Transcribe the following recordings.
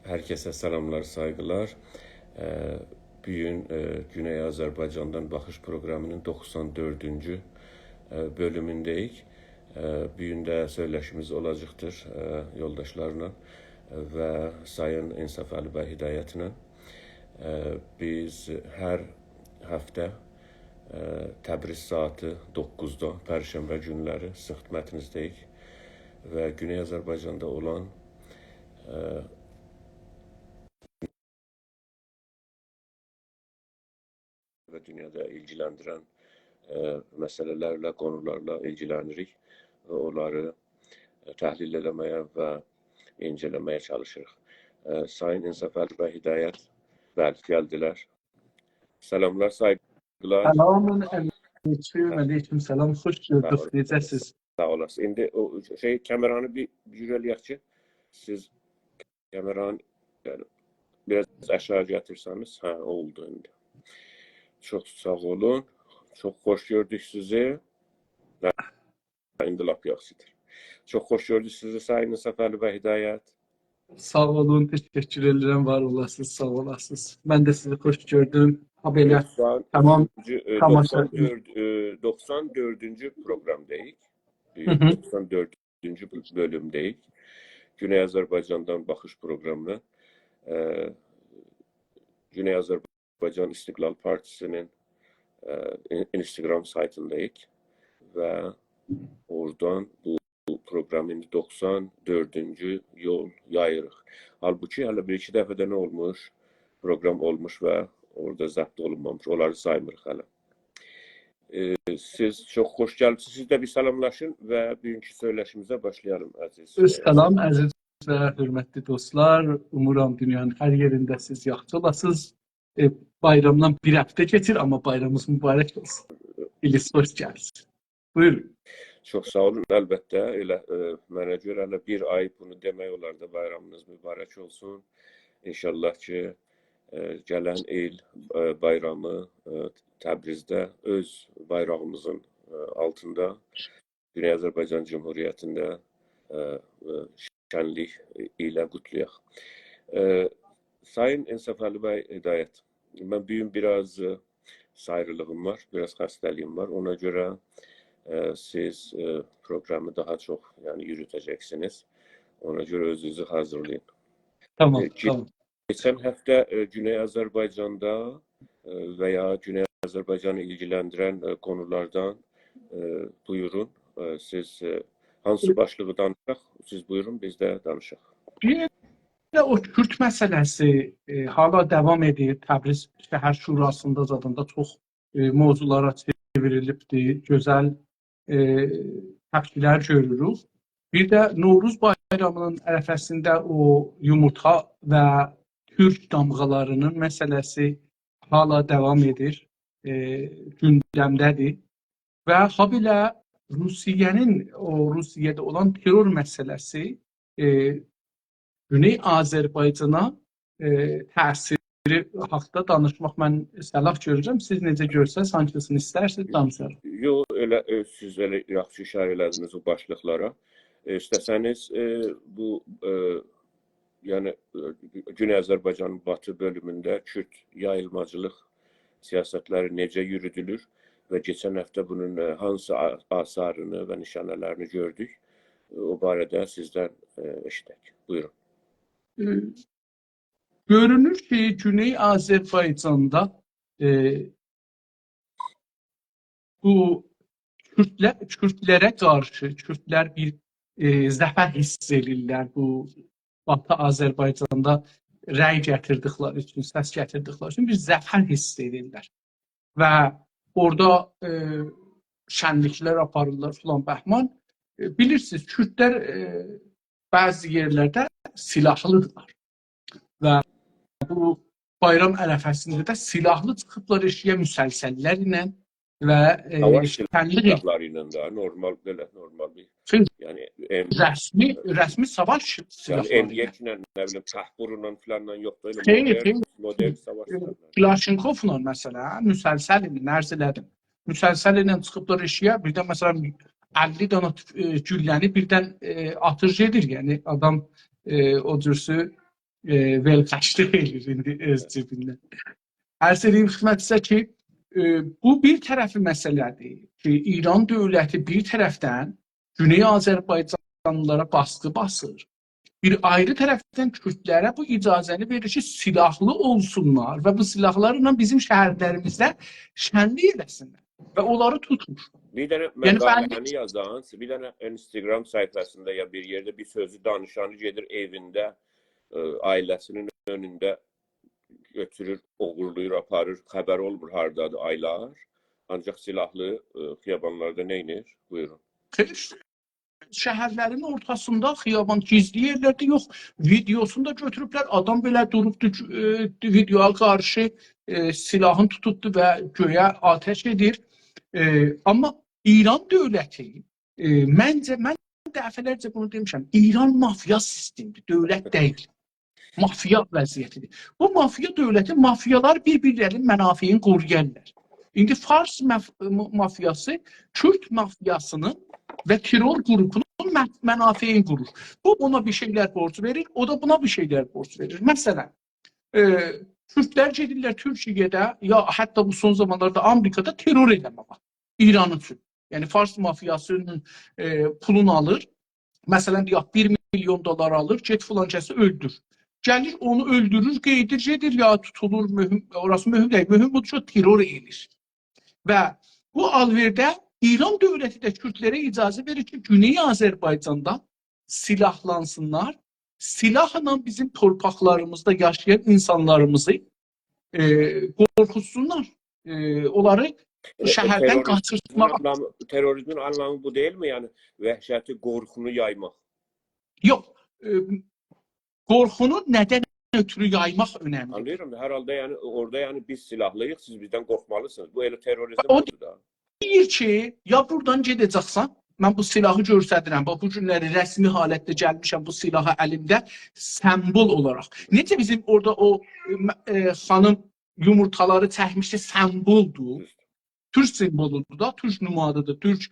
Herkese selamlar, saygılar. Bugün Güney Azerbaycan'dan Bakış programının 94. bölümündeyik. Bugün de söyleşimiz olacaktır yoldaşlarla ve Sayın İnsaf Ali Bey Hidayet'le. Biz her hafta Təbriz saati 9'da Perşembe günleri sıx xidmətinizdəyik ve Güney Azerbaycan'da olan ve dünyada ilgilendiren meselelerle, konularla ilgilenirik ve onları təhlil etmeye ve incelemeye çalışırıq. Sayın İnsaf Ali Bey Hidayet, bəli, geldiler. Selamlar, saygılar. Selamun aleyküm, selam, hoş gördük. Necəsiz? Sağ olasın. İndi o kameranı bir eləyək ki, siz kameranı yani biraz aşağı getirseniz, oldu indi. Çok sağ olun. Çok hoş gördük sizi. İndi lap yaxşıdır. Çok hoş gördük sizi Sayın İnsaf Ali Bey Hidayet. Sağ olun, teşekkür ederim, var olasınız, sağ olasınız. Ben de sizi hoş gördüm. Haberler, tamam. 94. programdayız. 94. bölümdeyiz. Güney Azerbaycan'dan Bakış programına. Güney Azerbaycan İstiklal Partisi'nin Instagram saytındayız ve oradan bu programın 94. yol yayırıq. Halbuki hələ bir-iki dəfədə nə olmuş? Program olmuş və orada zəbt olunmamış. Onları saymırıq hələ. Siz çox xoş gəlmişsiniz. Siz də bir salamlaşın və bugünkü söyləşimizə başlayalım əziz. Salam əziz və hörmətli dostlar. Umuram dünyanın hər yerində siz yaxşı olasınız. Bayramdan bir həftə keçir, amma bayramımız mübarək olsun. İliniz hoş gəlsin. Buyurun. Çox sağ olun. Əlbəttə, elə mənə görə hələ bir ay bunu demək olar da bayramınız mübarək olsun. İnşallah ki, gələn il bayramı Təbrizdə öz bayrağımızın altında Güney Azərbaycan Cumhuriyyətində şənlik ilə qutlayaq. Sayın İnsaf Ali Bey Hidayet, mən bugün biraz sayrılığım var, biraz xəstəliyim var. Ona görə siz programı daha çox yürütəcəksiniz. Ona görə özünüzü hazırlayın. Tamam. Geçen hafta Güney Azerbaycan'da veya Güney Azerbaycan'ı ilgilendiren konulardan buyurun. Siz hansı başlığı danışaq? Siz buyurun, biz də danışaq. Bir de o Kürt meselesi hala devam edir. Təbriz Şəhər Şurasında zadında çox mövzulara çevrilibdir. Gözəl təşkillər görürük. Bir də Novruz bayramının ərəfəsində o yumurta və Türk damğalarının məsələsi hala devam edir. Gündəmdədir. Və habelə Rusiyada olan terror məsələsi Güney Azərbaycana təsiri haqda danışmaq mən səlah görürəm. Siz necə görsəz, hangisini istərsiniz, danışarım. Yox, siz elə yaxşı işarə elədiniz o başlıqlara. İstəsəniz bu yəni Güney Azərbaycanın batı bölümündə Kürt yayılmacılıq siyasətləri necə yürüdülür və keçən həftə bunun hansı asarını və nişanələrini gördük. O barədə sizdən eşidək. Buyurun. Görünür ki, Güney Azərbaycanda bu Kürtlərə qarşı, Kürtlər bir zəfər hiss edirlər. Bu Batı Azərbaycanda rəy gətirdikləri üçün, səs gətirdikləri üçün bir zəfər hiss edirlər. Və orada şənliklər aparırlar filan bəhman. Bilirsiniz, Kürtlər bəzi yerlərdə silahlıdırlar. Və bu bayram ərəfəsində də silahlı çıxıblar eşiyə müsəlsəllər ilə və silahları ilə də normal bir rəsmi savaş silahları. Emniyetlə, nə bilim, təhburla filanla yoxdur. Modern savaşlar. Klashenkovla məsələn, müsəlsəl ilə ərz elədim. Müsəlsəl ilə çıxıblar eşiyə, birdən məsələn 50 dana gülləni birdən atış edir. Yəni adam o cürsü velxaşlıq edir indi öz cibindən. Ərz edeyim xidmətinizə ki, bu bir tərəfi məsələdir ki, İran dövləti bir tərəfdən Güney Azərbaycanlılara baskı basır. Bir ayrı tərəfdən Kürdlərə bu icazəni verir ki, silahlı olsunlar və bu silahlarla bizim şəhərlərimizdə şənlik eləsinlər və onları tutmur. Bir dənə məqaləni yazan, bir dənə Instagram sayfasında ya bir yerdə bir sözü danışanı gedir evində, ailəsinin önündə götürür, oğurlayır, aparır, xəbər olmur hardadır aylar. Ancaq silahlı xiyabanlarda nə edir? Buyurun. Şəhərlərin ortasında xiyaban gizli yerlərdə yox. Videosunu da götürüblər. Adam belə durubdu, videoya qarşı silahını tutubdu və göyə ateş edir. Amma İran dövləti, məncə, mən dəfələrcə bunu demişəm, İran mafya sistemidir, dövlət deyil. Mafya vəziyyətidir. Bu mafya dövləti, mafyalar bir-birlərinin mənafiyini qoruyarlar. İndi Fars mafyası, Kürt mafyasının və terror qrupunun mənafiyini qurur. Bu, buna bir şeylər borc verir, o da buna bir şeylər borc verir. Məsələn, Kürtlər gedirlər Türkiyədə, ya hətta bu son zamanlarda Amerikada terror eləməyə, İran üçün. Yəni, Fars mafyasının pulunu alır, məsələn, deyək, $1 milyon alır, get filan kəsi öldür. Gəlir, onu öldürür, qeydir, gedir, ya tutulur, orası mühüm deyil, mühüm budur ki, terror edir. Və bu alverdə İran dövləti də Kürdlərə icazə verir ki, Güney Azərbaycanda silahlansınlar, silahla bizim torpaqlarımızda yaşayan insanlarımızı qorxutsunlar, onları şəhərdən qaçırtmaq. Terrorizmin anlamı bu deyilmi? Yəni, vəhşəti, qorxunu yaymaq. Yox, qorxunu nədən ötürü yaymaq önəmlidir. Anlayıram da, hər halda yəni, orada yəni, biz silahlıyıq, siz bizdən qorxmalısınız. Bu elə terrorizm oldu da. Deyir ki, ya buradan gedəcəksən, mən bu silahı göstərirəm, bu günləri rəsmi halətdə gəlmişəm, bu silahı əlimdə sembol olaraq. Necə bizim orada o xanım yumurtaları çəkmişdi, semboldur. Türk simboludur da, Türk nümadıdır, Türk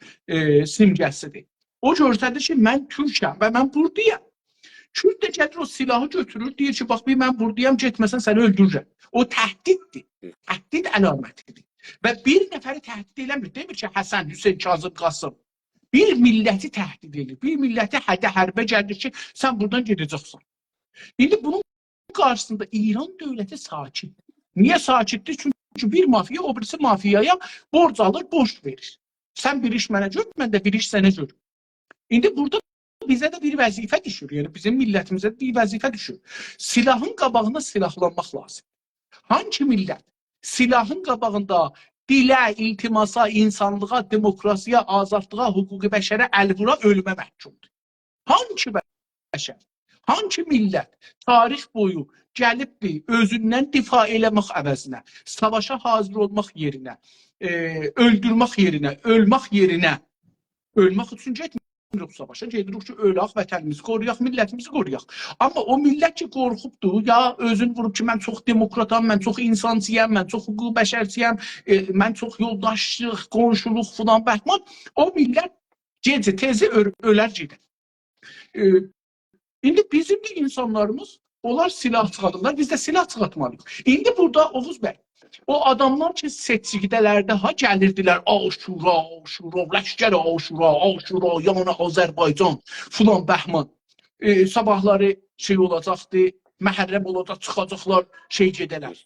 simgəsidir. O göstərir ki, mən Türkəm və mən buradayam. Kürt də gəlir o silahı götürür, deyir ki, bax, mən buradayam, getməsən səni öldürürəm. O təhdiddir, təhdid əlamətidir. Və bir nəfəri təhdid eləmir, demir ki, Həsən, Hüseyin, Kazım, Qasım. Bir milləti təhdid edir, bir milləti hərbə gəlir ki, sən buradan gedəcəksən. İndi bunun qarşısında İran dövləti sakit. Niyə sakitdir? Çünki bir mafiya, o birisi mafiyaya borc alır, borc verir. Sən bir iş mənə gör, mən də bir iş sənə gör. İndi burada bizə də bir vəzifə düşür, yəni bizim millətimizə də bir vəzifə düşür. Silahın qabağında silahlanmaq lazım. Hangi millət silahın qabağında dilə, iltimasa, insanlığa, demokrasiya, azadlığa, hüquqi bəşərə əl vura, ölümə məhkumdur. Hangi bəşər, hangi millət tarix boyu gəlibdir özündən difa eləmək əvəzinə, savaşa hazır olmaq yerinə, öldürmək yerinə, ölmək üçün getmirik savaşa, gedirik ki, ölək, vətənimizi qoruyaq, millətimizi qoruyaq. Amma o millət ki, qorxubdur, ya özünü vurub ki, mən çox demokratam, mən çox insansiyəm, mən çox hüquqi bəşərsiyəm, mən çox yoldaşlıq, qonşuluq filan bəhman, o millət gecə, tezi ölər gedir. İndi bizim de insanlarımız, onlar silah çıxadırlar, biz də silah çıxatmalıyıq. İndi burada Oğuz bəy, o adamlar ki, seçkilərdə gəlirdilər, Aşura, Aşura, Ləşkər Aşura, Aşura, yəni Azərbaycan, filan bəhman. Sabahları şey olacaqdı, məhərrəm olacaq, çıxacaqlar, şey gedələr,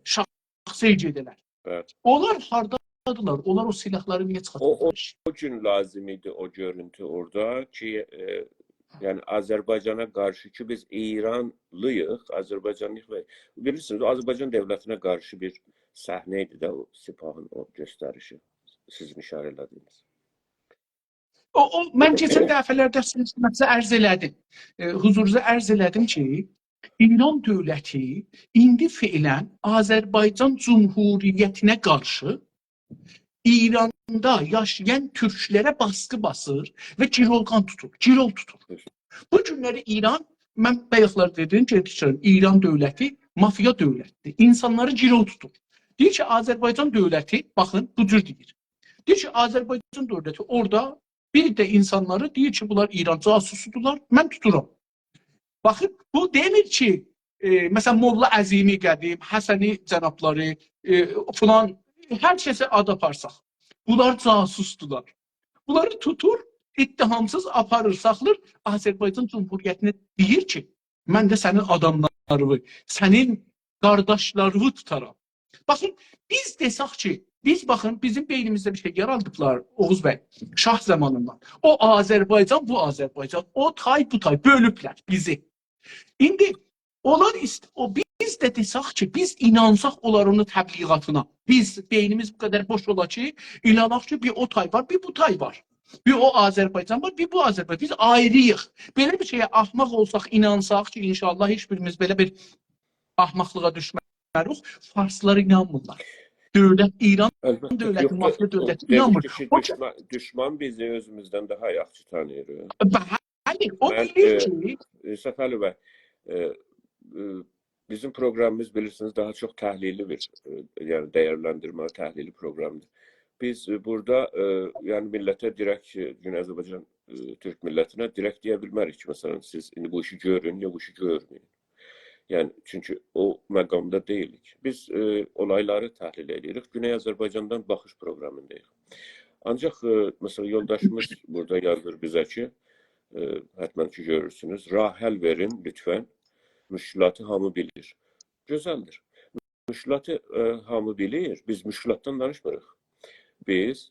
şahsi gedələr. Evet. Onlar hardadılar, onlar o silahları niyə çıxatırlar? O gün lazım idi o görüntü orada ki, yani Azərbaycana qarşı ki biz İranlıyıq, Azərbaycanlıyıq və bilirsiniz, Azərbaycan dövlətinə qarşı bir səhnə idi də o Sipahın o göstərişi. Sizin işarə elədiniz. Mən keçən dəfələrdə sizə ərz elədim. Huzurunuza ərz elədim ki, İran dövləti indi fiilən Azərbaycan Cumhuriyyətinə qarşı İranda yaşayan Türklərə baskı basır və girovgan tutur, girov tutur. Bu günləri İran, mən bayaqlar dedim ki, İran dövləti mafiya dövlətdir. İnsanları girov tutur. Deyir ki, Azərbaycan dövləti, baxın, bu cür deyir. Deyir ki, Azərbaycan dövləti orada bir də insanları deyir ki, bunlar İran casusudurlar, mən tuturam. Baxın, bu demir ki, məsələn, Molla Əzimi Qədim, Həsəni cənabları, filan, hər kəsə ad aparsaq, bunlar casusdular. Bunları tutur, ittihamsız aparır, saxlır, Azərbaycan Cumhuriyyətinə deyir ki, mən də sənin adamlarını, sənin qardaşlarını tutaram. Baxın, biz desək ki, baxın, bizim beynimizdə bir şey yaradıblar, Oğuz bəy, şah zamanından. O Azərbaycan, bu Azərbaycan, o tay, bu tay, bölüblər bizi. İndi onlar biz də desək ki, biz inansaq onların təbliğatına, biz beynimiz bu qədər boş ola ki, inanaq ki, bir o tay var, bir bu tay var. Bir o Azərbaycan var, bir bu Azərbaycan. Biz ayrıyıq. Belə bir şeyə ahmaq olsaq, inansaq ki, inşallah heç birimiz belə bir ahmaqlığa düşmərik. Farslar inanmırlar. Dövlət, İran dövləti, mafya dövləti inanmır. Düşman bizi özümüzdən daha yaxşı tanıyır. Bəli, o bilir ki... Səfəli bəy, bizim proqramımız bilirsiniz daha çox təhlili bir, yəni dəyərləndirmə, təhlili proqramdır. Biz burada yəni millətə direkt, Güney Azərbaycan Türk millətinə direkt deyə bilmərik ki, məsələn, siz indi bu işi görün, ya bu işi görməyin. Yəni, çünki o məqamda deyilik. Biz olayları təhlil edirik, Güney Azərbaycandan baxış proqramındayıq. Ancaq, məsələn, yoldaşımız burada yazır bizə ki, hətmən ki görürsünüz, rahəl verin lütfən, müşkilatı hamı bilir. Gözəldir. Müşkilatı hamı bilir, biz müşkilatdan danışmırıq. Biz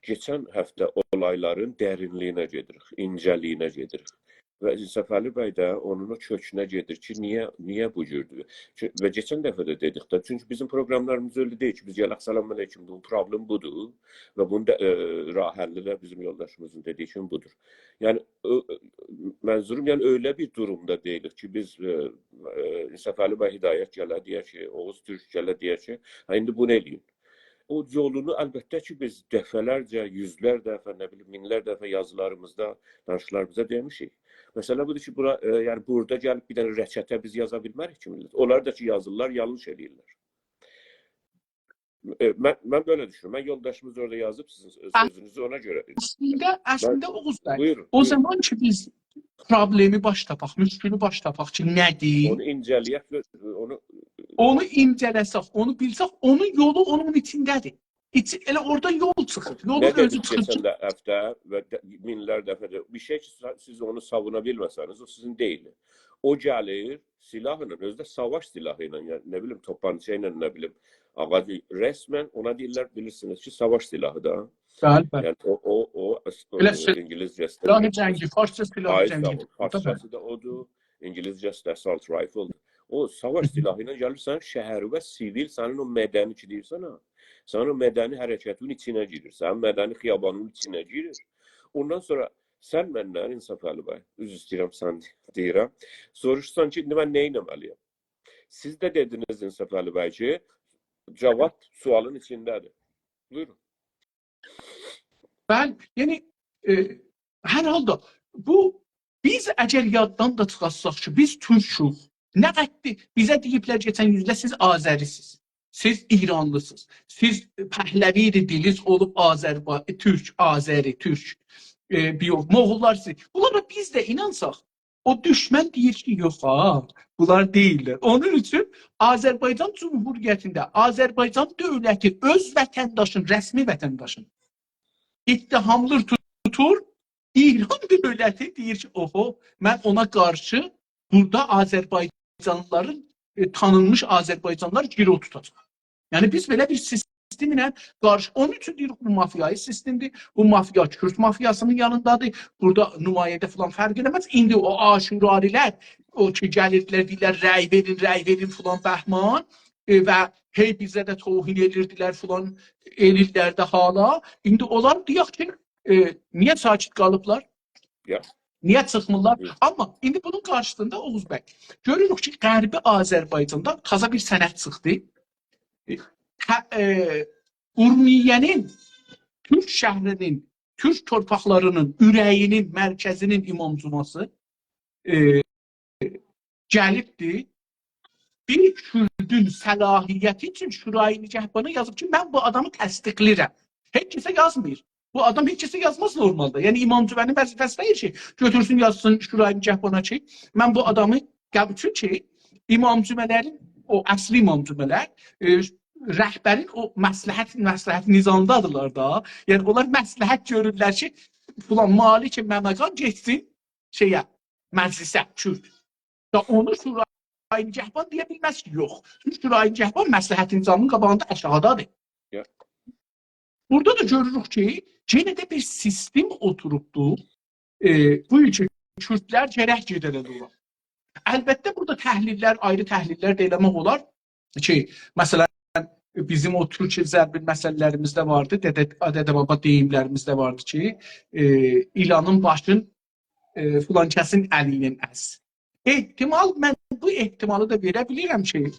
geçən həftə olayların dərinliyinə gedirik, incəliyinə gedirik. Və Səfəli bəy də onun o kökünə gedir ki, niyə bu cürdür? Və geçən dəfə də dedik də, çünki bizim proqramlarımız öyle deyil ki, biz gələk salam aleyküm, bu problem budur və bunun da rahəlli də bizim yoldaşımızın dediyi kimi budur. Yəni, mənzurum, yəni öyle bir durumda deyilik ki, biz Səfəli bəy Hidayət gələ deyək ki, Oğuz Türk gələ deyək ki, indi bunu eləyin. O yolunu əlbəttə ki, biz dəfələrcə, yüzlər dəfə, nə bilim, minlər dəfə yazılarımızda, danışılarımızda demişik. Məsələ budur ki, yəni burada gəlib bir dənə rəçətə biz yaza bilmərik ki, millət. Onlar da ki, yazırlar, yanlış eləyirlər. Mən böyle düşünüyorum. Ben yoldaşımız orada yazıp sizin sözünüzü ona göre. Əslində Oğuz bəy, o zaman ki biz problemi baş tapaq, müşkülü baş tapaq ki, nədir? Onu incələyək, onu incələsək, onu bilsək, onun yolu onun içindədir. Elə orada yol çıxır. Yolun özü çıxır. Geçen de həftə və minlər dəfə de bir şey ki, siz onu savuna bilməsəniz, o sizin deyil. O gəlir silahla, özdə savaş silahıyla, yəni nə bilim, topança ilə, nə bilim, ağac, resmen ona deyirlər, bilirsiniz ki, savaş silahı da. Bəli, bəli. Yəni o İngilizcəsi. Silahı cəngi, farsça silahı cəngi. Farsçası da odur, İngilizcəsi də assault rifle. O savaş silahıyla gəlirsən, şəhəri və sivil, sənin o mədəni ki deyirsən, sənin o mədəni hərəkətin içinə girir, sənin mədəni xiyabanın içinə girir. Ondan sonra sən məndən, Səfəli bəy, üzr istəyirəm, sən deyirəm, soruşsan ki, indi mən nə etməliyəm? Siz də dediniz, Səfəli bəy ki, cavab sualın içindədir. Buyurun. Bəli, yəni, hər halda biz əgər yaddan da çıxarsaq ki, biz türkük, nə qəddir, bizə deyiblər geçən yüzdə siz Azərisiz, siz İranlısınız, siz Pəhləvi diliz olub Türk, Azəri, Türk, Moğollar siz. Bunlara biz də inansaq, o düşmən deyir ki, yox ha, bunlar deyirlər. Onun üçün Azərbaycan Cumhuriyyətində Azərbaycan dövləti öz vətəndaşın, rəsmi vətəndaşın ittihamlı tutur, İran dövləti deyir ki, oho, mən ona qarşı burada Azərbaycanlıların, tanınmış Azərbaycanlılar giro tutacaq. Yəni biz belə bir sistemlə qarşı, onun üçün deyirik, bu mafiyayı sistemdir, bu mafiya Kürt mafiyasının yanındadır, burada nümayəndə falan fərq eləməz. İndi o aşurarilər, o ki gəlirdilər, deyirlər, rəy verin filan bəhman və hey bizə də tohin edirdilər filan, elirlər də hala. İndi onlar deyək ki, niyə sakit qalıblar? Niyə çıxmırlar? Amma indi bunun qarşısında Oğuz bəy, görürük ki, Qərbi Azərbaycanda taza bir sənət çıxdı. Urmiyyənin, Türk şəhrinin, Türk torpaqlarının, ürəyinin, mərkəzinin imamcuması gəlibdir. Bir Kürdün səlahiyyəti üçün Şurayı Nigahbanı yazıb ki, mən bu adamı təsdiqlirəm. Heç kəsə yazmır. Bu adam heç kəsə yazmaz normalda. Yəni İmam Cüvənin vəzifəsi deyil ki, götürsün yazsın Şurayı Nigahbana ki, mən bu adamı çünki İmam Cümələrin o əsli İmam Cümələr rəhbərin o məsləhət nizamdadırlar da. Yəni onlar məsləhət görürlər ki, filan Malik Məməqan getsin şeyə, məclisə, Kürd. Da onu Şurayı Nigahban deyə bilməz ki, yox. Çünki Şurayı Nigahban məsləhət nizamının qabağında aşağıdadır. Burada da görürük ki, yenə də bir sistem oturubdur. Bu üçün Kürdlər gərək gedərək olar. Əlbəttə burada təhlillər, ayrı təhlillər də eləmək olar ki, məsələn, bizim o Türkiyə zərbi məsələlərimizdə vardı, dədə-baba deyimlərimizdə vardı ki, ilanın başın filan kəsin əlinin əz. Ehtimal, mən bu ehtimalı da verə bilirəm ki,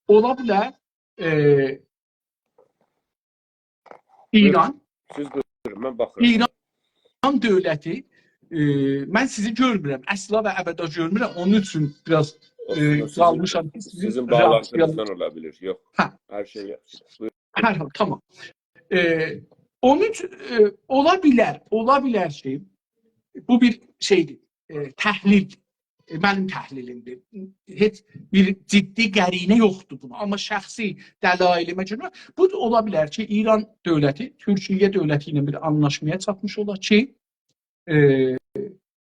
ola bilər İran, siz buyurun, mən baxıram. İran dövləti, mən sizi görmürəm, əsla və əbədə görmürəm, onun üçün biraz qalmışam. Sizin bağlantınızdan ola bilir, yox, hər şey yaxşı. Hər hal, tamam. Onun üçün ola bilər ki, bu bir şeydir, təhlil, mənim təhlilimdir. Heç bir ciddi qərinə yoxdur buna. Amma şəxsi dəlailimə görə bu da ola bilər ki, İran dövləti Türkiyə dövləti ilə bir anlaşmaya çatmış olar ki,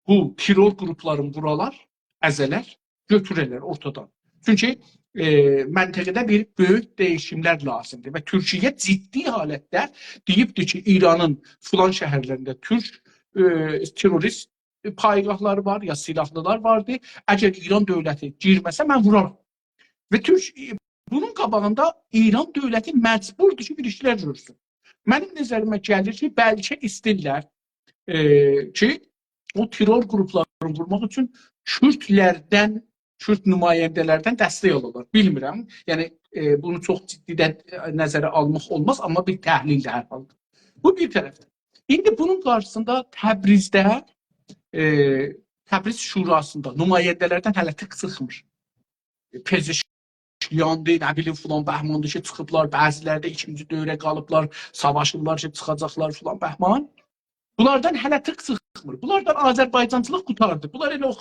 bu terror qrupların buralar, əzələr götürürlər ortadan. Çünki məntəqədə bir böyük dəyişimlər lazımdır və Türkiyə ciddi halətdə deyibdir ki, İranın filan şəhərlərində türk terrorist paygahları var, ya silahlılar vardı. Əgər İran dövləti girməsə, mən vuraram. Və bunun qabağında İran dövləti məcburdur ki, bir işlər görsün. Mənim nəzərimə gəlir ki, bəlkə istəyirlər ki, o terror qruplarını vurmaq üçün Kürt nümayəndələrdən dəstək alırlar. Bilmirəm. Yəni, bunu çox ciddi də nəzərə almaq olmaz, amma bir təhlil də hər halda. Bu bir tərəfdir. İndi bunun qarşısında Təbrizdə Təbriz Şurasında nümayəndələrdən hələ tık çıxmır. Pezeşkiyandı, nə bilim filan bəhmandı ki, çıxıblar, bəzilərdə ikinci dövrə qalıblar, savaşırlar ki, çıxacaqlar filan bəhman. Bunlardan hələ tık çıxmır. Bunlardan Azərbaycancılıq qutardı. Bunlar elə o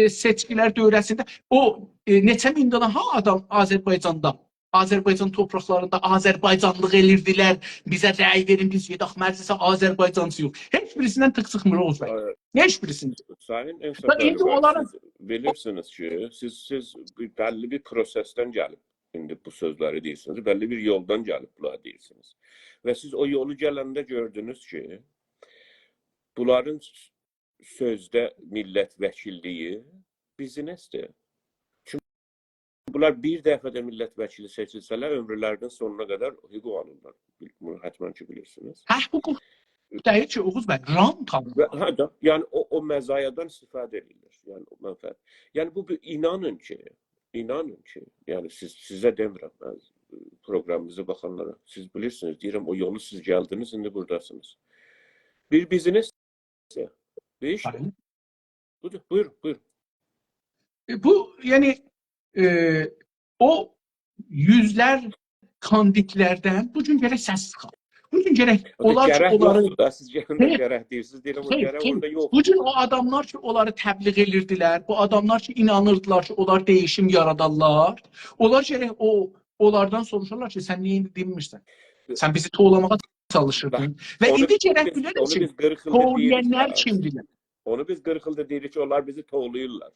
seçkilər dövrəsində o neçə min dana adam Azərbaycanda, Azərbaycan torpaqlarında Azərbaycanlıq elirdilər, bizə rəy verin, biz gedək məclisə, Azərbaycancı yox. Heç birisindən tık çıxmır Oğuz bəy. Heç birisindən. Sayın Ensafəli, siz bilirsiniz ki, siz bəlli bir prosesdən gəlib, indi bu sözləri deyirsiniz, bəlli bir yoldan gəlib bunları deyirsiniz. Və siz o yolu gələndə gördünüz ki, bunların sözdə millət vəkilliyi bizinəsdir. Bunlar bir dəfə də millət vəkili seçilsələr, ömrlərinin sonuna qədər hüquq alırlar. Bunu hətmən ki, bilirsiniz. Hüquq deyir ki, Oğuz bəy, rant alırlar. Yəni, o məzayadan istifadə edirlər. Yəni, o mənfəət. Yəni, bu inanın ki, yəni sizə demirəm, proqramımıza baxanlara, siz bilirsiniz, deyirəm, o yolu siz gəldiniz, indi buradasınız. Bir biznes değişti. Buyurun. Bu, yəni, o yüzlər kanditlərdən bugün gərək səs çıxar. Bugün gərək onlar ki, onları... Siz gərək deyirsiniz, deyirəm, o gərək orada yox. Bugün o adamlar ki, onları təbliğ edirdilər, bu adamlar ki, inanırdılar ki, onlar değişim yaradarlar. Onlar gərək onlardan soruşurlar ki, sən niyə indi demirsən? Sən bizi toğlamağa çalışırdın. Və indi gərək bilərim ki, toğlayanlar kimdirlər? Onu biz 40 ildə deyirik ki, onlar bizi toğlayırlar.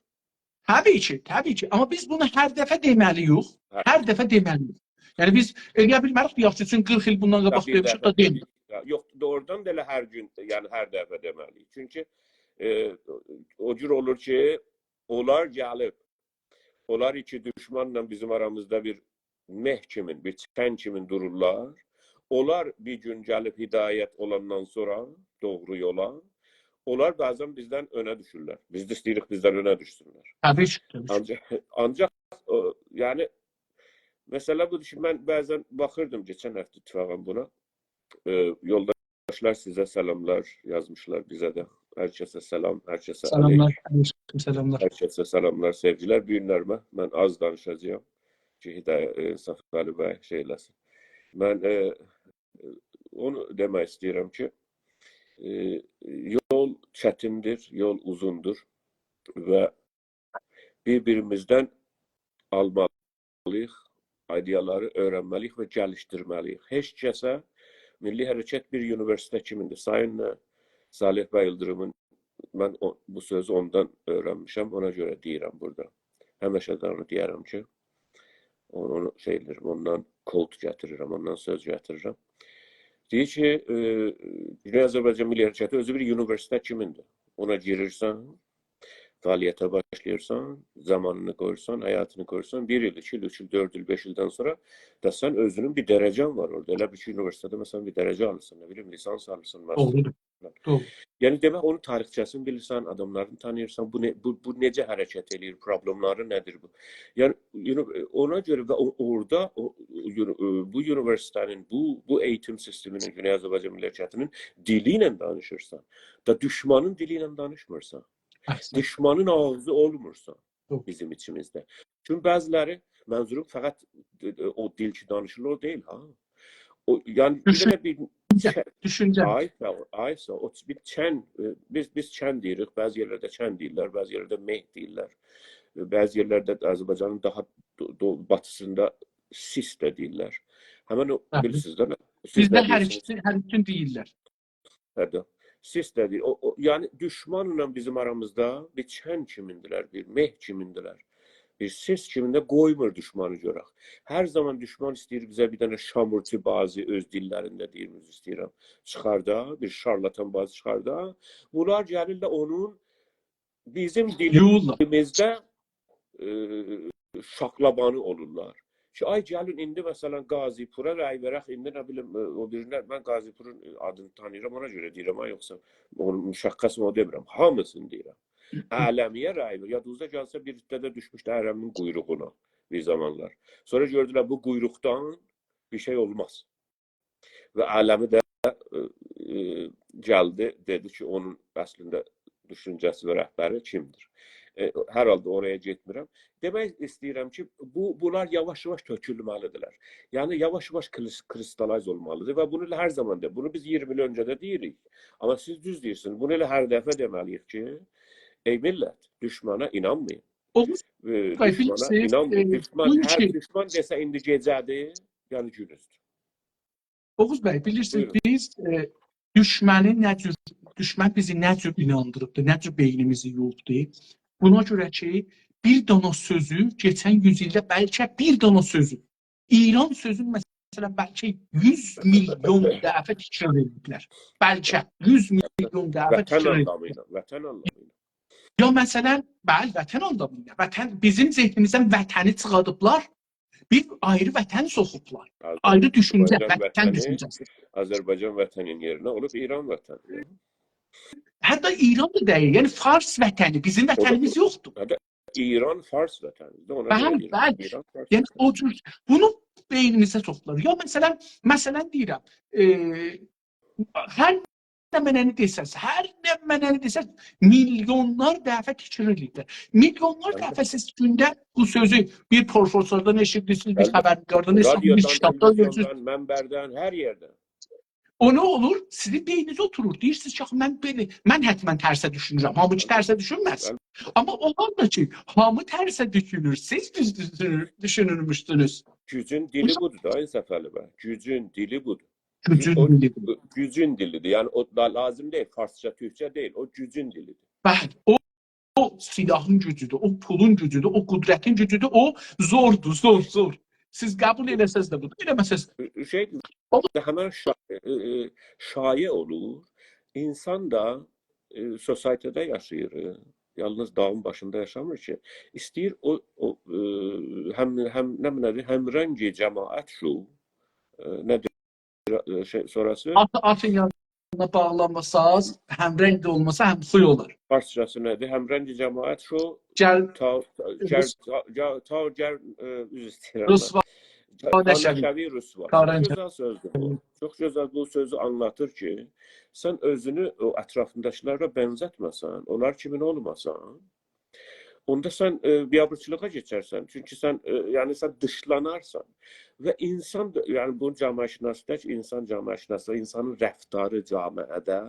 Təbii ki. Amma biz bunu hər dəfə deməliyik. Hər dəfə deməliyik. Yəni biz eləyə bilmərik, yaxşı üçün 40 il bundan qabaq demişik da deyirik. Yox, doğrudan da elə hər gün, yəni hər dəfə deməliyik. Çünki o cür olur ki, onlar gəlib, onlar iki düşmanla bizim aramızda bir meh kimin, bir çən kimin dururlar. Onlar bir gün gəlib hidayət olandan sonra doğru yola, onlar bəzən bizdən önə düşürlər. Biz də istəyirik bizdən önə düşsünlər. Təbii ki. Ancaq yəni məsələ budur ki, mən bəzən baxırdım geçən həftə ittifaqən buna. Yoldaşlar sizə səlamlar yazmışlar bizə də. Hər kəsə salam, hər kəsə salamlar. Hər kəsə salamlar, sevgilər. Bu günlərimə mən az danışacağam ki, Səfəli bəy şey eləsin. Mən onu demək istəyirəm ki, yol çətindir, yol uzundur və bir-birimizdən almalıyıq, ideyaları öyrənməliyik və gəlişdirməliyik. Heç kəsə Milli Hərəkət bir universitet kimindir. Sayın Salih bəy Yıldırımın, mən bu sözü ondan öyrənmişəm, ona görə deyirəm burada. Həmişə də onu deyərəm ki, onu ondan kod gətirirəm, ondan söz gətirirəm. Deyir ki, Güney Azərbaycan Milli Hərəkəti özü bir universitet kimindir. Ona girirsən, fəaliyyətə başlayırsan, zamanını qoyursan, həyatını qoyursan, 1 il, 2 il, 3 il, 4 il, 5 ildən sonra da sən özünün bir dərəcən var orada. Elə bir ki, universitetdə məsələn bir dərəcə alırsan, nə bilim, lisans alırsan, master. Yəni demək, onun tarixçəsini bilirsən, adamlarını tanıyırsan, bu necə hərəkət edir, problemləri nədir bu? Yəni ona görə və orada bu universitetin, bu eğitim sisteminin, Güney Azərbaycan Milli Hərəkətinin dili ilə danışırsan, da düşmanın dili ilə danışmırsan. Düşmanın ağzı olmursa bizim içimizdə. Çünki bəziləri, mənzurum fəqət o dil ki danışılır, o deyil. Yəni bir düşüncə. Aysa, bir çən, biz çən deyirik, bəzi yerlərdə çən deyirlər, bəzi yerlərdə meh deyirlər. Bəzi yerlərdə Azərbaycanın daha batısında sis də deyirlər. Həmən o, bilirsiniz də nə? Bizdə hər üçün deyirlər. Hədə. Siz də deyil. Yəni düşmanla bizim aramızda bir çən kimindilər, bir meh kimindilər. Bir ses kimində qoymur düşmanı görək. Hər zaman düşman istəyir bizə bir dənə şamurti bazı öz dillərində deyirimiz istəyirəm. Çıxar da, bir şarlatan bazı çıxar da. Bunlar gəlirlər onun bizim dilimizdə şaklabanı olurlar. Ki, ay gəlin, indi məsələn Qazipura rəy verək, indi nə bilim, o birinlər, mən Qazipurun adını tanıyıram, ona görə deyirəm, yoxsa onun müşəqqəsini o demirəm, hamısını deyirəm. Ələmiyə rəy ver, yadınızda gəlsə bir hissədə düşmüşdə Ərəmin quyruğuna bir zamanlar. Sonra gördülər, bu quyruqdan bir şey olmaz. Və Ələmi də gəldi, dedi ki, onun əslində düşüncəsi və rəhbəri kimdir? Hər halda oraya getmirəm. Demək istəyirəm ki, bunlar yavaş-yavaş tökülməlidirlər. Yəni, yavaş-yavaş kristaliz olmalıdır və bunu hər zaman deyir. Bunu biz 20 il öncə də deyirik. Amma siz düz deyirsiniz. Bunu elə hər dəfə deməliyik ki, ey millət, düşmana inanmayın. Düşmana inanmayın. Düşman desə indi gecədir, yəni günüzdür. Oğuz bəy, bilirsiniz, biz düşmən bizi nə cür inandırıbdır, nə cür beynimizi yolubdur. Buna görə ki, bir dana sözü, geçən 100 ildə bəlkə bir dana sözü, İran sözü məsələn bəlkə 100 milyon dəfə təkrar ediblər. Bəlkə 100 milyon dəfə təkrar ediblər. Vətən anlamıyla. Ya məsələn, bəli, vətən anlamıyla. Bizim zehnimizdən vətəni çıxardıblar, bir ayrı vətən soxublar. Ayrı düşüncə, vətən düşüncəsi. Azərbaycan vətənin yerinə olub İran vətəni. Hətta İran da deyil, yəni Fars vətəni, bizim vətənimiz yoxdur. Hətta İran Fars vətənidir. Bəli. Yəni o cür bunu beynimizə soxdular. Ya məsələn deyirəm, hər nə mənəni desəz, milyonlar dəfə təkrar. Milyonlar dəfə siz gündə bu sözü bir professordan eşitdirsiniz, bir xəbərdardan eşitdirsiniz, bir kitabdan görürsünüz. Mənbərdən, hər yerdən. O nə olur? Sizin beyniniz oturur. Deyirsiniz ki, mən həttəmən tərsə düşünürəm. Hamı ki, tərsə düşünməz. Amma olan da ki, hamı tərsə düşünür. Siz düşünürmüşsünüz. Gücün dili budur da, Səfəli bəy. Gücün dili budur. Gücün dilidir. Yəni, o da lazım deyil. Farsça, Türkçə deyil. O gücün dilidir. Bəli. O silahın gücüdür, o pulun gücüdür, o qudrətin gücüdür. O zordur, zor. Siz qəbul eləsəz də budur. Eləməsəz. Həmən şayə olur. İnsan da sosietədə yaşayır. Yalnız dağın başında yaşamır ki. İstəyir həm rəngi cəmaət şu, nədir sonrası? Atın yanına bağlanmasaz, həm rəng də olmasa, həm xuy olur. Farsçası nədir? Həm rəngi cəmaət şu, Tanəşəvi rüsva. Çox gözəl sözdür bu. Çox gözəl bu sözü anlatır ki, sən özünü o ətrafındakilərə bənzətməsən, onlar kimin olmasan, onda sən biabırçılığa keçərsən. Çünki sən yəni sən dışlanarsan və insan yəni bu cəmiyyətşünaslıqda ki, insan cəmiyyətşünaslığı insanın rəftarı cəmiyyətdə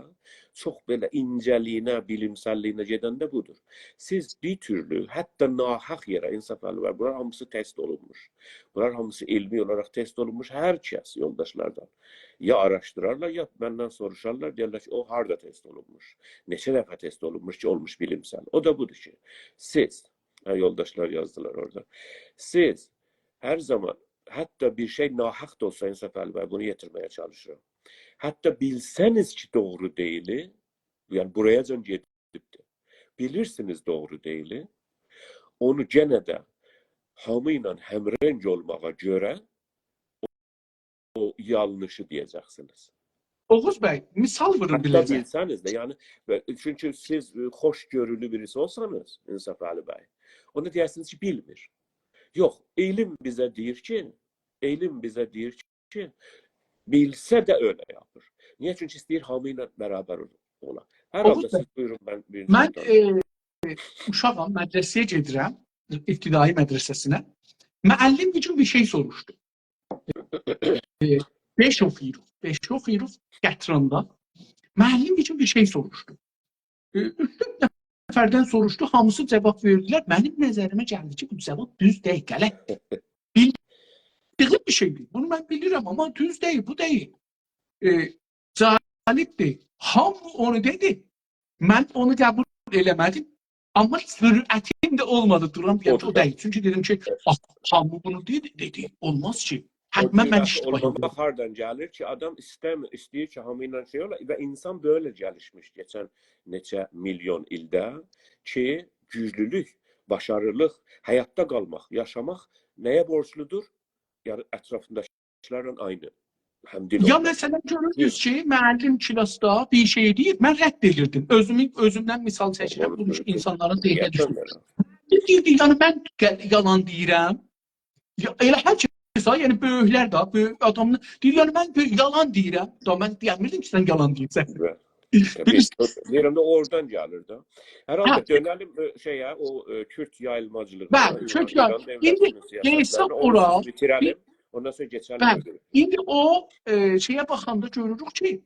çox belə incəliyinə, bilimsəlliyinə gedəndə budur. Siz bir türlü, hətta nahaq yerə insafəli var. Bunlar hamısı test olunmuş. Bunlar hamısı elmi olaraq test olunmuş. Hər kəs yoldaşlardan ya araşdırarlar, ya məndən soruşarlar, deyirlər ki, o harda test olunmuş? Neçə dəfə test olunmuş ki, olmuş bilimsel. O da budur ki, siz, yoldaşlar yazdılar orada, siz hər zaman, hətta bir şey nahaq da olsa insafəli var, bunu yetirməyə çalışıram. Hətta bilsəniz ki, doğru deyili, yəni burayacan gedibdir, bilirsiniz doğru deyili, onu genə də hamı ilə həmrəng olmağa görə o yanlışı deyəcəksiniz. Oğuz bəy, misal vurun Hətta biləcək. bilsəniz də, yəni, çünki siz xoş görülü birisi olsanız, İnsafəli bəy, onu deyərsiniz ki, bilmir. Yox, elm bizə deyir ki, bilsə də öyle yapır. Niyə? Çünki istəyir hamı ilə bərabər ola. Hər halda siz buyurun, mən uşağam, mədrəsəyə gedirəm, ibtidai mədrəsəsinə. Müəllim bir gün bir şey soruşdu. 5 oxuyuruq gətirəndə. Müəllim bir gün bir şey soruşdu. 3-4 nəfərdən soruşdu, hamısı cavab verdilər. Mənim nəzərimə gəldi ki, bu cavab düz deyil, qələt. Bildiyim bir şeydir. Bunu mən bilirəm, amma düz deyil, bu deyil. Cəlibdir. Hamı onu dedi. Mən onu qəbul eləmədim. Amma sürətim də olmadı. Duram deyəm ki, o deyil. Çünki dedim ki, hamı bunu dedi. Olmaz ki. Hətta mən iştibah edirəm. Olmamaq hardan gəlir ki, adam istəyir ki, hamı ilə şey ola və insan böyle gəlişmiş geçən neçə milyon ildə ki, güclülük, başarılıq, həyatda qalmaq, yaşamaq nəyə borcludur? Yəni ətrafındakilərlə aynı. Ya məsələn görürsünüz ki, müəllim klasda bir şey deyir, mən rədd edirdim. Özümdən misal çəkirəm, bunu insanların deyilə düşünürəm. Deyirdi, yəni mən yalan deyirəm. Elə hər kəs, yəni böyüklər də, böyük adamlar deyir, yəni mən yalan deyirəm. Da mən deyəmirdim ki, sən yalan deyirsən. Deyirəm də oradan gəlir də. Hər halda dönəlim şeyə, o Kürt yayılmacılığı. Bəli, Kürt yayılmacılığı. İndi hesab ora, bitirəlim. Ondan sonra geçelim. Bəli. İndi o şeyə baxanda görürük ki,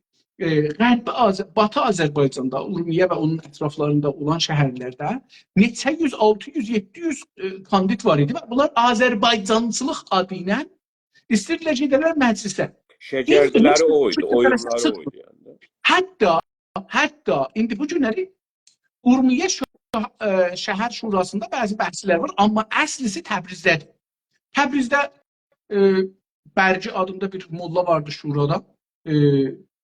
Batı Azərbaycanda, Urmiyə və onun ətraflarında olan şəhərlərdə neçə 100, 600, 700 kandid var idi və bunlar Azərbaycancılıq adı ilə istəyirlər gedərlər məclisə. Şəcərdiləri o idi, oyunları o idi. Hətta indi bu günləri Urmiyə şəhər şurasında bəzi bəhslər var, amma əslisi Təbrizdədir. Təbrizdə Bərci adında bir molla vardı şurada.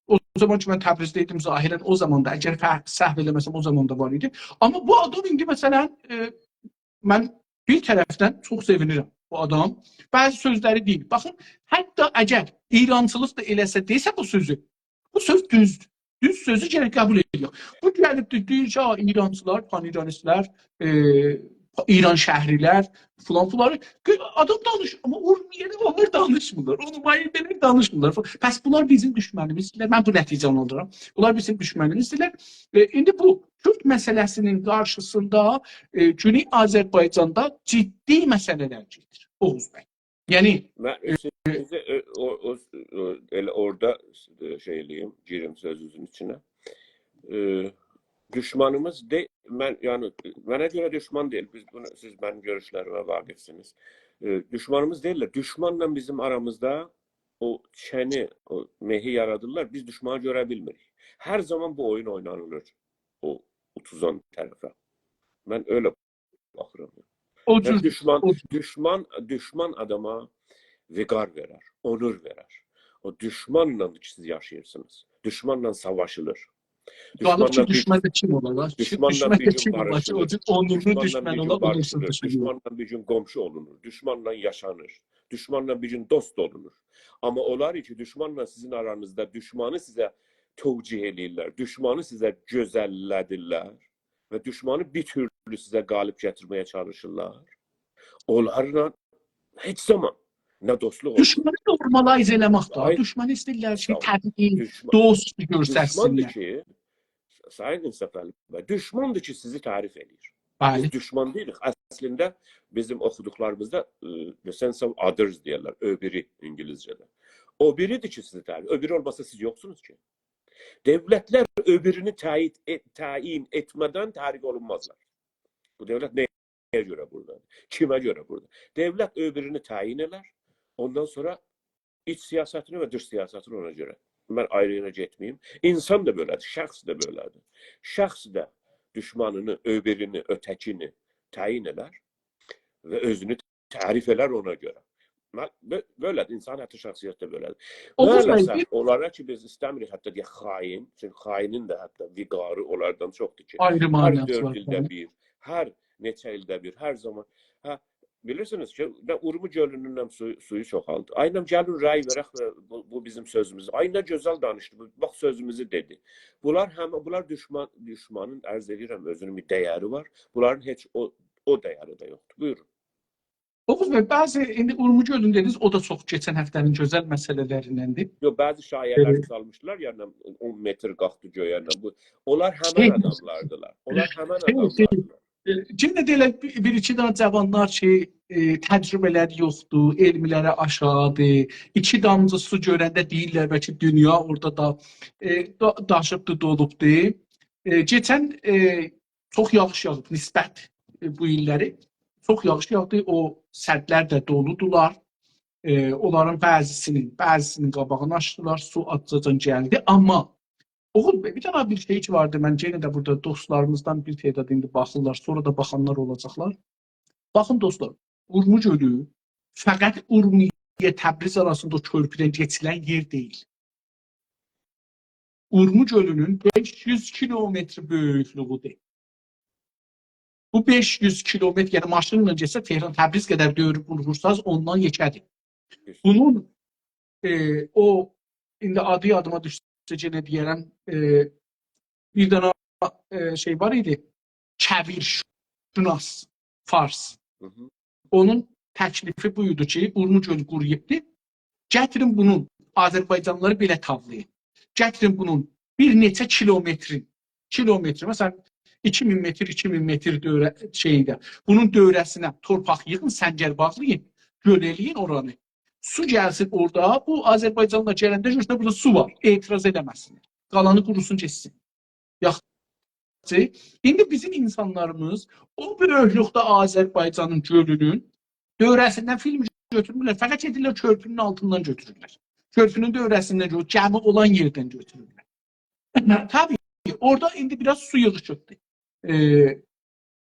O zaman ki, mən Təbrizdəydim zahirən o zaman da, əgər səhv eləməsəm o zaman da var idi. Amma bu adam indi məsələn, mən bir tərəfdən çox sevinirəm bu adam. Bəzi sözləri deyil. Baxın, hətta əgər İrançılıq da eləsə desə bu sözü, bu söz düzdür. Düz sözü gərək qəbul ediyor. Bu gəlibdir, deyir ki, İrançılar, pan-İranistlər, İran şəhrilər, filan. Adam danışır, amma Urmiyədə onlar danışmırlar, o nümayəndələr danışmırlar. Bəs bunlar bizim düşmənimizdirlər, mən bu nəticəni alıram. Bunlar bizim düşmənimizdirlər. İndi bu Kürt məsələsinin qarşısında Güney Azərbaycanda ciddi məsələlər gedir, Oğuz bəy. Yəni, orada şey eləyim, girim sözünüzün içine. Düşmanımız de, yani mənə görə düşman değil. Siz mənim görüşlərimə vaqifsiniz. Düşmanımız değiller. Düşmanla bizim aramızda o çəni, o mehi yaradırlar. Biz düşmanı görə bilmirik. Hər zaman bu oyun oynanılır. O utuzan tərəfə. Mən öyle baxıram. Düşman adama viqar verer, onur verer. O düşmanla siz yaşayırsınız. Düşmanla savaşılır. Düşmanla kim olarlar? Düşmanla bir gün barışılır. Onurlu düşman olar, onursuz düşman. Düşmanla bir gün komşu olunur. Düşmanla yaşanır. Düşmanla bir gün dost olunur. Ama olar ki düşmanla sizin aranızda düşmanı size tevcih edirlər. Düşmanı size gözəllədirlər. Ve düşmanı bir türlü size galip getirmeye çalışırlar. Onlarla heç zaman nə dostluq olur. Düşmanı normalize eləmək da. Düşmanı istəyirlər ki, təbii, dost görsəsinlər. Düşmandır ki, sayın İnsafəli bəy, düşmandır ki, sizi tarif edir. Bəli. Biz düşman deyilik. Əslində bizim oxuduqlarımızda the sense of others deyirlər. Öbürü İngilizcədə. O biridir ki sizi təyin. Öbürü olmasa siz yoxsunuz ki. Devletler öbürünü tayin etmeden tahrik olunmazlar. Bu devlet neye göre burada? Kime göre burada? Devlet öbürünü tayin eder. Ondan sonra iç siyasetini ve dış siyasetini ona göre. Ben ayrıyına getmeyeyim. İnsan da böyledir. Şəxs da böyledir. Şəxs da düşmanını, öbürünü, ötekini tayin eder ve özünü tarif eder ona göre. Böyledir. İnsan hətta şəxsiyyətdə böyledir. Maalesef onlara ki biz istəmirik hətta deyək xain. Çünki xainin də hətta viqarı onlardan çoxdur ki. Ayrı Hər manası 4 var. ildə bir, hər neçə ildə bir, hər zaman. Bilirsiniz ki, Urmu gölünün suyu çoxaldı. Aynam gəlin rəy verək və bu bizim sözümüz. Ay nə gözəl danışdı. Bax sözümüzü dedi. Bunlar düşmanın ərz edirəm özünün bir dəyəri var. Bunların heç o dəyəri də yoxdur. Buyurun. Oğuz bəy, bəzi indi Urmu gölün dediniz, o da çox keçən həftənin gözəl məsələlərindəndir. Yox, bəzi şayiələr salmışdılar, yəni 10 metr qalxdı göyərlə. Onlar həmən adamlardılar. Onlar həmən adamlardılar. Cimdə deyilər, bir-iki dənə cavanlar ki, təcrübələri yoxdur, elmləri aşağıdır, 2 damcı su görəndə deyirlər bəlkə dünya orada da daşıbdır, dolubdur. Keçən çox yağış yağıb, nisbət bu illəri. Çox yağış yağdı, o səddlər də doludular. Onların bəzisinin qabağını açdılar, su atcacan gəldi. Amma Oğuz bəy, bir dənə bir şey ki vardı, mən yenə də burada dostlarımızdan bir tədad indi baxırlar, sonra da baxanlar olacaqlar. Baxın dostlar, Urmu gölü fəqət Urmu ilə Təbriz arasında körpüdən keçilən yer deyil. Urmu gölünün 500 kilometr böyüklüğüdür. Bu 500 kilometr, yəni maşınla getsə Tehran, Təbriz qədər döyürüb vurursanız ondan yekədir. Bunun o indi adı yadıma düşsə yenə deyərəm, bir dənə şey var idi, Kəbir Şünas Fars. Onun təklifi buydu ki, Urmu gölü quruyubdur. Gətirin bunun, Azərbaycanlıları belə tavlayın. Gətirin bunun bir neçə kilometri, məsələn 2000 metr şeydə. Bunun dövrəsinə torpaq yığın, səngər bağlayın, göl eləyin oranı. Su gəlsin orada, bu Azərbaycanla gələndə görsə burada su var, etiraz edəməsin. Qalanı qurusun keçsin. Yaxşı, indi bizim insanlarımız o böyüklükdə Azərbaycanın gölünün dövrəsindən film götürmürlər, fəqət edirlər körpünün altından götürürlər. Körpünün dövrəsindən götürürlər, gəmi olan yerdən götürürlər. Tabii, orada indi biraz su yığışıqdır.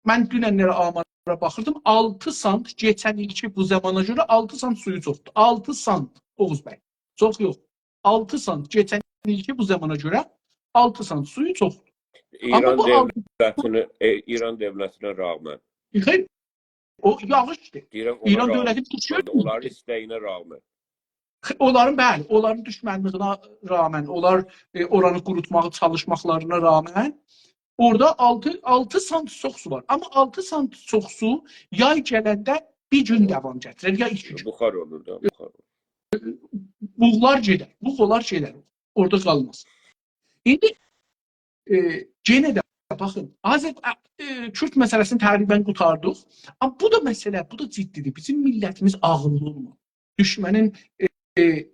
Mən dünənlərə amara baxırdım, 6 sant geçən ilki bu zamana görə 6 sant suyu çoxdur. 6 sant, Oğuz bəy, çox yox. 6 sant geçən ilki bu zamana görə 6 sant suyu çoxdur. İran devlətinə rağmen. O yağışdır. İran dövləti düşür. Onların istəyinə rağmen. Onların bəli, onların düşmənliyinə rağmen, onlar oranı qurutmağa çalışmaqlarına rağmen orada 6 sant çox su var. Amma 6 sant çox su yay gələndə bir gün davam gətirir, ya 2 gün. Buxar olur da, buxar olur. Buğlar gedər. Orada qalmaz. İndi yenə də baxın, Kürt məsələsini təqribən qurtardıq. Amma bu da məsələ, bu da ciddidir. Bizim millətimiz ağıllı olmalı. Düşmənin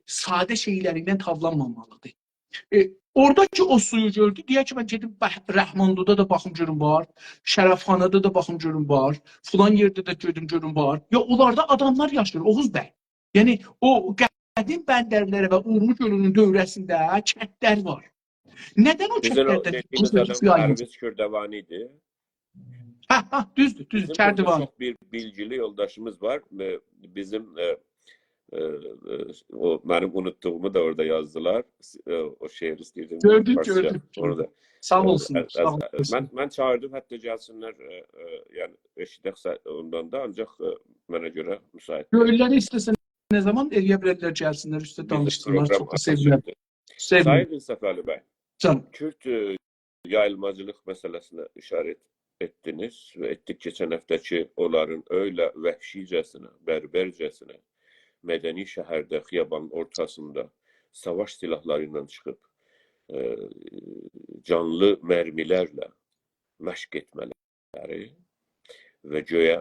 sadə şeylərindən tavlanmamalıdır. Oradakı o suyu gördü, deyək ki, mən gedim Rəhmanlıda da baxım görüm var, Şərəfxanada da baxım görüm var, filan yerdə də gedim görüm var. Ya onlarda adamlar yaşayır, Oğuz bəy. Yəni o qədim bəndərlərə və Urmu gölünün dövrəsində kəndlər var. Nədən o kəndlərdə Pərviz Kürdəvani idi? Düzdür, Kərdəvan. Çox bir bilgili yoldaşımız var. Bizim o benim unuttuğumu da orada yazdılar. O şehir istəyirdim. Gördüm. Sağ olsun. Mən çağırdım, hətta gəlsinlər, yəni eşidək ondan da, ancaq mənə görə müsait. Göyləri istəsən nə zaman eləyə bilərlər, gəlsinlər, üstə danışsınlar. Çox sevinirəm. Sayın Səfəli bəy, Kürt yayılmacılıq məsələsinə işarət etdiniz və etdik keçən həftəki onların öyle vəhşicəsinə, bərbərcəsinə mədəni şəhərdə, xiyabanın ortasında savaş silahları ilə çıxıb canlı mərmilərlə məşq etmələri və göyə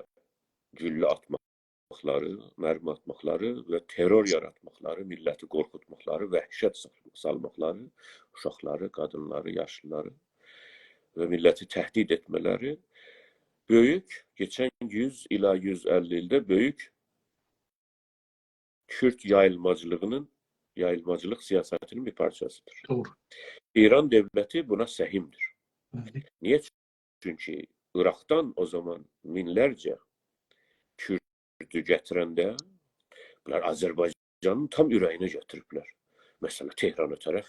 güllə atmaqları, mərmi atmaqları və terror yaratmaqları, milləti qorxutmaqları, vəhşət salmaqları, uşaqları, qadınları, yaşlıları və milləti təhdid etmələri böyük, keçən 100 ila 150 ildə böyük Kürt yayılmacılıq siyasətinin bir parçasıdır. Doğru. İran devləti buna səhimdir. Bəli. Niyə? Çünki Irak'tan o zaman minlərcə Kürdü gətirəndə bunlar Azərbaycanın tam ürəyinə gətiriblər. Məsələn, Tehrana tərəf,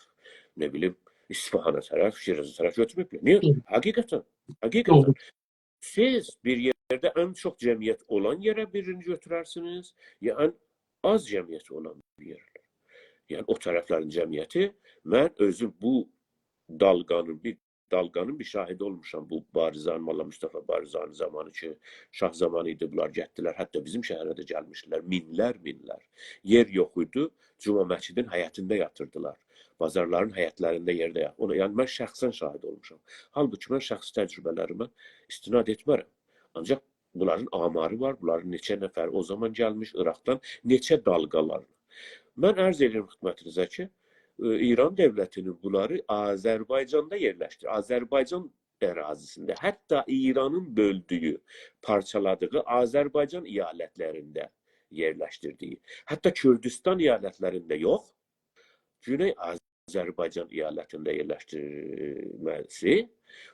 nə bilim, İsfahana tərəf, Şiraz'a tərəf götürüblər. Niyə? Həqiqətən. Doğru. Siz bir yerdə ən çox cəmiyyət olan yerə birini götürərsiniz, ya ən az cəmiyyət olan bir yerə. Yəni o tərəflərin cəmiyyəti, mən özüm bu dalğanın bir şahidi olmuşam. Bu Barizan, Molla Mustafa Barizan zamanı ki, şah zamanı idi, bunlar getdilər. Hətta bizim şəhərə də gəlmişdilər. Minlər. Yer yox idi. Cuma məscidin həyətində yatırdılar. Bazarların həyətlərində yerdə yatırdılar. Yəni mən şəxsən şahid olmuşam. Halbuki mən şəxsi təcrübələrimə istinad etmərəm. Ancaq bunların amarı var. Bunların neçə nəfər o zaman gəlmiş Irak'tan, neçə dalğalar. Mən ərz edirəm xidmətinizə ki, İran devletinin bunları Azərbaycanda yerləşdirir. Azərbaycan ərazisində, hətta İranın böldüyü, parçaladığı Azərbaycan əyalətlərində yerləşdirdiyi, hətta Kürdistan əyalətlərində yox, Güney Azərbaycan əyalətində yerləşdirilməsi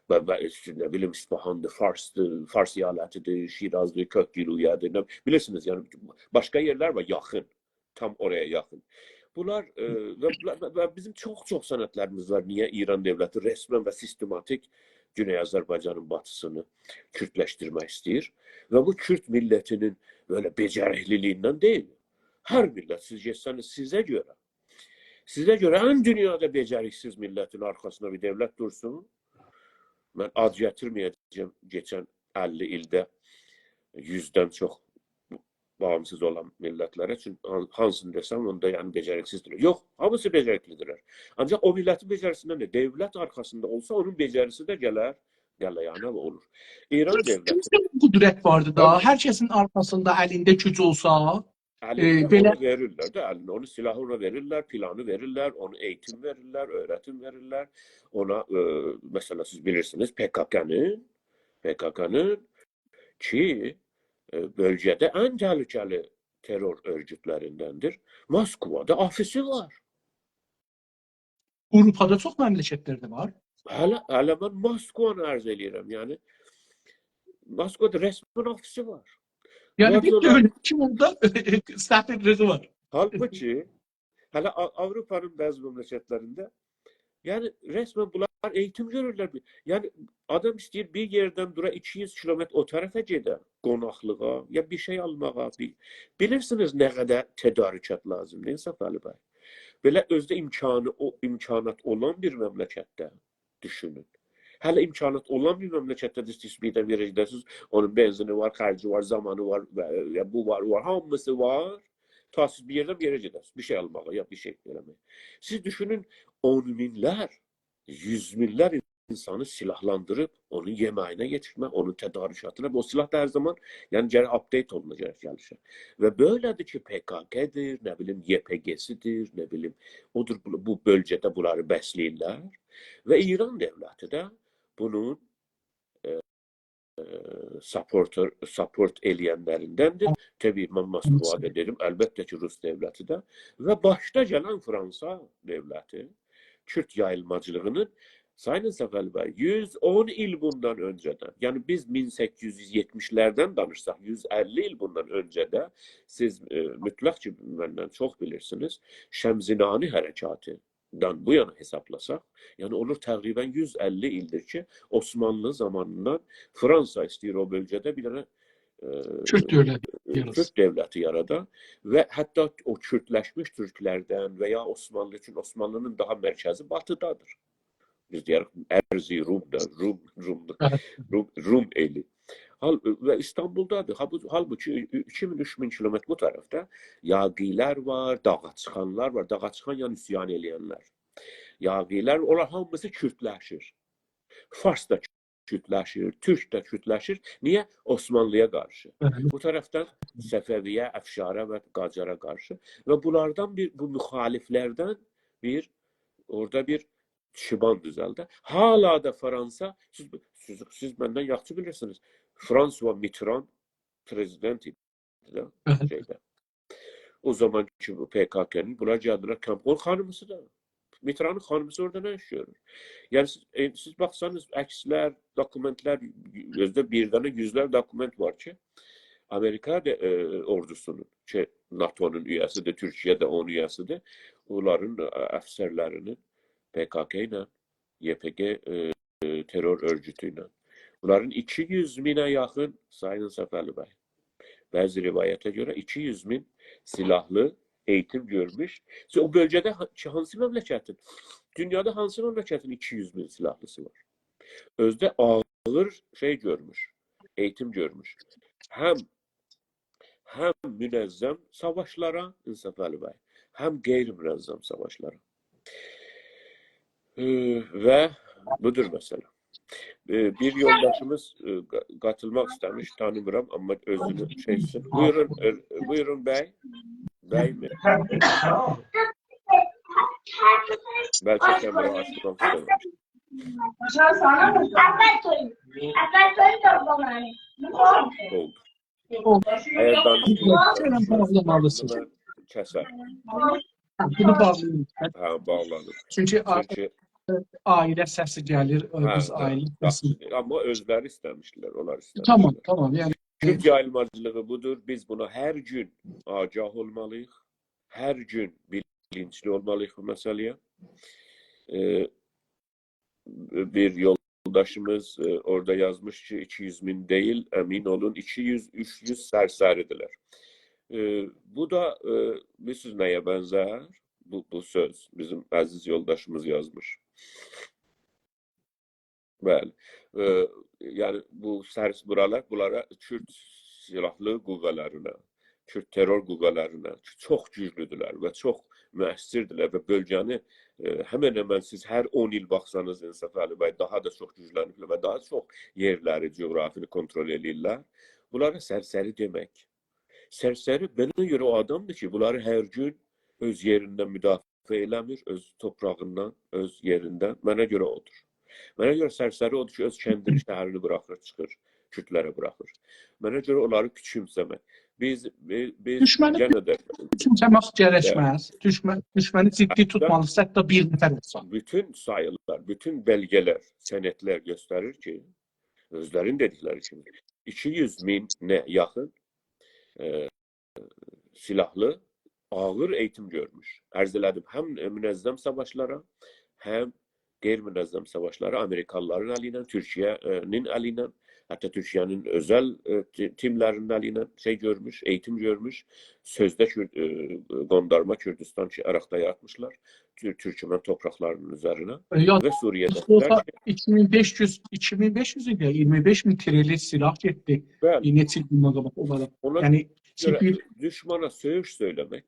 və nə bilim İsfahandır, Fars əyalətidir, Şirazdır, Kökgülüyədir. Bilirsiniz, yəni başqa yerlər var yaxın, tam oraya yaxın. Bunlar və bizim çox sənədlərimiz var. Niyə İran devləti resmen və sistematik Güney Azərbaycanın batısını Kürdləşdirmək istəyir? Və bu Kürt millətinin böyle becerikliliğindən deyil. Hər millət siz geçsəniz sizə görə ən dünyada beceriksiz milletin arkasına bir devlet dursun. Mən ad gətirməyəcəm geçən 50 ildə 100'dən çox bağımsız olan millətlərə, çünki hansını desəm, onda yəni beceriksizdir. Yox, hamısı beceriklidirlər. Ancaq o milletin becerisindən də devlet arkasında olsa, onun becerisi də gələyana olur. İran devləti... Qudrət vardı da, hər kəsin arkasında əlində güc olsa, onu verirlər də, onu silahı ona verirlər, planı verirlər, onu eğitim verirlər, öğretim verirlər. Ona, mesela siz bilirsiniz, PKK'nın ki, bölgədə ən təhlükəli terror örgütlərindəndir. Moskvada ofisi var. Avropada çox məmləkətlərdə var. Hələ mən Moskvanı ərz edirəm. Yəni, Moskvada resmen ofisi var. Yəni bir dövlət kim onda səfirləri var. Halbuki, hələ Avropanın bəzi məmləkətlərində yani resmen bunlar eğitim görürlər. Yani adam istəyir bir yerdən dura 200 kilometr o tərəfə gedə, qonaqlığa, ya bir şey almağa. Bilirsiniz nə qədər tədarükat lazımdır Səfəli bəy. Belə özdə imkanat olan bir məmləkətdə düşünün. Hələ imkanat olan bir məmləkətdə istisbidə verəcəksiniz. Onun benzini var, xərci var, zamanı var, ya bu var, hamısı var. Ta siz bir yerdən bir yerə gedəsiniz. Bir şey almağa, ya bir şey eləməyə. Siz düşünün, 10 minlər, 100 minlər insanı silahlandırıb, onun yeməyinə getirmək, onun tədarüşatına. O silah da hər zaman, yəni gərək update olunacaq gəlişə. Və böylədir ki, PKK-dir, nə bilim, YPG-sidir, nə bilim, odur bu bölgədə bunları bəsləyirlər. Və İran devləti də bunun support eləyənlərindəndir. Təbii, mən Moskvada dedim, əlbəttə ki, Rus devləti də. Və başda gələn Fransa devləti, Kürt yayılmacılığının, sayın Səfəli bəy, 110 il bundan öncədən, yəni biz 1870'lərdən danışsaq, 150 il bundan öncədə, siz mütləq ki, məndən çox bilirsiniz, Şəmzinani hərəkatından bu yana hesablasaq, yəni olur təqribən 150 ildir ki, Osmanlı zamanından Fransa istəyir o bölgədə bir dənə Kürt devləti yarada və hətta o Kürdləşmiş Türklərdən və ya Osmanlı üçün Osmanlının daha mərkəzi batıdadır. Biz deyərik, Ərzi Rum'da, Rum eli. Ve İstanbul'dadır. Halbuki 2000-3000 kilometre bu tarafta yağilər var, dağaçıxanlar var. Dağaçıxan yani üsyan eləyənlər. Yağilər, onlar hamısı Kürtləşir. Fars da kütləşir, türk də kütləşir. Niyə? Osmanlıya qarşı. Bəli. Bu tərəfdən Səfəviyə, Əfşara və Qacara qarşı və bunlardan bu müxaliflərdən orada bir şiban düzəldi. Hala da Fransa, siz məndən yaxşı bilirsiniz, François Mitterrand prezident idi şeydə. O zamanki PKK'nın bunlar gəldilər, Kampon xanımısı da. Mitterrand'ın xanımısı orada nə iş görür? Yəni siz baxsanız əkslər, dokumentlər, özdə bir dənə yüzlər dokument var ki, Amerika ordusunun, ki NATO'nun üyəsidir, Türkiyə də onun üyəsidir, onların əfsərlərinin PKK ilə, YPG terror örgütü ilə. Bunların 200 minə yaxın, Sayın Səfəli bəy, bəzi rivayətə görə 200 min silahlı eğitim görmüş. O bölgədə hansı məmləkətin? Dünyada hansı məmləkətin 200 min silahlısı var? Özdə ağır görmüş, eğitim görmüş. Həm münəzzəm savaşlara, Səfəli bəy, həm qeyri-münəzzəm savaşlara. Və budur məsələ. Bir yoldaşımız qatılmaq istəmiş, tanımıram, amma özünü şeysin. Buyurun bəy. Bəy mi? Bəlkə kəmərə açmaq istəmiş. Oldu. Əgər danışmaq kəsər. Bunu bağlayın. Bağladım. Çünki ailə səsi gəlir, biz ailə səsi. Amma özləri istəmişdilər, onlar istəmişdilər. Tamam. Yəni Türk yayılmacılığı budur. Biz buna hər gün agah olmalıyıq. Hər gün bilinçli olmalıyıq bu məsələyə. Bir yoldaşımız orada yazmış ki 200 min değil, əmin olun 200-300 sərsəridirlər. Bu da bilirsiniz nəyə bənzər? Bu söz bizim əziz yoldaşımız yazmış. Bəli. Yəni bu bunlara Kürt silahlı qüvvələrinə, Kürt terror qüvvələrinə çox güclüdülər və çox müəssirdirlər və bölgəni həmən siz hər 10 il baxsanız Səfəli bəy daha da çox gücləniblər və daha çox yerləri, coğrafini kontrol edirlər. Bunlara sərsəri demək. Sərsəri belə görə o adamdır ki, bunları hər gün öz yerindən müdafiə eləmir, öz toprağından, öz yerindən. Mənə görə odur. Mənə görə sərsəri odur ki, öz kəndini, şəhərini buraxır, çıxır, Kürtlərə buraxır. Mənə görə onları küçümsəmək. Biz yenə də küçümsəmək gərəkməz. Düşməni ciddi tutmalısa hətta bir nəfər olsa. Bütün sayılar, bütün belgeler, senetler gösterir ki, özlərin dedikləri kimi 200 minə yaxın silahlı ağır eğitim görmüş. Ərz elədim, həm münəzzəm savaşlara, həm qeyri-münəzzəm savaşlara Amerikalıların əli ilə, Türkiyənin əli ilə, hətta Türkiyənin özəl timlərinin əli ilə görmüş, eğitim görmüş. Sözdə qondarma Kürdistan ki, Əraqda yaratmışlar, Türkmen topraklarının üzərinə və Suriyədə. 2500 ilə 25 min tireli silah getdi. Neçə il bundan qabaq olaraq. Yəni düşmana söyüş söyləmək,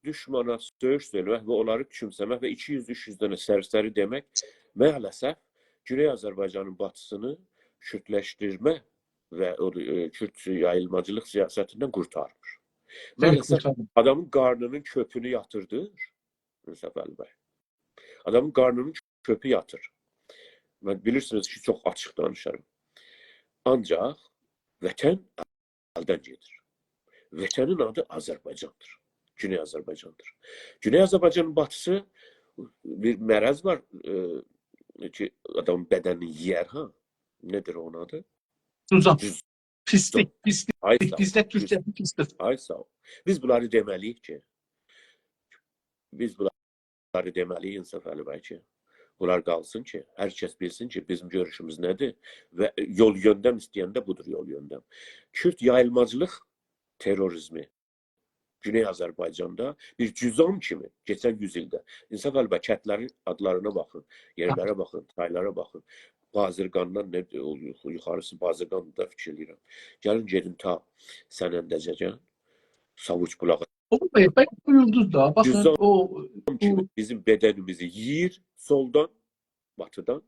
və onları küçümsəmək və 200-300 dənə sərsəri demək maalesef Güney Azərbaycanın batısını Kürtləşdirmə və Kürt yayılmacılıq siyasətindən qurtarmır. Maalesef adamın qarnının köpünü yatırdır, Səfəli bəy. Adamın qarnının köpü yatır. Bilirsiniz ki, çox açıq danışarım. Ancaq vətən əldən gedir. Vətənin adı Azərbaycandır. Güney Azərbaycandır. Güney Azərbaycanın batısı bir mərəz var ki, adamın bədənini yiyər, ha? Nedir onun adı? Cüzdan. Pislik. Bizdə Türkçədə pislik. Ay sağ ol. Biz bunları deməliyik ki, Səfəli bəy ki, bunlar qalsın ki, hər kəs bilsin ki, bizim görüşümüz nədir və yol yöndəm istəyəndə budur yol yöndəm. Kürt yayılmacılıq terrorizmi Güney Azərbaycanda bir cüzam kimi keçən 100 ildə. Səfəli bəy, kətlərin adlarına baxın, yerlərə baxın, çaylara baxın. Bazırqandan nədir oluyor? Yuxarısı Bazırqanı da fikir edirəm. Gəlin gedin ta Sənəndəcəgən, Savuç bulağı. Bu yıldız da. Baxın o bizim bədənimizi yiyir soldan, batıdan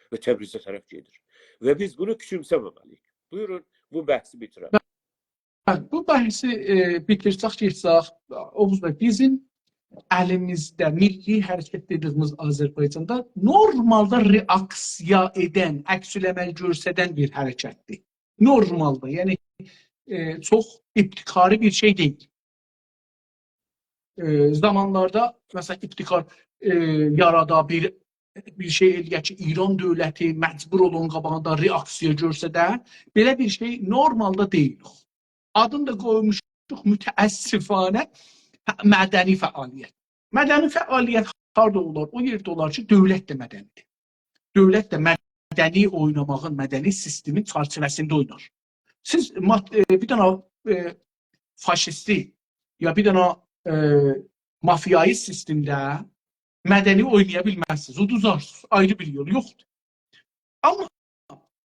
və Təbrizə tərəf gedir. və biz bunu küçümsəməməliyik. Buyurun, bu bəhsi bitirək. Bu bəhsi bitirsək, geçsək, Oğuz bəy, bizim əlimizdə milli hərəkət dediyimiz Azərbaycanda normalda reaksiya edən, əks-üləməl göstərən bir hərəkətdir. Normalda, yəni çox ibtikari bir şey deyil. Zamanlarda məsələn ibtikar yarada bir şey eləyə ki, İran dövləti məcbur olan qabağında reaksiya göstərdə, belə bir şey normalda deyil. Adını da qoymuşduq mütəəssifanə mədəni fəaliyyət. Mədəni fəaliyyət harda olar? O yerdə olar ki, dövlət də mədənidir. Dövlət də mədəni oynamağın, mədəni sistemin çərçivəsində oynar. Siz bir dənə faşisti ya bir dənə mafiyayı sistemdə mədəni oynaya bilməzsiniz, uduzarsınız, ayrı bir yol yoxdur.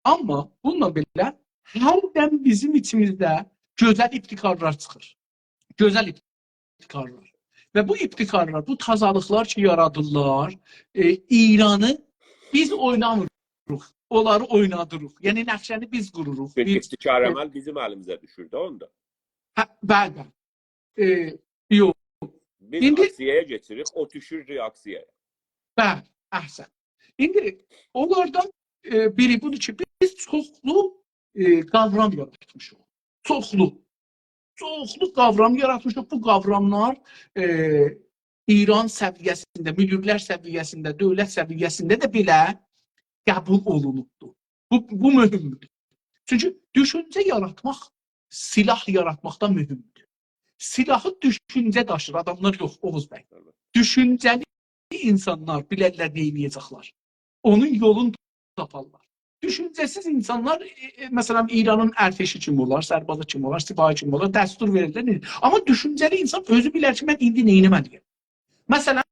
Amma bununla belə hərdən bizim içimizdə gözəl ibtikarlar çıxır. Gözəl ibtikarlar. Və bu ibtikarlar, bu tazalıqlar ki yaradırlar, İranı biz oynamırıq, onları oynadırıq. Yəni nəqşəni biz qururuq. Bir ibtikar əməl bizim əlimizə düşür də onda. Bəli. Yox. Biz aksiyaya geçirik, o düşür reaksiyaya. Bəli, əhsən. İndi onlardan biri budur ki, biz çoxlu qavram yaratmışıq. Çoxlu qavram yaratmışıq. Bu qavramlar İran səviyyəsində, müdürlər səviyyəsində, dövlət səviyyəsində də belə qəbul olunubdur. Bu mühümdür. Çünki düşüncə yaratmaq, silah yaratmaqdan mühümdür. Silahı düşüncə daşır, adamlar yox, Oğuz bəy. Düşüncəli insanlar bilərlər nə edəcəklər. Onun yolunu taparlar. Düşüncəsiz insanlar, məsələn, İranın ərteşi kimi olar, sərbazı kimi olar, sipahi kimi olar, dəstur verirlər. Amma düşüncəli insan özü bilər ki, mən indi nə etməliyəm. Məsələn,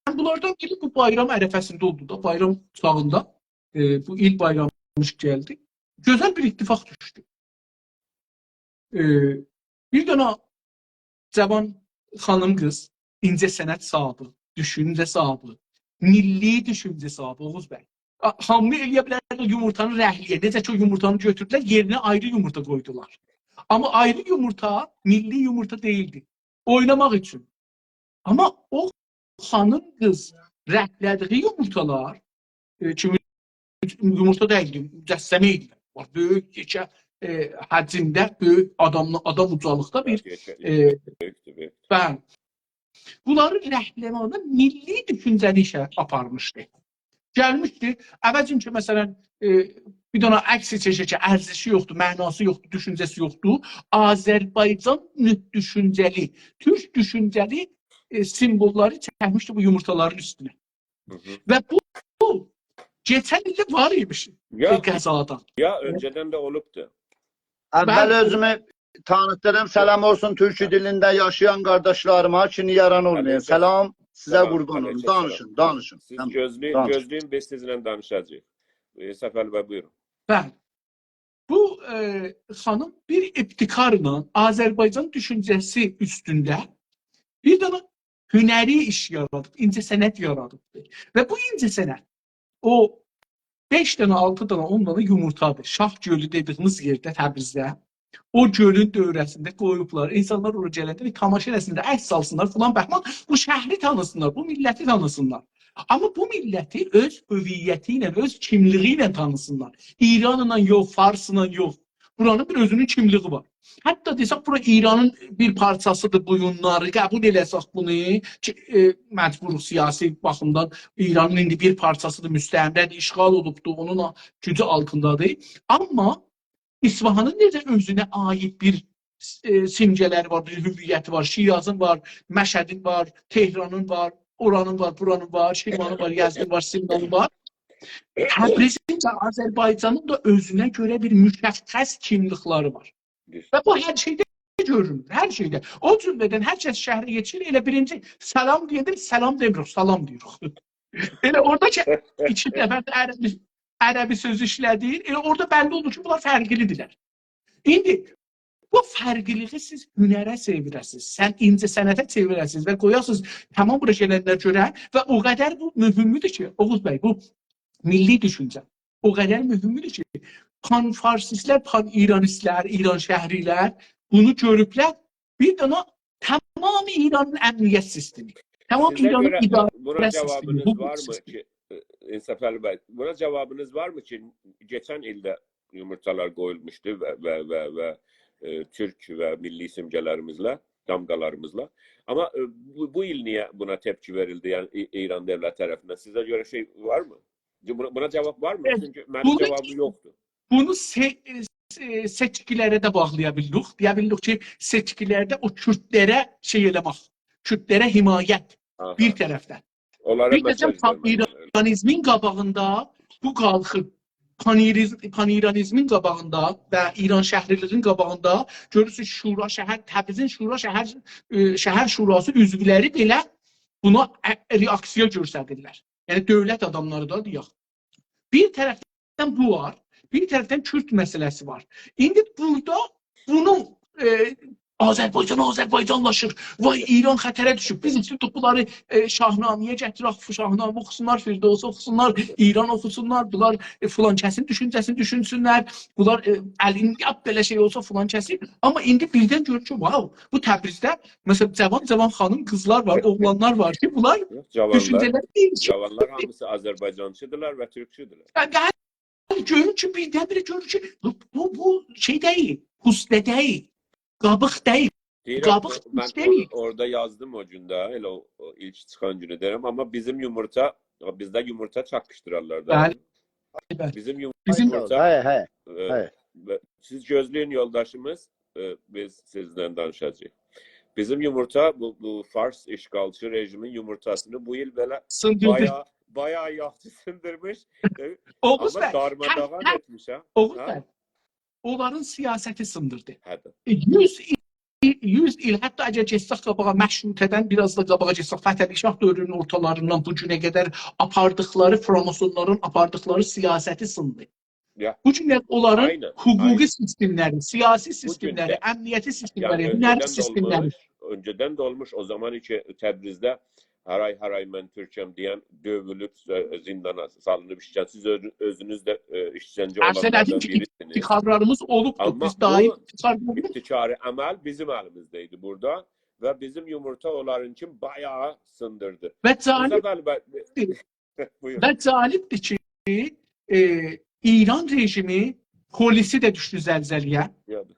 bunlardan biri bu bayram ərəfəsində oldu da, bayram çağında, bu il bayrammış gəldi. Gözəl bir ittifaq düşdü. Bir dənə cavan xanım qız, incəsənət sahibi, düşüncə sahibi, milli düşüncə sahibi Oğuz bəy. Hamı eləyə bilər yumurtanı rəhliyə. Necə ki o yumurtanı götürdülər, yerinə ayrı yumurta qoydular. Amma ayrı yumurta milli yumurta değildi. Oynamaq üçün. Amma o xanım qız rəhlədiyi yumurtalar kimi yumurta deyildi, mücəssəmə idilər. Böyük yekə həcmdə, böyük adam ucalıqda bir bəli. Bunları rəhləməkdə milli düşüncəli işə aparmışdı. Gəlmişdi, əvvəlcə ki, məsələn, bir dənə əks çəkir ki, ərzişi yoxdur, mənası yoxdur, düşüncəsi yoxdur. Azərbaycan düşüncəli, türk düşüncəli simvolları çəkmişdi bu yumurtaların üstünə. Və bu geçən ildə var imiş qəzadan. Ya, önceden de olubdu. Əvvəl özümü tanıtırım. Selam olsun Türkçü dilində yaşayan qardaşlarıma ki, niyaran olmayın. Selam, sizə qurban olun. Danışın. Siz gözləyin, biz sizinlə danışacağıq. Səfər bəy, buyurun. Bəli. Bu xanım bir ibtikarla Azərbaycan düşüncəsi üstündə bir dənə hünəri iş yaradıb, incəsənət yaradıb. Və bu incəsənət o 5 dənə, 6 dənə, 10 dənə yumurtadır. Şah Gölü dediyimiz yerdə Təbrizdə. O gölün dövrəsində qoyublar. İnsanlar oraya gələndə tamaşa eləsinlər, əks salsınlar filan bəhman. Bu şəhri tanısınlar, bu milləti tanısınlar. Amma bu milləti öz hüviyyəti ilə, öz kimliyi ilə tanısınlar. İranla yox, Farsla yox. Buranın bir özünün kimliyi var. Hətta desək, bura İranın bir parçasıdır bu yunları. Qəbul eləsək bunu ki, məcburuq siyasi baxımdan İranın indi bir parçasıdır, müstəmrədir, işğal olubdur, onun gücü altındadır. Amma İsfahanın necə özünə aid bir simgələri var, bir hüviyyəti var, Şirazın var, Məşədin var, Tehranın var, oranın var, buranın var, Şirvanın var, Yazgın var, Simdanın var. Təbrizin və Azərbaycanın da özünə görə bir müşəxxəs kimlikləri var. Və bu hər şeydə görünür, hər şeydə. O cümlədən hər kəs şəhərə yetişir, elə birinci salam deyilir, salam demirik, salam deyirik. Elə orada ki, iki nəfər ərəbi sözü işlədir, elə orada bəlli olur ki, bunlar fərqlidirlər. İndi bu fərqliliyi siz hünərə çevirəsiniz, sən incəsənətə çevirəsiniz və qoyasınız tamam bura gələnlər görə və o qədər bu mühümdür ki, Oğuz bəy, bu milli düşüncə. o qədər mühümdür ki, pan-farsistlər, pan-İranistlər, İran şəhrilər bunu görüblər. Bir dənə tamam İranın əmniyyət sistemi, tamam Sizə İranın görə buna idarə sistemi, cavabınız hukuk var mı sistemi. ki, İnsaf Əli bəy, buna cavabınız var mı ki, geçən ildə yumurtalar qoyulmuşdu və Türk və milli simgələrimizlə, damqalarımızla. Amma bu il niyə buna tepki verildi, yəni İran devlet tərəfindən? Sizə görə şey var mı? Buna cevap var mı? Çünki mənim cevabım yoxdur. Bunu seçkilərə də bağlaya bildik. Deyə bildik ki, seçkilərdə o Kürdlərə şey eləmək, Kürdlərə himayət bir tərəfdən. Onlara Bir də pan-İranizmin qabağında bu qalxıb, pan-İranizmin qabağında və İran şəhərlərinin qabağında görürsünüz Şura şəhər, Təbrizin Şura şəhər şurası üzvləri belə buna reaksiya göstərirlər. Yəni dövlət adamları da deyək. Bir tərəfdən bu var, bir tərəfdən Kürt məsələsi var. İndi burada bunu Azərbaycanlaşır. Vay İran xətərə düşüb. Biz istədik bunları Şahnaməyə gətirək, Şahnamə oxusunlar, Firdevsi oxusunlar, İran oxusunlar, bunlar filan kəsin düşüncəsini düşünsünlər. Bunlar əlində belə şey olsa filan kəsin. Amma indi birdən görür ki, wow, bu Təbrizdə məsələn cavan xanım, qızlar var, oğlanlar var ki, bunlar düşüncələr deyil. Cavanlar hamısı Azərbaycançıdırlar və Türkçüdürlər. Yəni görür ki, birdən-birə görür ki, bu şey deyil, husnə deyil. Qabıq deyil. Qabıq deyil. Orada yazdım o gündə, elə o ilk çıxan günü deyirəm, amma bizdə yumurta çakışdırarlar da. Bizim yumurta. Siz gözləyin yoldaşımız, biz sizdən danışacağıq. Bizim yumurta, bu Fars işgalçı rejimin yumurtasını bu il belə bayağı yaxşı sındırmış. Amma darmadağın etmiş. Oğuz bəy. Onların siyasəti sındırdı. 100 il, hətta əgər geçsək qabağa, məşrutədən biraz da qabağa geçsək, Fətəli Şah dövrünün ortalarından bu günə qədər apardıqları, framasonların apardıqları siyasəti sındı. Bu günə onların hüquqi sistemləri, siyasi sistemləri, əmniyyəti sistemləri, hünəri sistemləri. Öncədən də olmuş, o zaman ki Təbrizdə haray mən Türkəm deyən dövülüb zindana salınıb işgəncə. Siz özünüz də işgəncə olanlardan birisiniz. İftixarlarımız olub, biz daim İftikari əməl bizim əlimizdəydi burada və bizim yumurta onların için bayağı sındırdı. Və cəlibdir ki, İran rejimi polisi də düşdü zəlzəliyə,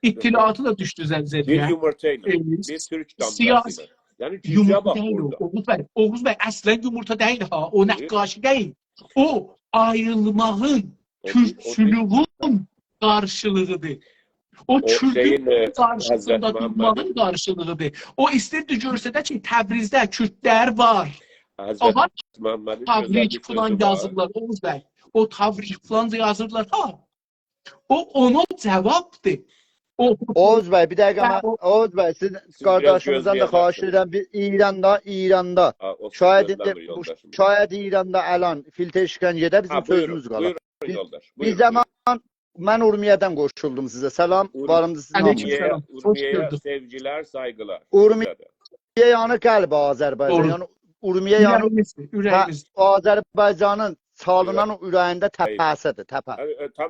ittilatı da düşdü zəlzəliyə. Bir yumurta ilə, bir Türk damgasıyla. Yani cüzya bak burada. Oğuz bəy, əslən yumurta deyil ha, o nəqqaşı deyil. O ayrılmağın, Kürtçülüğün qarşılığıdır. O Kürtün qarşısında durmağın qarşılığıdır. O istəyirdi görsə də ki, Təbrizdə Kürtlər var. Ama tavrik falan yazırlar Oğuz bəy. O tavrik falan yazırlar ha. O ona cavabdır. Oğuz bəy, bir dəqiqə Oğuz bəy, siz qardaşımızdan da xahiş edirəm, bir İranda şayad İranda əlan filtr işgəncədə bizim sözümüz qalır. Bir zaman mən Urmiyədən qoşuldum sizə. Salam, varımdı sizin namınız. Urmiyəyə sevgilər, saygılar. Urmiyə yanı qəlb Azərbaycan. Yəni Urmiyə yanı Azərbaycanın salınan ürəyində təpəsidir, təpə.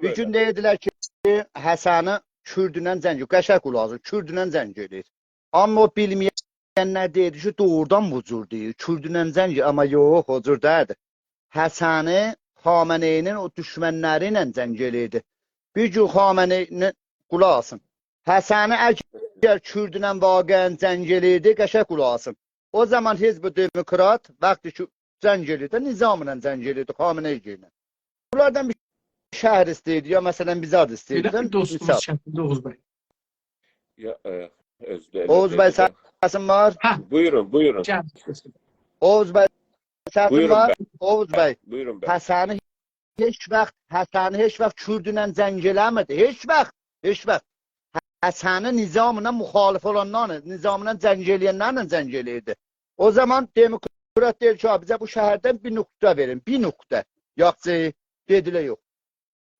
Bir gün deyidilər ki, Həsəni Kürdünə zəng, qəşəq qulağın, Kürdünə zəng edir. Amma o bilməyənlər deyir ki, doğrudan bu cür deyir. Kürdünə zəng, amma yox, o cür deyir. Həsəni Xameneyinin o düşmənləri ilə zəng edirdi. Bir gün Xameneyinin qulağın. Həsəni əgər Kürdünə vaqəən zəng edirdi, qəşəq qulağın. O zaman Hizb-i Demokrat vaxtı ki, zəng edirdi, nizamla zəng edirdi, Xameney ilə. Bunlardan bir şəhər istəyirdi, ya məsələn bizə ad istəyirdi. Belə bir dostumuz şəklində Oğuz bəy. Oğuz bəy səsin var? Buyurun. Oğuz bəy səsin var? Oğuz bəy. Buyurun bəy. Həsəni heç vaxt Kürdünə zəng eləmədi. Heç vaxt. Həsəni nizamına müxalif olanlarla, nizamına zəng eləyənlərlə zəng eləyirdi. O zaman Demokrat deyir ki, bizə bu şəhərdən bir nöqtə verin. Bir nöqtə. Yoxsa dedilə yox.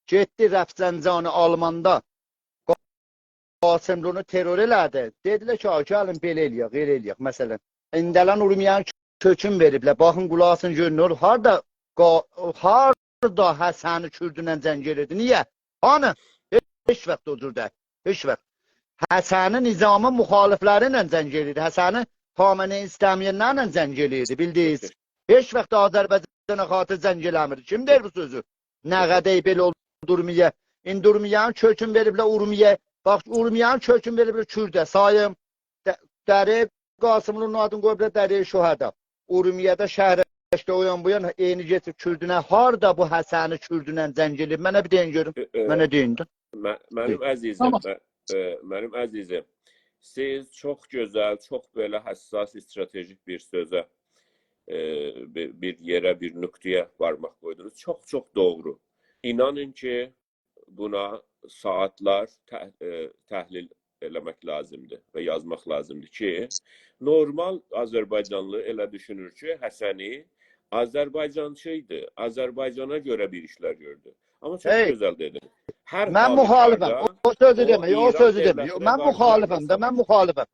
Getdi Rəfsəncanı Almanda Qasımlunu terror elədi. Dedilər ki, gəlin belə eləyək, elə eləyək. Məsələn, indələn Urmiyanın kökün veriblər. Baxın, qulağın görünür. Harda harda Həsəni Kürdünə zəng edirdi? Niyə? Hani? Heç vaxt o cür deyil. Heç vaxt. Həsəni nizamın müxaliflərlə zəng edirdi. Həsəni Xameneyi istəməyənlərlə zəng edirdi, bildiniz. Heç vaxt Azərbaycana xatir zəng eləmirdi. Kim deyir bu sözü? Nə qədəy belə Urmiyə. İndi Urmiyanın kökün veriblər Urmiyə. Bax, Urmiyanın kökün veriblər Kürdə. Sayım, Dəri Qasımlının adını qoyublar Dəri Şühəda. Urmiyədə şəhərləşdə o yan bu yan eyni getir Kürdünə. Harda bu Həsəni Kürdünə zəng eləyib? Mənə bir deyin görün. Mənə deyin. Mənim əzizim, siz çox gözəl, çox belə həssas, stratejik bir sözə, bir yerə, bir nöqtəyə varmaq qoydunuz. Çox doğru. İnanın ki, buna saatlar təhlil eləmək lazımdır və yazmaq lazımdır ki, normal Azərbaycanlı elə düşünür ki, Həsəni Azərbaycançı idi. Azərbaycana görə bir işlər gördü. Amma çox gözəl dedim. Mən müxalifəm. O sözü demək, o sözü demək. Mən müxalifəm də, mən müxalifəm.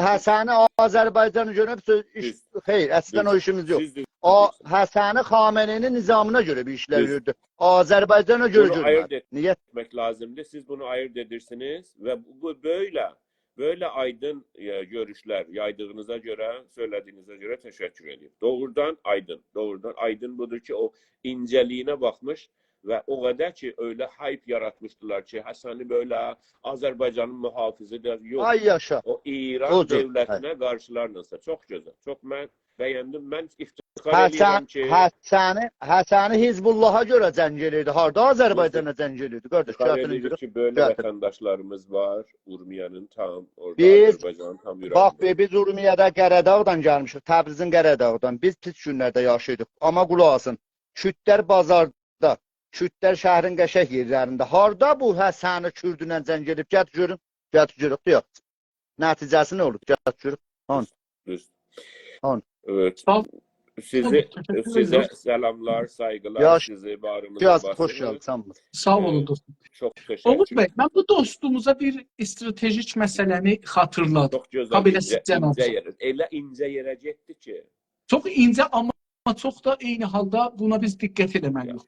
Həsəni Azərbaycanı görüb, xeyr, əslən o işimiz yox. Həsəni Xameneyinin nizamına görə bir işlər gördü. Azərbaycana görə görmədi. Niyə? Etmək lazımdır. Siz bunu ayırt edirsiniz və bu böyle aydın görüşlər yaydığınıza görə, söylədiyinizə görə təşəkkür edirəm. Doğrudan aydın budur ki, o incəliyinə baxmış və o qədər ki, öyle hype yaratmışdılar ki, Həsəni böyle Azərbaycanın mühafizidir. Yox, ay yaşa. O İran devlətinə qarşılarınızsa. Çox gözəl. Çox mən bəyəndim. Mən iftixar edirəm ki... Həsəni Hizbullaha görə zəng edirdi. Harda Azərbaycana zəng edirdi? İftixar edirdi ki, böyle vətəndaşlarımız var. Urmiyanın tam, orada Azərbaycanın tam yüreğində. Bax, biz Urmiyədə Qəradağdan gəlmişik. Təbrizin Qəradağdan. Biz pis günlərdə yaşayırdıq. Amma qulaq asın. Kürdlər bazarda. Kürdlər şəhərin qəşəng yerlərində. Harda bu Həsəni Kürdünə zəng edib? Gəl görün. Gəl görün. Yox. Nəticəsi nə olub? Gəl görün. Düz. Evet. Size selamlar, saygılar. Sizi bağrımıza basın. Hoş geldin. Sağ olun dostum. Çok teşekkür ederim. Oğuz Bey, ben bu dostumuza bir stratejik meseleni hatırladım. Çok güzel, ince yere getdi ki. Çok ince ama çok da eyni halda buna biz dikkat etmeliyiz.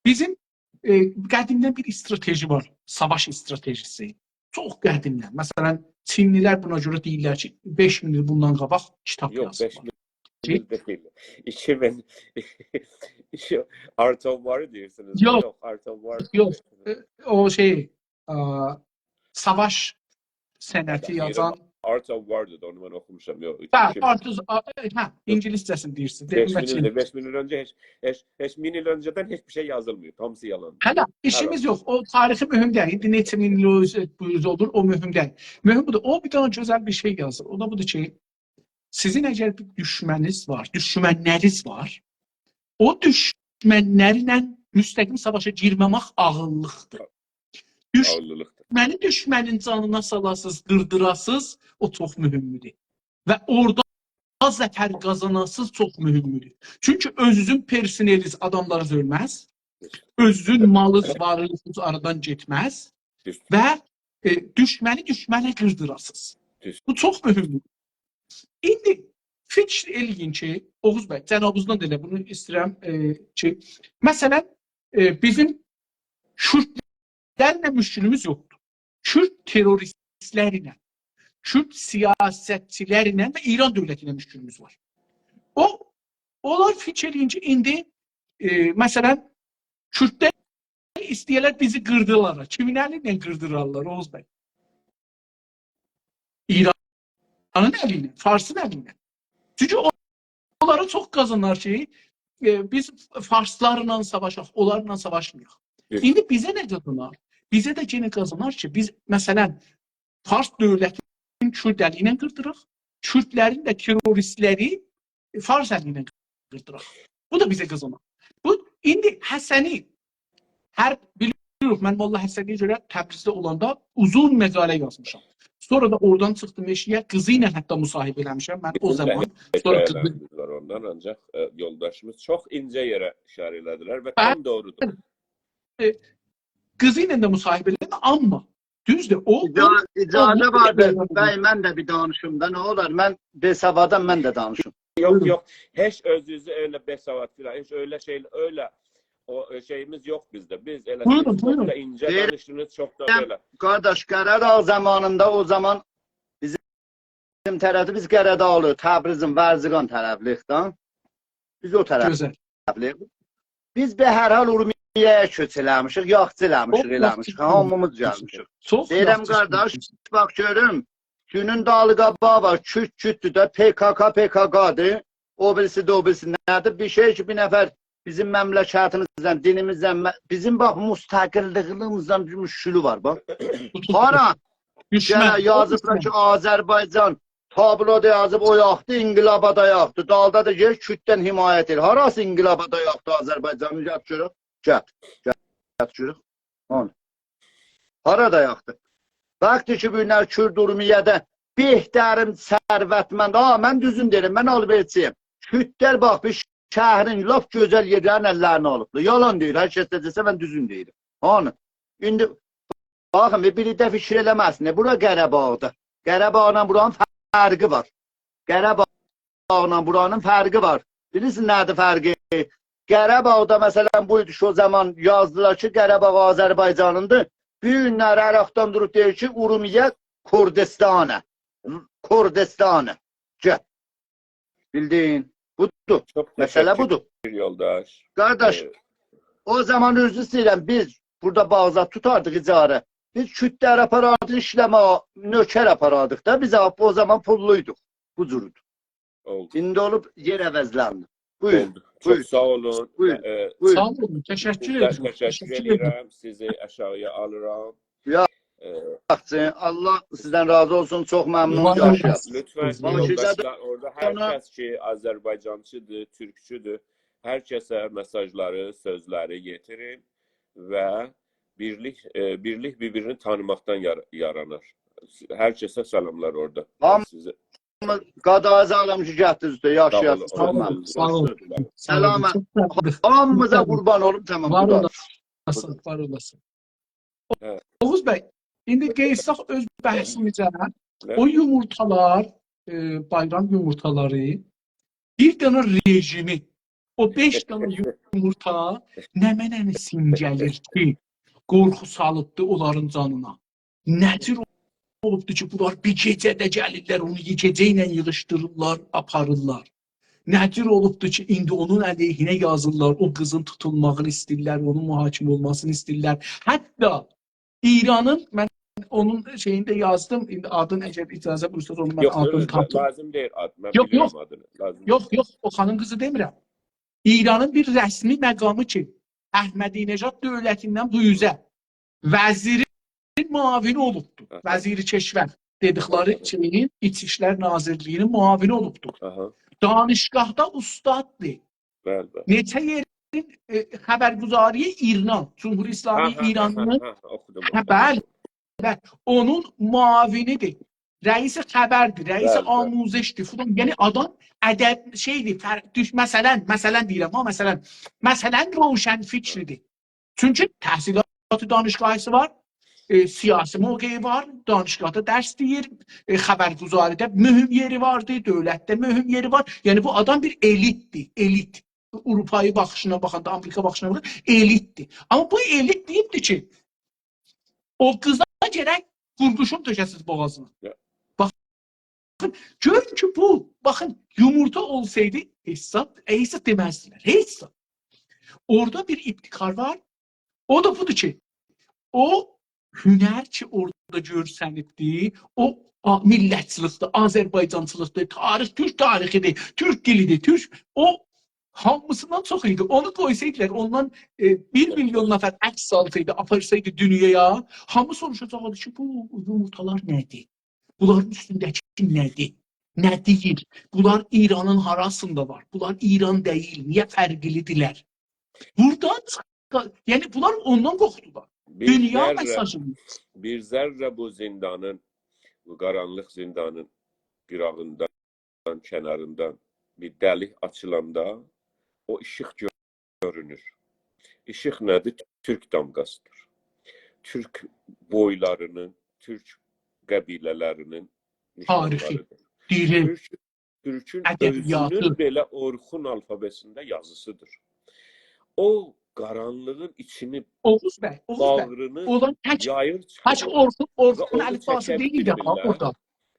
Bizim qədimdən bir strateji var. Savaş stratejisi. Çox qədimdən. Məsələn, Çinlilər buna görə deyirlər ki, 5000 il bundan qabaq kitab yazırlar. Yok, 5000 değil. 2000 Art of War diyorsunuz. Yok, Art of War. Yok. O savaş sənəti yazan Art of War'dı, onu ben okumuşam. Yok. İngiliscəsini deyirsin. 5000 yıl önce heç 1000 yıl önceden hiçbir şey yazılmıyor. Hamısı yalan. Hələ işimiz yox. O tarixi mühüm deyil. İndi neçə min il olur, o mühüm deyil. Mühüm budur. O bir daha gözəl bir şey yazır. O da budur ki, sizin əgər bir düşmənləriniz var, o düşmənlərlə müstəqim savaşa girməmək ağıllıqdır. Düşmənin canına salasız, qırdırasız, o çox mühümdür. Və orada zəfər qazanasız çox mühümdür. Çünki özünüzün personeliz adamlarınız ölməz, özünüzün malınız, varlığınız aradan getməz və düşməni qırdırasız. Bu çox mühümdür. İndi fikir eləyin ki, Oğuz bəy, cənabınızdan da elə bunu istəyirəm ki, məsələn, bizim Kürtlərlə müşkülümüz yoxdur. Kürt teröristlərlə, Kürt siyasətçilərlə və İran dövlətinə müşkülümüz var. Onlar fikir eləyin ki, indi, məsələn, Kürtlər istəyirlər bizi qırdılar. Kiminlərlə qırdırarlar, Oğuz bəy? İranın əlinə, Farsın əlinə. Çünki onlara çox qazanar ki, biz Farslarla savaşaq, onlarla savaşmayaq. İndi bizə nə qazanar? Bizə də yenə qazanar ki, biz, məsələn, Fars dövlətinin Kürd əli ilə qırdıraq, Kürtlərin də teröristləri Fars əli ilə qırdıraq. Bu da bizə qazanar. İndi Həsəni, biliyoruz, mən Molla Həsəniyə görə Təbrizdə olanda uzun məqalə yazmışam. Sonra da oradan çıxdım eşiyə, qızı ilə hətta müsahibə eləmişəm. Mən o zaman sonra qızı var ondan, ancaq yoldaşımız çox incə yerə işarə elədilər və tam doğrudur. Qızı ilə də müsahibə elədim, amma düzdür. İcazə vardır. Bəy, mən də bir danışım da, nə olar? Mən besavadan mən də danışım. Yok. Heç özünüzü öyle besavad filan, heç öyle şey, öyle o şeyimiz yok bizde. Biz elə Buyurun, siz buyurun. çok da ince danıştınız, çok da böyle. Qardaş, Qəradağ zamanında o zaman bizim tərəfdə biz Qəradağlı, Təbrizin, Vərziqan tərəfliyik. Biz o tərəfliyik. Biz be hər hal Urmiyəyə köç eləmişik, yaxçı eləmişik, hamımız gəlmişik. Deyirəm qardaş, bax görüm, günün dalı qabağı var, küt-kütdür də, PKK-PKK'dır, o birisi də o birisi nədir? Bir şey ki, bir nəfər bizim məmləkətimizdən, dinimizdən, bizim bax, müstəqilliyimizdən bir müşkülü var, bax. Hara? Gələ yazıblar ki, Azərbaycan tabloda yazıb o yaxdı, inqilaba da yaxdı. Dalda da gel, kütdən himayət edir. Harası inqilaba da yaxdı Azərbaycanı? Gəl görək. Gəl görək. Harada yaxdı? Baxdı ki, bu günlər Kürt Urmiyədə behtərim, sərvətmənd. Mən düzün deyirəm, mən alverçiyim. Kütlər bax, bir şəhrin laf gözəl yerlərin əllərini alıbdır. Yalan deyir, hər kəs desə mən düzün deyirəm. İndi baxın, biri də fikir eləməsin. Bura Qarabağdır. Qarabağla buranın fərqi var. Qarabağla buranın fərqi var. Bilirsiniz nədir fərqi? Qarabağda məsələn buydu ki, o zaman yazdılar ki, Qarabağ Azərbaycanındır. Bir günlər Ərəqdan durub deyir ki, Urmiyə Kurdistanı. Kurdistanı. Gəl. Bildin? Budur. Məsələ budur. Yoldaş. Qardaş, o zaman özü istəyirəm, biz burada bağzat tutardıq icarə. Biz kütlər aparardıq, işləmə, nökər aparardıq da, biz o zaman pulluyduq. Bu cürüdür. İndi olub yer əvəzləndi. Buyurun. Çok sağ olun. Buyurun. Sağ olun. Teşekkür ederim. Teşekkür ederim. Sizi aşağıya alıram. Allah sizden razı olsun. Çok memnun yaşayasın. Lütfen yoldaşlar, orada herkes ki Azərbaycançıdır, Türkçüdür. Herkese mesajları, sözleri getirin ve birlik birbirini tanımaktan yaranır. Herkese selamlar orada. Size. Qadağızı alamcı gətirir üstə, yaşayasın. Sağ olun. Səlamət. Hamımıza qurban olum, tamam. Var olasın, var olasın. Oğuz bəy, indi qeysaq öz bəhsimizə, o yumurtalar, bayram yumurtaları, bir dənə rejimi, o 5 dənə yumurta nə mənəni sincəlir ki, qorxu salıbdı onların canına. Nədir olubdu ki, bunlar bir gecədə gəlirlər, onu gecəylə yığışdırırlar, aparırlar. Nədir olubdu ki, indi onun əleyhinə yazırlar, o qızın tutulmağını istəyirlər, onun mühakimə olmasını istəyirlər. Hətta İranın, mən onun şeyində yazdım, indi adın əgər icazə buyursanız, onu mən adını tapdım. Lazım deyil ad, mən bilirəm adını. Yox, o xanın qızı demirəm. İranın bir rəsmi məqamı ki, Əhmədinəcad dövlətindən bu üzə vəzirin muavini olubdu. Vəziri Keşvər dedikləri şeyin İçişlər Nazirliyinin muavini olubdu. Danışgahda ustaddır. Neçə yerin xəbərguzariyə İran, Cumhur İslami İranının bəli, onun muavinidir. Rəisi xəbərdir, rəisi amuzişdir. Yəni adam ədəb şeydir, məsələn deyirəm, məsələn roşən fikridir. Çünki təhsilatı danışgahısı var, siyasi mövqeyi var, danışqahda dərs deyir, xəbərguzaridə mühüm yeri vardı, dövlətdə mühüm yeri var. Yəni bu adam bir elitdir, elit. Avropayı baxışına baxanda, Amerika baxışına baxanda elitdir. Amma bu elit deyibdir ki, o qıza gərək qurquşun tökəsiz boğazına. Baxın, görün ki bu, baxın, yumurta olsaydı hesab deməzdilər, hesab. Orada bir ibtikar var, o da budur ki, o hünər ki orada görsənibdir, o millətçilikdir, Azərbaycançılıqdır, Türk tarixidir, Türk dilidir, o hamısından çox idi. Onu qoysaydılar, ondan 1 milyon nəfər əks salsaydı, aparsaydı dünyaya, hamı soruşacaqdı ki, bu yumurtalar nədir? Bunların üstündəki nədir? Nə deyil? Bunlar İranın harasında var? Bunlar İran deyil, niyə fərqlidirlər? Buradan, yəni bunlar ondan qorxdular. Dünya mesajını. Bir zərrə bu zindanın, bu qaranlıq zindanın qırağından, kənarından bir dəlik açılanda o işıq görünür. İşıq nədir? Türk damqasıdır. Türk boylarının, Türk qəbilələrinin tarixi, dili, Türkün özünün belə Orxun alfabesində yazısıdır. O qaranlığın içini, Oğuz bəy, bağrını olan tək yayır tək çıxır. Orxun Onu əlifbası çəkə deyil də bilmirlər. orada.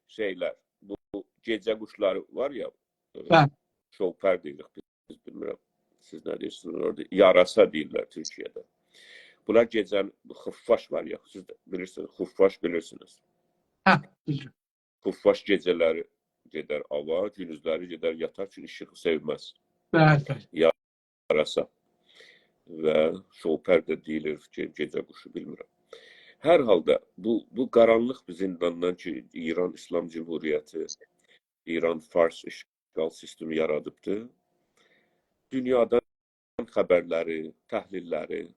Şeylər, bu gecə quşları var ya, Bəli. şovpər deyirik biz, bilmirəm. Siz nə deyirsiniz orada? Yarasa deyirlər Türkiyədə. Bunlar gecən, xuffaş var ya, siz də bilirsiniz, xuffaş bilirsiniz. Hə, bilirəm. Xuffaş gecələri gedər ava, gündüzləri gedər yatar üçün işığı sevməz. Bəli. Yarasa və şovpər də deyilir ki, gecə quşu, bilmirəm. Hər halda bu qaranlıq bir zindandan ki, İran İslam Cumhuriyyəti, İran Fars işğal sistemi yaradıbdır. Dünyadan xəbərləri, təhlilləri,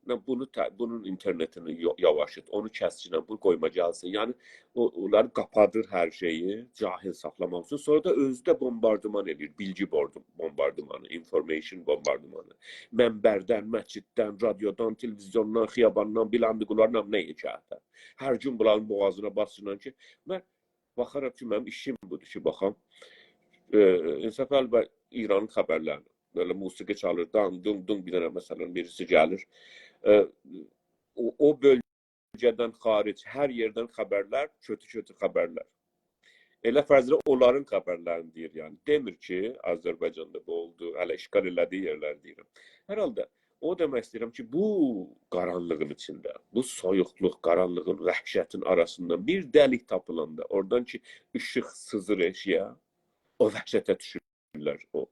bunun internetini yavaşıt, onu kəskinə, bunu qoyma gəlsin. Yəni, onları qapadır hər şeyi, cahil saxlamaq üçün. Sonra da özü də bombardıman edir, bilgi bombardımanı, information bombardımanı. Mənbərdən, məsciddən, radiodan, televizyondan, xiyabandan, bilandıqlardan nə hekayətə. Hər gün bunların boğazına basılan ki, mən baxaram ki, mənim işim budur ki, baxam. İnsaf əlbə İranın xəbərlərini. Böyle musiqi çalır, dum bir dənə məsələn birisi gəlir. O bölgədən xaric hər yerdən xəbərlər, kötü xəbərlər. Elə fərzlə onların xəbərlərini deyir yəni. Demir ki, Azərbaycanda bu oldu, hələ işğal elədiyi yerlər deyirəm. Hər halda o demək istəyirəm ki, bu qaranlığın içində, bu soyuqluq, qaranlığın, vəhşətin arasından bir dəlik tapılanda, oradan ki, işıq sızır eşiyə, o vəhşətə düşür.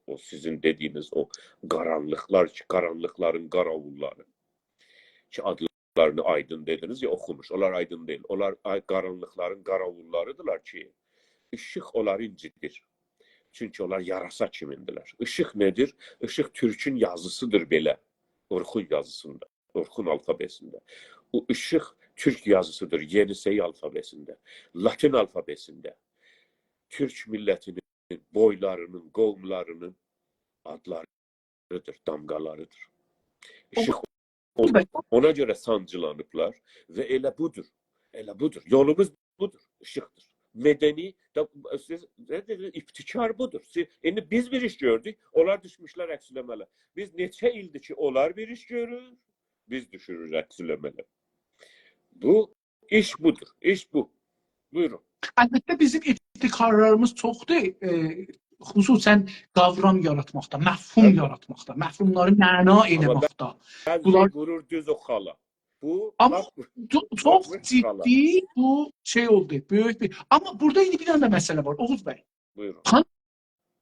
O sizin dediğiniz o qaranlıqlar ki, qaranlıqların qaravulları ki, adlarını aydın dediniz ya, oxumuş. Onlar aydın deyil. Onlar qaranlıqların qaravullarıdırlar ki, işıq onları incidir. Çünki onlar yarasa kimindilər. Işıq nedir? Işıq Türkün yazısıdır belə. Orxun yazısında, Orxun alfabesində. O işıq Türk yazısıdır Yenisey alfabesində, Latin alfabesində. Türk millətinin boylarının, qovumlarının adlarıdır, damgalarıdır. İşıq ona görə sancılanıblar və elə budur. Yolumuz budur, işıqdır. Medeni, siz ne dediniz, iptikar budur. Şimdi biz bir iş gördük, onlar düşmüşlər əksüləmələ. Biz neçə ildir ki, onlar bir iş görür, biz düşürür əksüləmələ. Bu, iş budur, iş bu. Buyurun. Əlbəttə bizim ibtikarlarımız çoxdur. Xüsusən qavram yaratmaqda, məfhum yaratmaqda, məfhumları məna eləməkdə. Bunlar qurur düz oxala. Bu amma çox ciddi bu şey oldu, böyük bir. Amma burada indi bir dənə məsələ var, Oğuz bəy. Buyurun.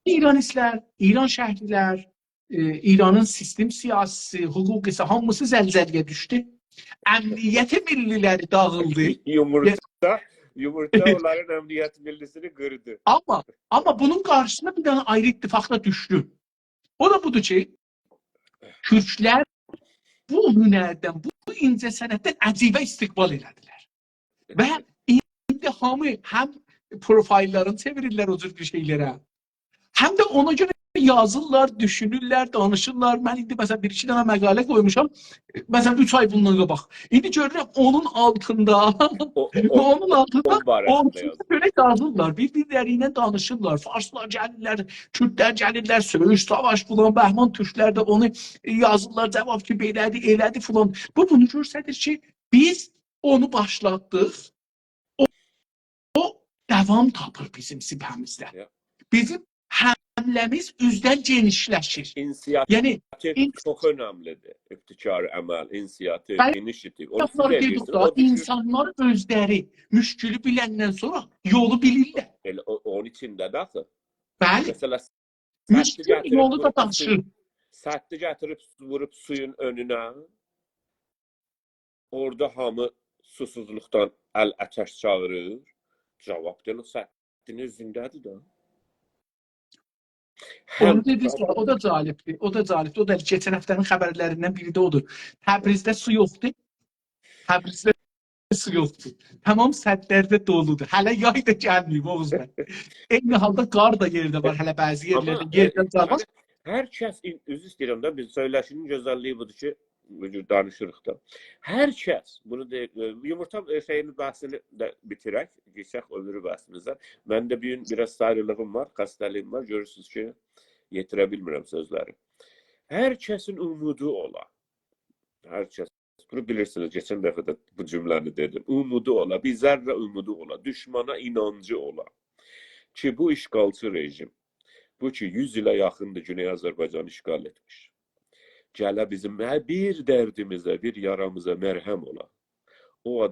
İranistlər, İran şəhrilər, İranın sistem siyasisi, hüquqisi hamısı zəlzələyə düşdü. Əmniyyəti milliləri dağıldı. Yumurta onların emniyet millisini kırdı. Ama bunun karşısında bir tane ayrı ittifakla düştü. O da budur ki, Türkler bu hünərdən, bu incə sənətdən əcibə istiqbal elədilər. Və indi hamı həm profillərini çevirirlər o cür bir şeylərə, həm də ona görə yazırlar, düşünürlər, danışırlar. Mən indi məsələn bir-iki dənə məqalə qoymuşam. Məsələn 3 ay bundan qabaq. İndi görürəm onun altında ortada böyle yazırlar. Bir-birləri ilə danışırlar. Farslar gəlirlər, Kürdlər gəlirlər, söyüş, savaş filan, Bəhman Türklər də onu yazırlar, cavab ki, elədi filan. Bu bunu göstərir ki, biz onu başlatdıq. O davam tapır bizim sibhəmizdə. Bizim hamlemiz üzdən genişləşir. Yani çok önemlidir. İbtikar əməl, inisiyativ, inisiyativ. İnsanlar özləri müşkülü biləndən sonra yolu bilirlər. Onun içində də axı. Bəli. Müşkül yolu da danışır. Sərtli gətirib vurub suyun önünə. Orada hamı susuzluqdan əl-ətəş çağırır. Cavab deyil, sərtinin üzündədir də. Onu dediniz ki, o da calibdir. O da keçən həftənin xəbərlərindən biri də odur. Təbrizdə su yoxdur. Tamam sədlərdə doludur. Hələ yay da gəlməyib Oğuz bəy. Eyni halda qar da yerdə var. Hələ bəzi yerlərdə yerdən qalmaz. Hər kəs, üzr istəyirəm də, biz söyləşinin gözəlliyi budur ki, danışırıq da. Hər kəs, bunu yumurta şeyinin bəhsini də bitirək, geçək öbürü bəhsimizdən. Məndə bir gün biraz sarılığım var, xəstəliyim var, görürsünüz ki, yetirə bilmirəm sözləri. Hər kəsin umudu ola. Hər kəs bunu bilirsiniz. Geçen dəfə də bu cümləni dedim. Umudu ola, bir zərrə umudu ola, düşmana inancı ola. Ki bu işgalçı rejim, bu ki 100 ilə yaxındır Güney Azərbaycanı işgal etmiş. Gələ bizim bir dərdimizə, bir yaramıza mərhəm ola. O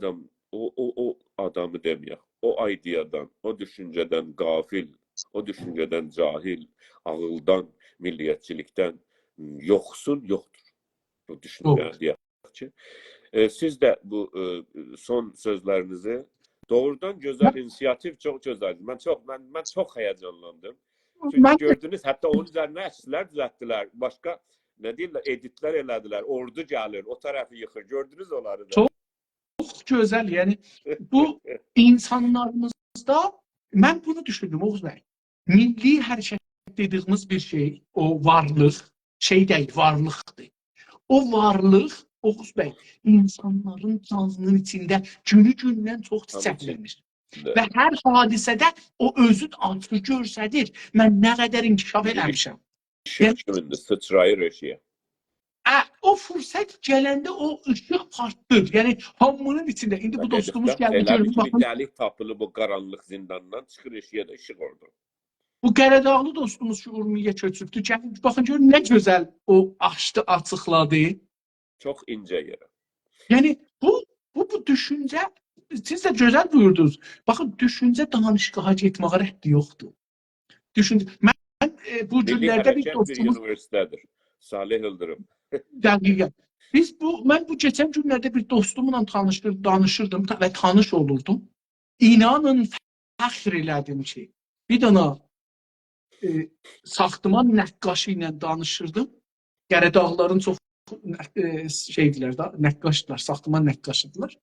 adamı deməyək. O aydiyadan, o düşüncədən qafil, o düşüncədən cahil, ağıldan, milliyyətçilikdən yoxsun yoxdur. Bu düşüncəni deyək ki. Siz də bu son sözlərinizi doğrudan gözəl inisiyativ, çox gözəl. Mən çox həyəcanlandım. Çünki gördünüz, hətta onun üzərinə əkslər düzəltdilər. Başqa, nə deyirlər, editlər elədilər. Ordu gəlir, o tərəfi yıxır. Gördünüz onları da. Çox gözəl. Yəni, bu insanlarımızda, mən bunu düşündüm, Oğuz bəy. Milli hərəkət dediyimiz bir şey, o varlıq, şey deyil, varlıqdır. O varlıq, Oğuz bəy, insanların canının içində günü-gündən çox çiçəklənir. Və hər hadisədə o özün artıq görsədir. Mən nə qədər inkişaf eləmişəm. İşıq kimindir, sıçrayır eşiyə. O fürsət gələndə o ışıq partdır. Yəni, hamının içində. İndi bu dostumuz gəldi. Elə bir dəlik tapılıb o qaranlıq zindandan çıxır eşiyə də işıq orada. Bu Qəradağlı dostumuz ki, Urmiyə köçübdü. Baxın, görün, nə gözəl o açdı, açıqladı. Çox incə yerə. Yəni, bu düşüncə, siz də gözəl buyurdunuz. Baxın, düşüncə danışıqlığa getməyə rəhdi yoxdur. Mən bu günlərdə bir dostumuz... Bir universitetədir. Salih Yıldırım. Dəqiqən. Mən bu keçən günlərdə bir dostumla danışırdım və tanış olurdum. İnanın, fəxr elədim ki, bir dana saxtıman nəqqaşı ilə danışırdım. Qəradağların çox şeydilər da, nəqqaşdılar, saxtıman nəqqaşıdılar.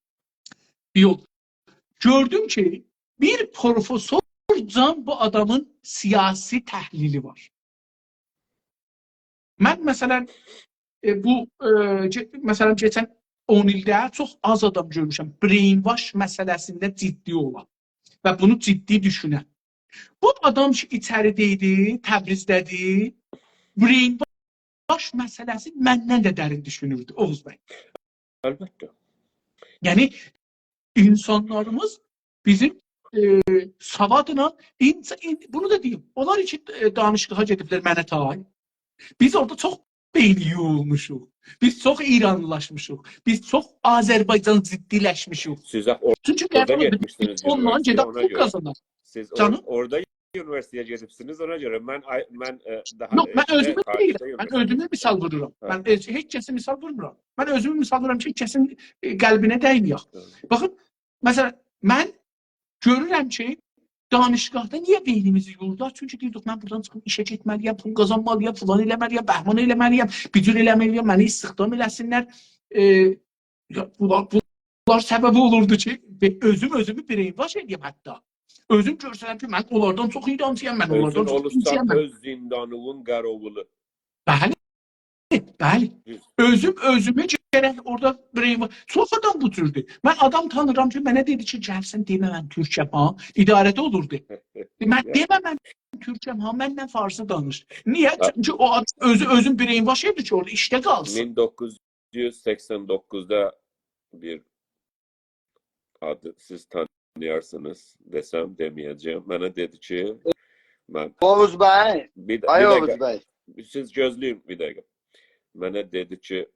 Gördüm ki, bir profesorcan bu adamın siyasi təhlili var. Mən məsələn, məsələn, keçən 10 ildə çox az adam görmüşəm, brainwash məsələsində ciddi olan və bunu ciddi düşünən. Bu adam ki, içəridəydi, Təbrizdədir, brainwash məsələsi məndən də dərin düşünürdü, Oğuz bəy. Əlbəttə. Yəni, insanlarımız bizim savadla, bunu da deyim, onlar için danışıqlığa gediblər mənə tay. Biz orada çox beyni yoğulmuşuq. Biz çox İranlılaşmışıq. Biz çox Azərbaycan ciddiləşmişik. Siz orada getmişsiniz. Ondan gedib pul qazanar. Siz orada üniversiteye gedibsiniz, ona görə mən daha... Yox, mən özümü deyirəm. Mən özümü misal vururam. Mən heç kəsi misal vurmuram. Mən özümü misal vururam ki, kəsin qəlbinə dəyməyək. Baxın, məsələn, mən görürəm ki, danışıqlarda niyə beynimizi yorurlar? Çünki deyirdik, mən buradan çıxıb işə getməliyəm, pul qazanmalıyam, filan eləməliyəm, bəhman eləməliyəm, bücür eləməliyəm, məni istihdam eləsinlər. Bunlar səbəbi olurdu ki, özümü brainwash edeyim hətta. Özüm görsənəm ki, mən onlardan çox idancıyam, mən onlardan çox idancıyam. Öz zindanının qərovulu. Bəli. Özümü gərək orada brainwash. Çoxadan bu türdür. Mən adam tanıram ki, mənə dedi ki, gəlsən demə mən türkəm, ha? İdarədə olurdu. Mən demə mən türkəm, ha? Məndən farsı danış. Niyə? Çünki o özün brainwash edir ki, orada işdə qalsın. 1989'da bir adı siz tanıyarsınız desem demeyeceğim. Bana dedi ki Oğuz Bey. Oğuz Bey. Siz gözləyin bir dəqiqə. Mənə dedi ki,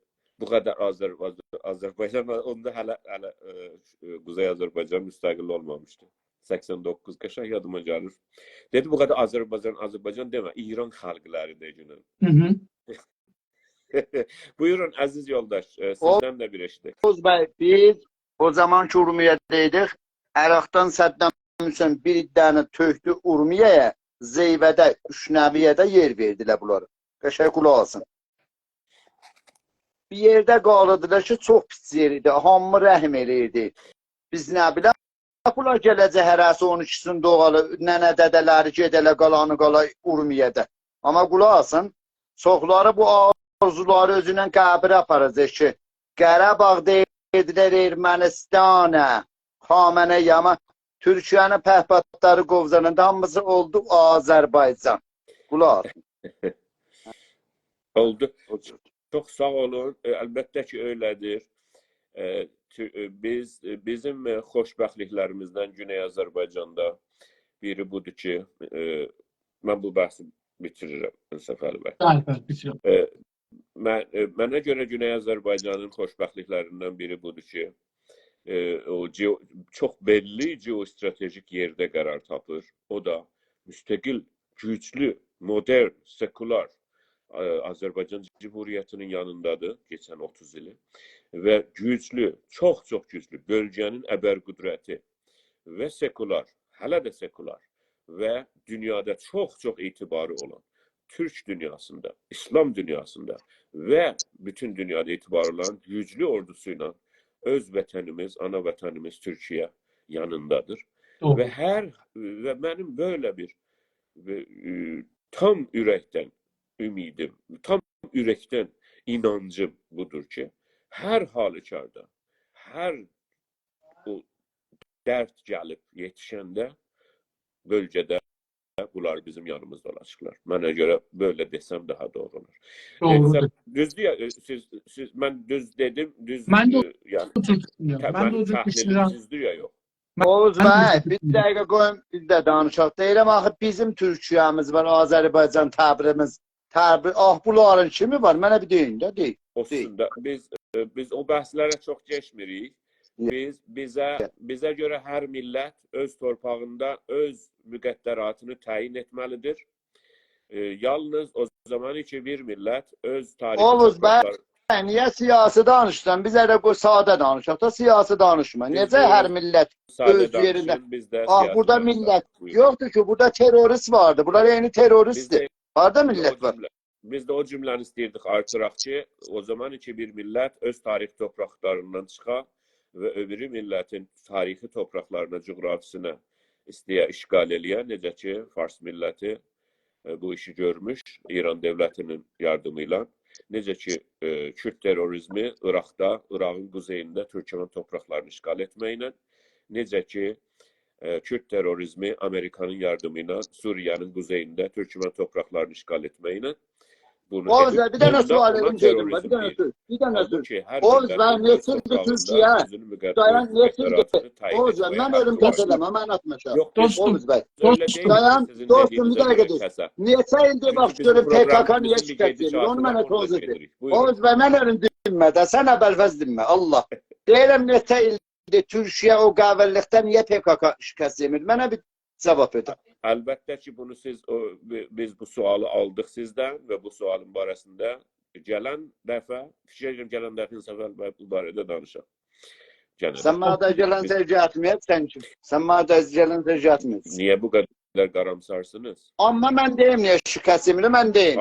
bu qədər Azərbaycan, onda hələ Quzey Azərbaycan müstəqil olmamışdı. 89 qəşəng yadıma gəlir. Dedi, bu qədər Azərbaycan demə, İran xalqları deyəcəklər. Buyurun əziz yoldaş, sizdən də bir eşitdik. Oğuz Bey, biz o zaman ki Urmiyədəydik, Əraqdan Səddam Hüseyn bir dənə tökdü Urmiyəyə, Zeyvədə, Üçnəviyyədə yer verdilər bunları. Qəşəng qulaq alsın. Bir yerdə qalıdılar ki, çox pis yer idi, hamı rəhm eləyirdi. Biz nə bilək, bunlar gələcək hərəsi 12-sini doğalı, nənə dədələri gedələ, qalanı qala Urmiyədə. Amma qulaq alsın, çoxları bu arzuları özündən qəbirə aparacaq ki, Qarabağ deyildilər Ermənistana, Xamenə yama, Türkiyənin pəhpatları qovzanında hamısı oldu Azərbaycan. Qulaq alsın. Oldu. Çox sağ olun. Əlbəttə ki, öylədir. Bizim xoşbəxtliklərimizdən Güney Azərbaycanda biri budur ki, mən bu bəhsi bitirirəm, Səfəli bəy. Bəli, bitirirəm. Mənə görə Güney Azərbaycanın xoşbəxtliklərindən biri budur ki, o çox belli geostratejik yerdə qərar tapır. O da müstəqil, güclü, modern, sekular Azərbaycan Cumhuriyyətinin yanındadır keçən 30 ili və güclü, çox güclü bölgənin əbər-qüdrəti və sekular, hələ də sekular və dünyada çox etibarı olan Türk dünyasında, İslam dünyasında və bütün dünyada etibarı olan güclü ordusuyla öz vətənimiz, ana vətənimiz Türkiyə yanındadır. Və mənim böyle bir tam ürəkdən ümidim, tam ürəkdən inancım budur ki, hər halükarda, hər o dərd gəlib yetişəndə bölgədə bunlar bizim yanımızda olacaqlar. Mənə görə böyle desəm daha doğru olur. Düzdür ya, mən düz dedim, düz... Mən də mənim təhlilim düzdür ya, yox. Oğuz bəy, bir dəqiqə qoyun, bir də danışaq. Deyirəm, axı bizim Türkiyəmiz var, Azərbaycan təbrimiz. Bunların kimi var? Mənə bir deyin də, deyil. Olsun da, biz o bəhslərə çox geçmirik. Bizə görə hər millət öz torpağında öz müqəddəratını təyin etməlidir. Yalnız o zaman ki bir millət öz tarihi... Oğuz bəy, niyə siyasi danışsan? Biz elə bu sadə danışaq da siyasi danışma. Necə hər millət öz yerində? Burada millət yoxdur ki, burada terörist vardı. Bunlar yeni teröristdir. Harada millət var? Biz də o cümləni istəyirdik artıraq ki, o zaman ki bir millət öz tarix topraklarından çıxa və öbürü millətin tarixi topraklarına, coğrafisine istəyə işgal eləyə, necə ki Fars milləti bu işi görmüş İran devletinin yardımıyla. Necə ki Kürt terrorizmi Irak'da, Irak'ın quzeyində Türkmen topraklarını işgal etməklə, necə ki Kürt terrorizmi Amerikanın yardımıyla Suriye'nin quzeyində Türkmen topraklarını işgal etməklə. Oğuz bəy, bir dənə sual edim dedim. Bir dənə söz. Oğuz bəy, neçildir Türkiyə? Dayan, neçildir? Oğuz bəy, mən ölüm kəsələmə, mən atmışam. Oğuz bəy. Dayan, dostum, bir dəqiqə deyil. Neçə ildir bax görüm PKK niyə şikayət edir? Onu mənə toz edir. Oğuz bəy, mən ölüm dinmə də, sən əvvəlfəz dinmə, Allah. Deyirəm, neçə ildir Türkiyə o qəvəllikdən niyə PKK şikayət emir? Mənə bir cavab edin. Əlbəttə ki, bunu biz bu sualı aldıq sizdən və bu sualın barəsində gələn dəfə, fikirlərim gələn dəfə səfər bu barədə danışaq. Sən mənə də gələn sərci atmayacaq ki. Sən mənə də gələn sərci atmayacaq. Niyə bu qədər qaramsarsınız? Amma mən deyim ya, şikayət emir, mən deyim.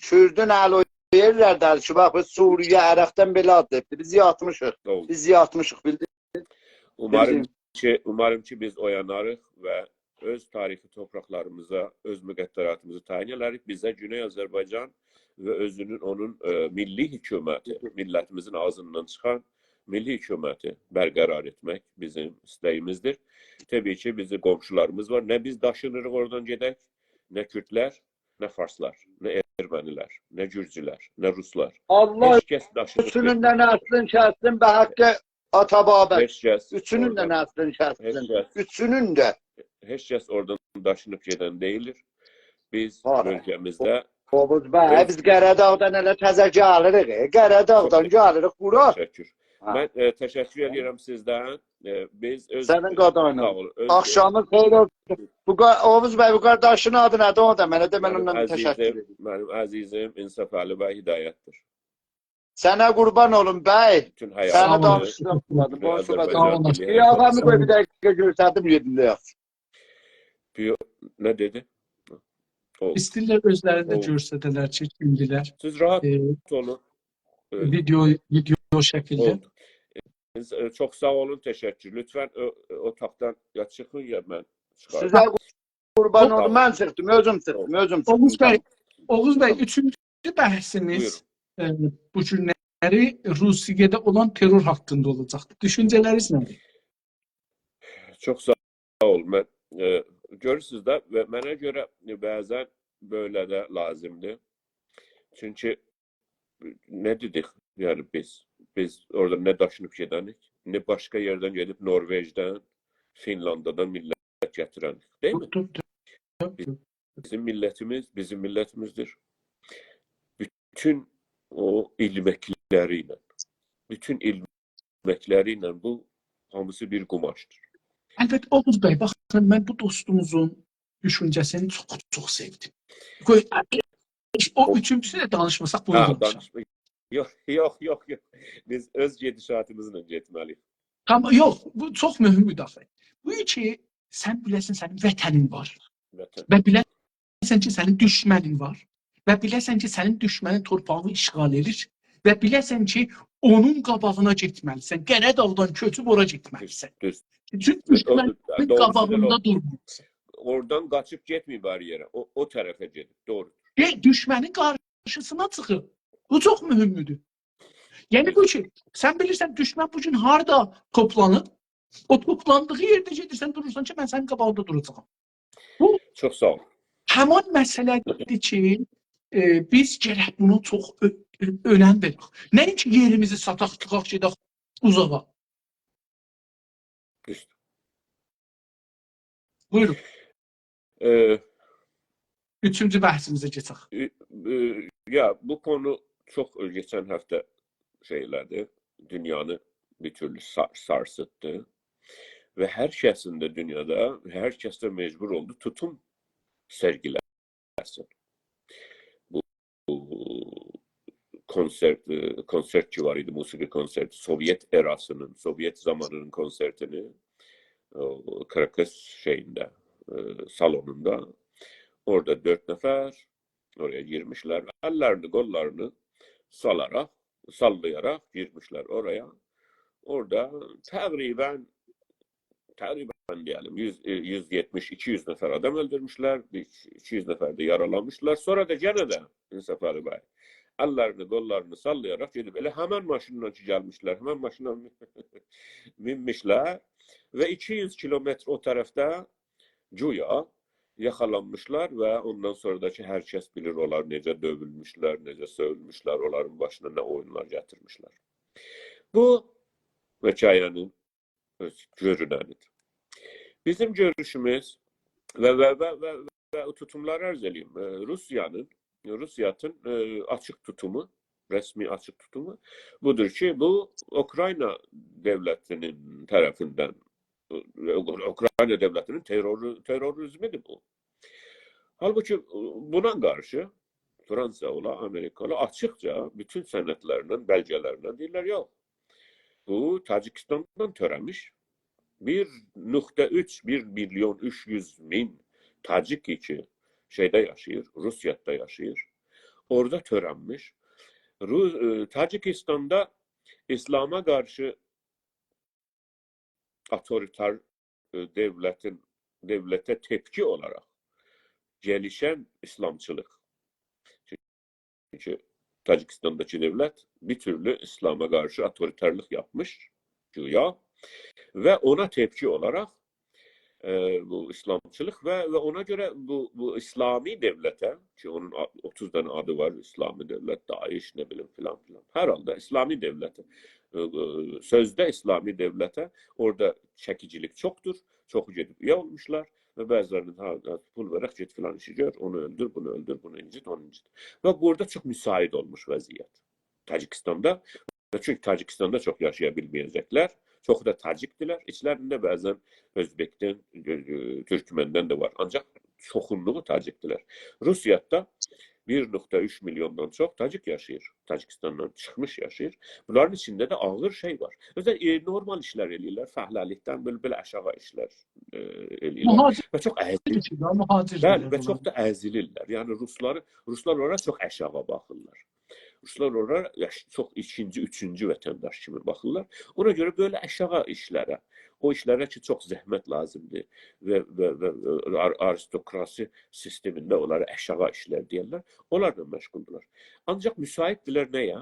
Kürdün əli verirlər dəli ki, bax, Suriyə, Ərəqdən belə ad edib. Biz yatmışıq. Biz yatmışıq, bildin. Umarım ki biz oyanarıq və öz tarixi topraklarımıza, öz müqəddəratımızı təyin edərik. Bizə Güney Azərbaycan və onun milli hökuməti, millətimizin ağzından çıxan milli hökuməti bərqərar etmək bizim istəyimizdir. Təbii ki, bizim qonşularımız var. Nə biz daşınırıq oradan gedək, nə Kürdlər, nə Farslar, nə Ermənilər, nə Gürcülər, nə Ruslar. Allah üçünün də nəslin kəssin və haqqı Atababək. Üçünün də nəslin kəssin. Üçünün də. Heç kəs oradan daşınıb gedən deyilir. Biz bölgəmizdə... Oğuz bəy, biz Qəradağdan elə təzə gəlirik. Qəradağdan gəlirik, bura. Təşəkkür. Mən təşəkkür edirəm sizdən. Sənin qadanın. Axşamın xeyir olsun. Oğuz bəy, bu qardaşın adı nədir? O da mənə de, mən ondan təşəkkür edirəm. Mənim əzizim İnsafəli bəy Hidayətdir. Sənə qurban olun bəy. Səni danışdırmadım. Qiyafəmi qoy bir dəqiqə görsədim yerində yaxşı. Nə dedi? İstəyirlər özlərində görsədələr, çəkildilər. Siz rahat olun. Video şəkildə. Çox sağ olun, təşəkkür. Lütfən otaqdan ya çıxın ya mən çıxarım. Sizə qurban olun, mən çıxdım, özüm çıxdım. Oğuz bəy, üçüncü bəhsimiz bu günləri Rusiyada olan terror haqqında olacaqdır. Düşüncələriniz nədir? Çox sağ olun. Görürsünüz də, və mənə görə bəzən böyle de lazımdı. Çünkü ne dedik yani biz orada ne daşınıp gedenik, ne başka yerden gelip Norveç'ten, Finlandiya'dan millet getirenik, değil mi? Bizim milletimizdir. Bütün o ilmekleriyle, bu hamısı bir kumaştır. Əlbəttə, Oğuz bəy, baxın, mən bu dostumuzun düşüncəsini çox sevdim. O üçüncüsü də danışmasaq bunu danışaq. Yok. Biz öz gedişatımızla getməliyik. Tamam, yox, bu çox mühüm müdafiə. Bu ki, sən biləsən sənin vətənin var. Və biləsən ki, sənin düşmənin var. Və biləsən ki, sənin düşmənin torpağı işğal edir. Və biləsən ki, onun qabağına getməlisən. Qəradağdan köçüb ora getməlisən. Çünki düşmənin qabağında durmalısan. Oradan qaçıb getməyib hər yerə. O tərəfə gedib, doğrudur. Düşmənin qarşısına çıxıb. Bu çox mühümdür. Yəni bu ki, sən bilirsən düşmən bugün harda toplanıb, o toplandığı yerdə gedirsən, durursan ki, mən sənin qabağında duracağam. Bu çox sağ ol. Həmin məsələdir ki, biz gərək bunu çox önəm verək. Nəinki yerimizi sataq, çıxaq, gedək uzağa. Düzdür. Buyurun. Üçüncü bəhsimizə keçək. Ya, bu konu çox geçən həftə şeylədi, dünyanı bir türlü sarsıttı və hər kəsin də dünyada, hər kəs də mecbur oldu tutum sergiləsin. Bu konsertçi var idi, musiki konserti, Sovyet erasının, Sovyet zamanının konsertini Krakus şeyində, salonunda. Orada 4 nəfər oraya girmişlər. Əllərini, qollarını sallayarak girmişlər oraya. Orada təqribən diyelim 170-200 nəfər adam öldürmüşlər, 200 nəfər də yaralamışlar. Sonra da gene de Səfəri bəy əllərini, qollarını sallayarak gedib elə həmən maşından ki gəlmişlər, həmən maşından minmişlər və 200 kilometr o tərəfdə güya yaxalanmışlar və ondan sonradakı hər kəs bilir onlar necə dövülmüşlər, necə söyülmüşlər, onların başına nə oyunlar gətirmişlər. Bu hekayənin görünənidir. Bizim görüşümüz və tutumlar arz edeyim. Rusiyanın açıq tutumu, resmi açıq tutumu budur ki, bu Ukrayna devletinin tərəfindən, Ukrayna devletinin terörizmidir bu. Halbuki buna qarşı Fransa ola, Amerika ola açıqca bütün sənədlərindən, belgələrindən deyirlər, yox. Bu Tacikistandan törəmiş 1.300.000 Taciki ki şeydə yaşayır, Rusiyyada yaşayır. Orada törənmiş. Tacikistanda İslam'a qarşı otoriter devlete tepki olarak gelişen İslamçılık. Çünkü Tacikistan'daki devlet bir türlü İslam'a karşı otoriterlik yapmış güya ve ona tepki olarak bu İslamçılık ve ona göre bu İslami devlete, ki onun 30 tane adı var, İslami devlet, Daesh, ne bileyim filan filan. Herhalde İslami devlete, sözde İslami devlete orada çekicilik çoktur. Çok gedib üye olmuşlar ve bazılarının pul verək get filan işi gör, onu öldür, bunu öldür, bunu incit, onu incit. Ve burada çok müsait olmuş vəziyyət Tacikistan'da. Çünkü Tacikistan'da çok yaşayabilmeyecekler. Çok da Tacikdiler. İçlerinde bazen Özbek'ten, Türkmen'den de var. Ancak çoxunluğu Tacikdiler. Rusiyyada 1.3 milyondan çox Tacik yaşayır. Tacikistandan çıxmış yaşayır. Bunların içində də ağır şey var. Özdə normal işlər eləyirlər. Fəhləlikdən belə aşağı işlər eləyirlər. Və çox əzilirlər. Və çox da əzilirlər. Yəni Ruslar ora çox aşağı baxırlar. Ruslar oraya çox ikinci, üçüncü vətəndaş kimi baxırlar. Ona görə belə aşağı işlərə, o işlərə ki çox zəhmət lazımdır və aristokrasi sistemində onları aşağı işlər deyirlər. Onlarla məşğuldurlar. Ancaq müsaitdirlər nəyə?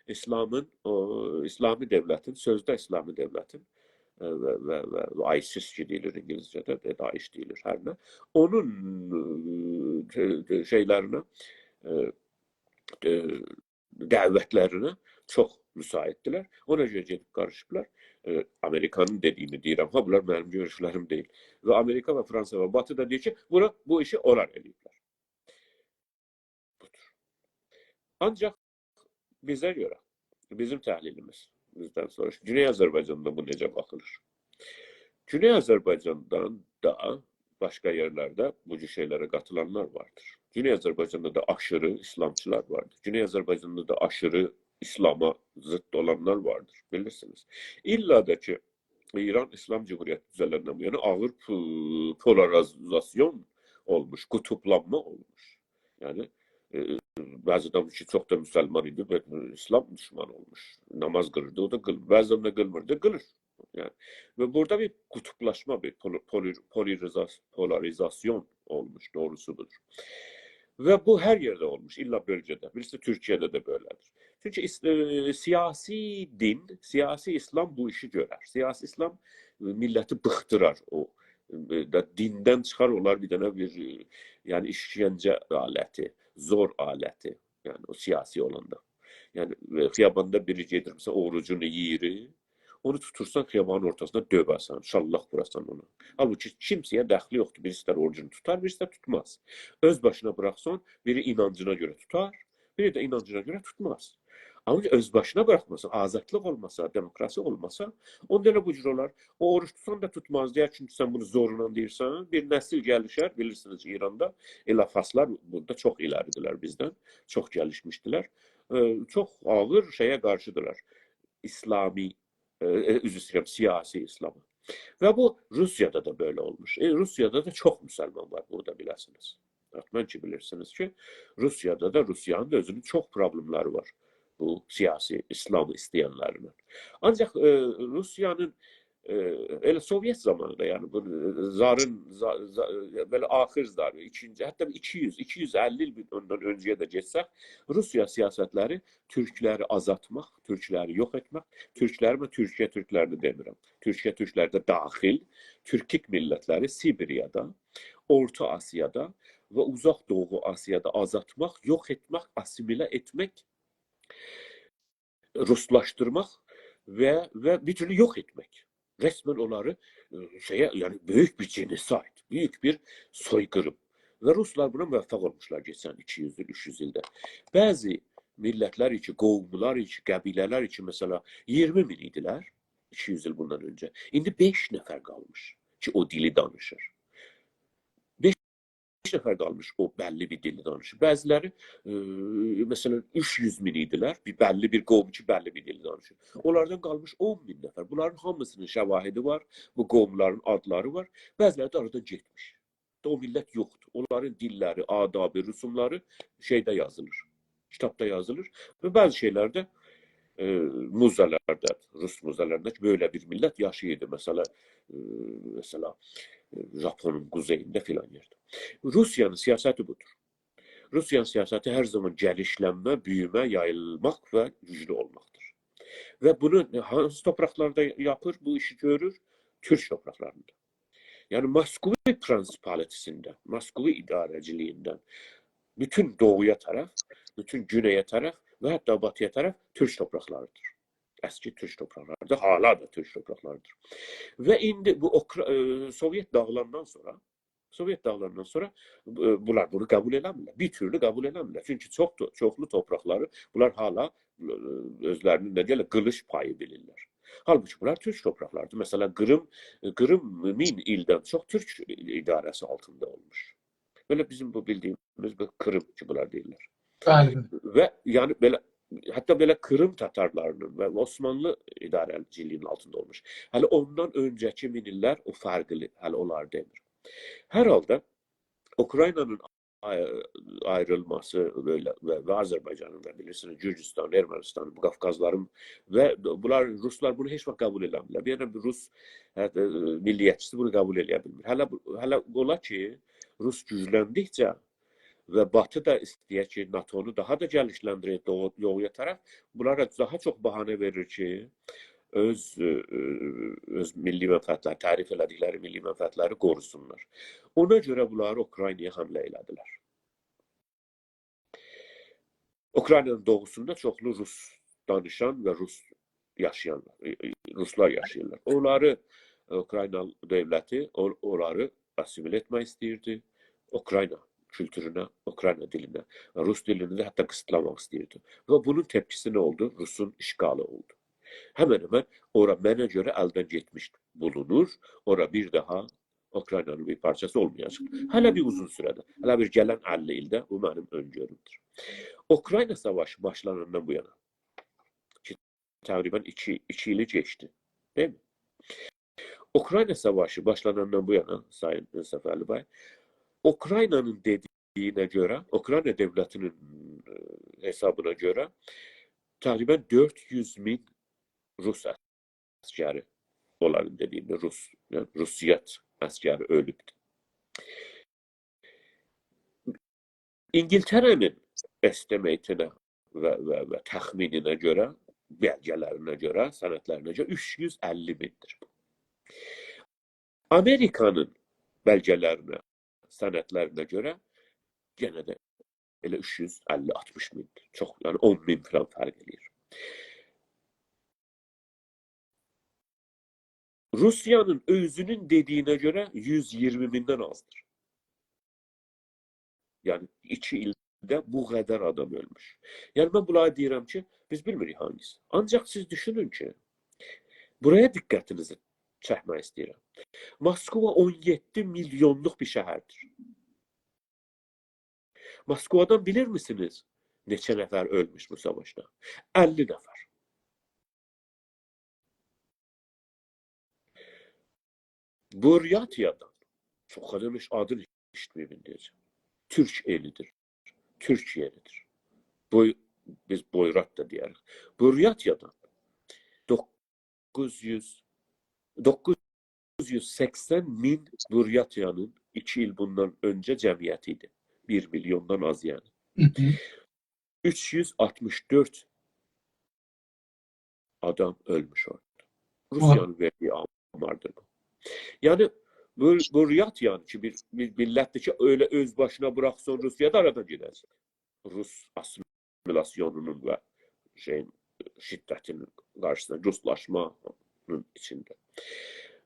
İslami devlətin, sözdə İslami devlətin və ISIS ki deyilir İngilizcədə, DAEŞ deyilir hər nə. Onun şeylərinə, dəvətlərinə çox müsaitdilər. Ona görə gedib qarışıblar. Amerikanın dediyini deyirəm. Ha, bunlar mənim görüşlərim deyil. Və Amerika və Fransa və Batı da deyir ki, bu işi onlar eləyiblər. Budur. Ancaq bizə görə, bizim təhlilimiz, bizdən sonra Güney Azərbaycanda bu necə baxılır? Güney Azərbaycandan da başqa yerlərdə bu cür şeylərə qatılanlar vardır. Güney Azərbaycanda da aşırı İslamçılar vardır. Güney Azərbaycanda da aşırı İslama zıt olanlar vardır, bilirsiniz. İlla da ki, İran İslam Cumhuriyyəti düzələndən bu yana ağır polarizasyon olmuş, kutuplanma olmuş. Yəni, bəzi adam ki, çox da müsəlman idi, İslam düşmanı olmuş. Namaz qırırdı, o da qılır. Bəzi adam da qılmırdı, qılır. Yani, ve burada bir kutuplaşma, bir polarizasyon olmuş, doğrusu budur. Ve bu her yerde olmuş, illa bölgede. Birisi Türkiye'de de böyledir. Çünkü siyasi din, siyasi İslam bu işi görer. Siyasi İslam milleti bıxtırar. O dinden çıkar olar bir tane bir yani işkence aleti, zor aleti. Yani o siyasi olanda. Yani xiyabanda biri gedir, mesela orucunu yiyir. Onu tutursan xiyabanın ortasında döversən, şallah vurasan onu. Halbuki kimsəyə dəxli yoxdur. Birisi də orucunu tutar, birisi də tutmaz. Öz başına bıraxsan, biri inancına görə tutar, biri də inancına görə tutmaz. Amma öz başına bıraxmasa, azadlıq olmasa, demokrasi olmasa, onda elə bu cür olar. O oruç tutan da tutmaz deyər, çünki sən bunu zorla deyirsən. Bir nəsil gəlişər, bilirsiniz İranda, elə faslar burada çox iləridilər bizdən, çox gəlişmişdilər. Çox ağır şeyə qarşıdırlar. İslami, üzr istəyirəm, siyasi İslamı. Və bu Rusiyada da böyle olmuş. Rusiyada da çox müsəlman var, burada biləsiniz. Mən ki bilirsiniz ki, Rusiyada da Rusiyanın da özünün çox problemləri var. Bu siyasi İslamı istəyənlərinin. Ancaq Rusiyanın elə Sovyet zamanında, yani bu zarın böyle ahir zarı, ikinci, hatta 250 il ondan öncəyə də geçsək, Rusiya siyasətləri Türkləri azatmaq, Türkləri yox etmək, Türkləri və Türkiyə Türklərini demirəm. Türkiyə Türkləri də daxil, Türkik millətləri Sibiriyada, Orta Asiyada və Uzaq Doğu Asiyada azatmaq, yox etmək, asimilə etmək, Ruslaşdırmaq və bir türlü yox etmək. Resmen onları yani büyük bir genosid, büyük bir soykırım. Ve Ruslar buna müvaffaq olmuşlar geçen 200 yıl, 300 ildə. Bəzi millətlər için, qovumlar için, qəbilələr için mesela 20 min idilər 200 yıl bundan önce. İndi 5 nəfər qalmış ki o dili danışır. 5 nəfər qalmış o bəlli bir dili danışır. Bəziləri mesela 300 min idilər, bəlli bir qovum ki bəlli bir dili danışır. Onlardan qalmış 10 min nəfər. Bunların hamısının şəvahidi var, bu qovumların adları var. Bəziləri də aradan getmiş. O millət yoxdur. Onların dilləri, adabı, rüsumları şeydə yazılır, kitabda yazılır və bəzi şeylərdə muzelərdə, Rus muzelərində böyle bir millət yaşayırdı. Mesela Japonun kuzeyində filan yerde. Rusiyanın siyasəti budur. Rusiyanın siyasəti hər zaman gəlişlənmə, büyümə, yayılmaq və güclü olmaqdır. Və bunu hansı topraklarda yapır, bu işi görür? Türk topraklarında. Yani Moskva prinsipaletesində, Moskva idarəciliyindən bütün doğuya tərəf, bütün güneye tərəf və hətta batıya tərəf Türk topraklarıdır. Eski Türk topraklarıdır, hala da Türk topraklarıdır. Ve indi bu Sovyet dağılandan sonra bunlar bunu kabul eləmirlər. Bir türlü kabul eləmirlər. Çünki çoxlu toprakları bunlar hala özlərinin nə deyirlər, qılış payı bilirlər. Halbuki bunlar Türk topraklarıdır. Mesela Qırım 1000 ildən çox Türk idarəsi altında olmuş. Böyle bizim bu bildiğimiz bu Kırım ki bunlar deyirlər. Ve yani böyle hatta böyle Kırım Tatarlarının ve Osmanlı idarəçiliyinin altında olmuş. Hələ ondan öncəki minillər o fərqli, hələ onlar demir. Hər halda Ukraynanın ayrılması böyle ve Azerbaycan'ın da bilirsiniz Gürcistan, Ermənistan, bu Qafqazların ve Ruslar bunu heç vaxt kabul eləmirlər. Bir yana bir Rus milliyyətçisi bunu kabul eləyə bilmir. Hələ ola ki Rus gücləndikcə və Batı da istəyir ki NATO'nu daha da gəlişləndirək doğuya tərəf, bunlara daha çox bahane verir ki öz milli mənfəətləri, tərif elədikləri milli mənfəətləri qorusunlar. Ona görə bunları Ukraynaya həmlə elədilər. Ukraynanın doğusunda çoxlu rus danışan və ruslar yaşayırlar. Onları Ukrayna dövləti onları assimil etmək istəyirdi. Ukrayna kültürünə, Ukrayna dilinə, Rus dilini də hətta qısıtlamaq istəyirdi. Və bunun təpkisi nə oldu? Rusun işğalı oldu. Həmən-həmən ora mənə görə əldən getmiş bulunur. Ora bir daha Ukraynanın bir parçası olmayacaq. Hələ bir uzun sürədə, hələ bir gələn 50 ildə bu mənim öngörümdür. Ukrayna savaşı başlanandan bu yana ki, təqribən 2 ili keçdi, değil mi? Ukrayna savaşı başlanandan bu yana, Sayın Səfərli bəy, Ukraynanın dediyinə görə, Ukrayna dövlətinin hesabına görə təqribən 400 min Rus əskəri, onların dediyində Rusiyyət əskəri ölübdür. İngiltərənin estimate'inə və təxmininə görə, belgələrinə görə, sənədlərinə görə 350 mindir. Amerikanın belgələrinə, sənədlərinə görə yenə də elə 350-60 mindir. Çox, yəni 10 min falan fərq edir. Rusiyanın özünün dediyinə görə 120 mindən azdır. Yəni 2 ildə bu qədər adam ölmüş. Yəni mən bunları deyirəm ki, biz bilmirik hangisi. Ancaq siz düşünün ki, buraya diqqətinizi çəkmək istəyirəm. Moskva 17 milyonluq bir şəhərdir. Moskvadan bilir misiniz neçə nəfər ölmüş bu savaşda? 50 nəfər. Buryatiyadan, çox adammış adını işitməyim deyəcəm. Türk elidir. Türk yeridir. Biz Boyrat da deyirik. Buryatiyadan 980 min Buryatiyanın 2 il bundan öncə cəmiyyəti idi. 1 milyondan az yəni. 364 adam ölmüş orada. Rusiyanın verdiği amardır bu. Yani Buryatiyanı ki bir millətdir ki öyle öz başına bıraksın Rusya'da aradan gidəcək. Rus asimilasyonunun və şiddətinin qarşısında, Ruslaşmanın içində.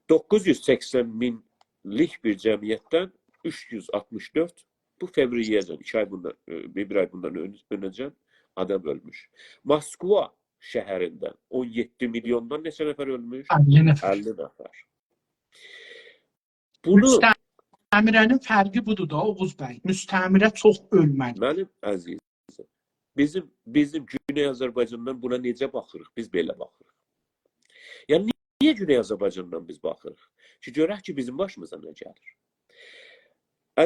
980 minlik bir cəmiyyətdən 364 bu fevriyəcən, 2 ay bundan, bir ay bundan önəcən adam ölmüş. Moskva şəhərindən 17 milyondan neçə nəfər ölmüş? 50 nəfər. 50 nəfər. Müstəmirənin fərqi budur da, Oğuz bəy. Müstəmirə çox ölməli. Mənim əzizim, bizim Güney Azərbaycandan buna necə baxırıq? Biz belə baxırıq. Yəni, niyə Güney Azərbaycandan biz baxırıq? Ki, görək ki, bizim başımıza nə gəlir?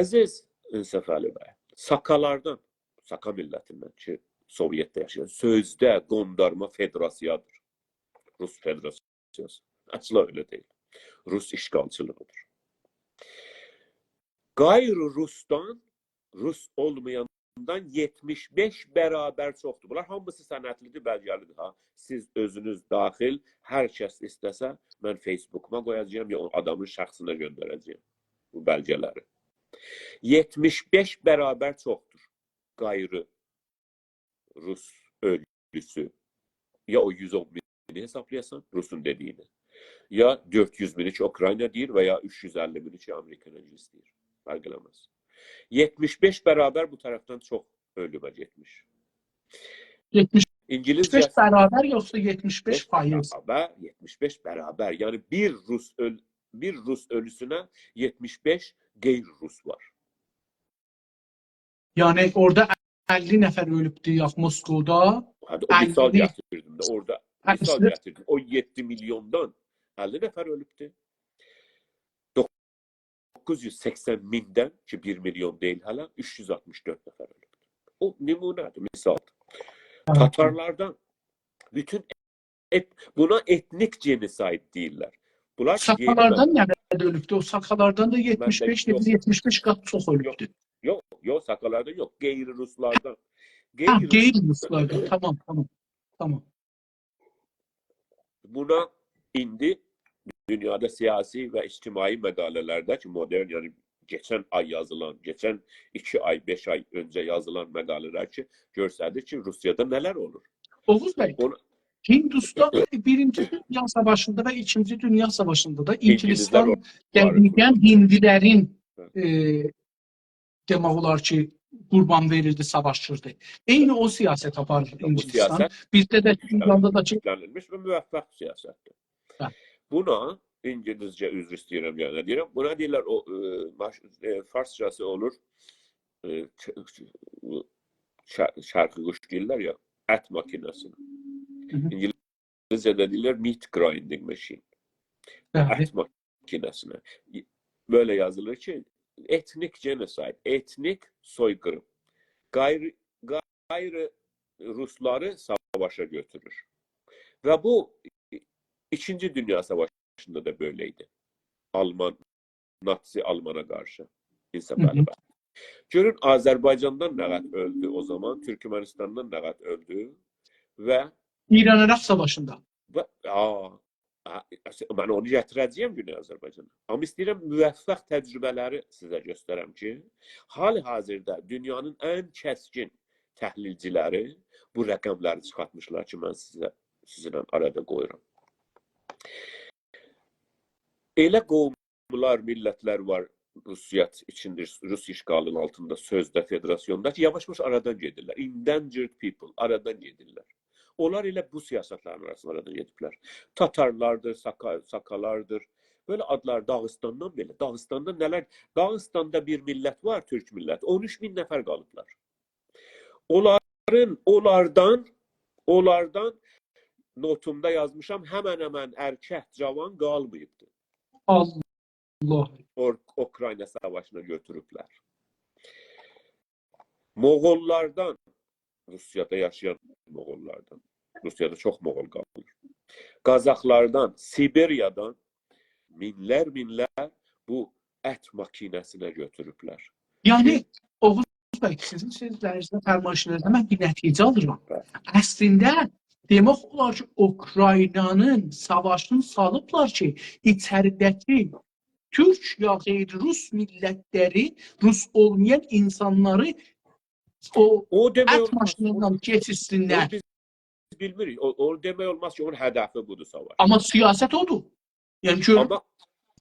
Əziz Səfəli bəy, Sakalardan, Saka millətindən ki, Sovyetdə yaşayan, sözdə qondarma federasiyadır. Rus federasiyası. Əsla öyle deyil. Rus işgalçılığıdır. Qeyri-Rusdan, Rus olmayandan 75 bərabər çoxdur. Bunlar hamısı sənədlidir, bəlgəlidir. Ha? Siz özünüz daxil, hər kəs istəsə, mən Facebook'uma qoyacağım ya adamın şəxsinə göndərəcəyim bu bəlgələri. 75 bərabər çoxdur. Qeyri-Rus ölüsü. Ya o 110 bini hesaplayasan, Rusun dediyini. Ya 400 bini ki Ukrayna deyir və ya 350 bini ki Amerika necəsi deyir. Fərq eləməz. 75 bərabər bu tərəfdən çox ölümə getmiş. 75 bərabər yoxsa 75 faiz? 75 bərabər. Yəni bir Rus ölüsünə 75 qeyri-Rus var. Yəni orada 50 nəfər ölübdür ya Moskvada. Hadi o misal gətirdim də orada. Misal gətirdim. O 7 milyondan 50 nəfər ölübdür. 980 mindən ki 1 milyon deyil hələ 364 nəfər ölübdür. O nümunədir, misaldır. Tatarlardan bütün buna etnik genosid deyirlər. Bunlar Sakalardan nə qədər ölübdür? O Sakalardan da 75 qat çox ölübdür. Yok Sakalardan yok. Qeyri-Ruslardan. Qeyri-Ruslardan. Tamam. Buna indi dünyada siyasi və ictimai məqalələrdə ki, modern, yəni geçən ay yazılan, geçən 2 ay, 5 ay öncə yazılan məqalələr ki, göstərdir ki, Rusiyada nələr olur. Oğuz bəy, Hindistan Birinci Dünya Savaşında və İkinci Dünya Savaşında da İngilistan dəqiqən hindilərin demək olar ki, qurban verirdi, savaşırdı. Eyni o siyasət aparır İngilistan. Bizdə də İranda da ki, və müvəffəq siyasətdir. Buna İngilizcə üzr istəyirəm, yəni deyirəm. Buna deyirlər, farsçası olur, şərqi quş deyirlər ya, ət makinası. İngilizcədə deyirlər meat grinding machine. Ət makinasına. Böyle yazılır ki, etnik genocide, etnik soykırım. Gayrı Rusları savaşa götürür. Ve bu İkinci Dünya Savaşı'nda da böyleydi. Nazi Alman'a karşı. Görün Azerbaycan'dan ne kadar öldü o zaman, Türkmenistan'dan ne kadar öldü ve İran-Irak Savaşı'nda. Mən onu gətirəcəyəm Güney Azərbaycana. Amma istəyirəm müvəffəq təcrübələri sizə göstərəm ki, hal-hazırda dünyanın ən kəskin təhlilciləri bu rəqəmləri çıxartmışlar ki, mən sizinlə arada qoyuram. Elə qovumlar, millətlər var Rusiyyət içində, Rus işğalının altında sözdə, federasyonda ki, yavaş-yavaş aradan gedirlər. Endangered people, aradan gedirlər. Onlar elə bu siyasətlərin arasında aradan gediblər. Tatarlardır, Sakalardır. Böyle adlar Dağıstandan belə. Dağıstanda nələr? Dağıstanda bir millət var, Türk milləti. 13.000 nəfər qalıblar. Onlardan notumda yazmışam, həmən erkək cavan qalmayıbdı. Allah. Ukrayna savaşına götürüblər. Moğollardan, Rusiyada yaşayan Moğollardan. Rusiyada çox Moğol qalır. Qazaxlardan, Sibiriyadan minlər bu ət makinəsinə götürüblər. Yəni, Oğuz bəy, sizin sözlərinizdə, fərmayışlarınızda mən bir nəticə alıram. Əslində, demək olar ki, Ukraynanın savaşını salıblar ki, içəridəki Türk ya qeyri-Rus millətləri, Rus olmayan insanları o ət maşınından keçirsinlər. Biz bilmirik. O demək olmaz ki, onun hədəfi budur savaş. Amma siyasət odur. Yəni ki,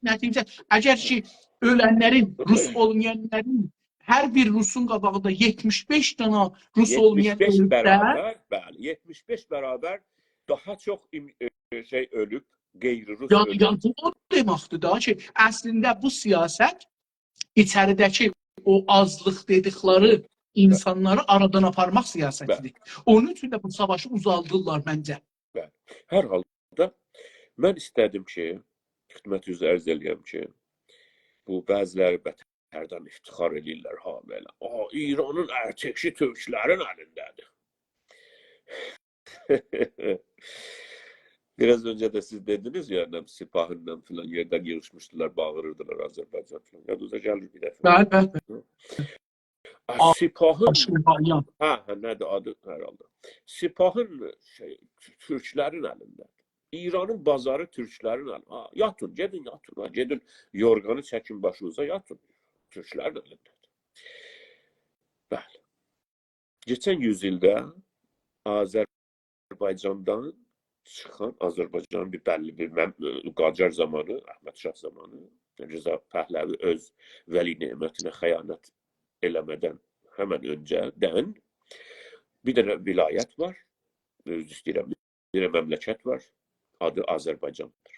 nəticə, əgər ki, ölənlərin, Rus olmayanların, hər bir Rusun qabağında 75 dana Rus olmayan ölüblər. Bəli, 75 bərabər daha çox ölüb, qeyri-Rus ölüb. Yəni, o deməkdir da ki, əslində bu siyasət içəridəki o azlıq dedikləri insanları aradan aparmaq siyasətidir. Onun üçün də bu savaşı uzaldırlar məncə. Hər halda mən istədim ki, xidmət üzrə ərz eləyəm ki, bu bəziləri bətərdən iftixar edirlər ha belə. İranın ərtəkçi türklərin əlindədir. Biraz önce de siz dediniz ya, Sipahından filan yerden yığışmıştılar, bağırırdılar Azerbaycan filan. Yadınıza gelir bir defa. Bəli. Sipahın, nədir adı herhalde. Sipahın Türklərin əlindədir. İranın bazarı Türklərin əlindədir. Yatın, gedin yatın. Gedin yorganı çəkin başınıza yatın. Türklərin əlindədir. Bəli. Geçen yüzyılda Azərbaycandan çıxan, Azərbaycanın bir bəlli bir Qacar zamanı, Əhməd Şah zamanı, Rıza Pəhləvi öz vəli nemətinə xəyanət eləmədən həmən öncədən bir dənə vilayət var, istəyirəm, bir dənə məmləkət var, adı Azərbaycandır.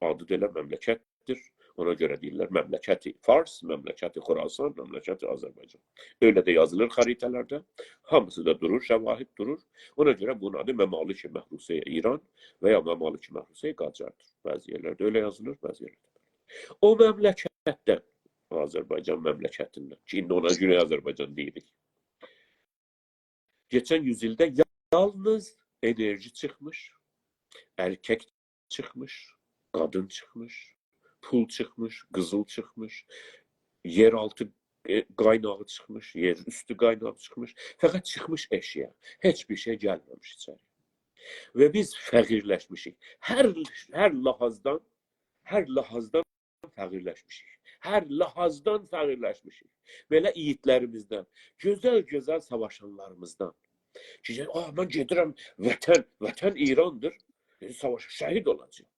Adı da elə məmləkətdir, ona görə deyirlər məmləkəti Fars, məmləkəti Xorasan, məmləkəti Azərbaycan. Öyle də yazılır xəritələrdə, hamısı da durur, şəvahid durur. Ona görə bunun adı Məmalik-i Məhrusəyə İran və ya Məmalik-i Məhrusəyə Qacardır. Bəzi yerlərdə öyle yazılır, bəzi yerlərdə. O məmləkətdən, Azərbaycan məmləkətindən ki, indi ona Güney Azərbaycan deyirik. Geçen yüzyılda yalnız enerji çıxmış, erkek çıxmış, qadın çıxmış, pul çıxmış, qızıl çıxmış, yeraltı qaynağı çıxmış, yerüstü qaynağı çıxmış, fəqət çıxmış eşya. Heç bir şey gəlməmiş içəri. Və biz fəqirləşmişik. Hər lahazdan fəqirləşmişik. Hər lahazdan fəqirləşmişik. Belə yiğitlərimizdən, gözəl savaşanlarımızdan. Ki, mən gedirəm, vətən İrandır, savaşa şəhid olacağım.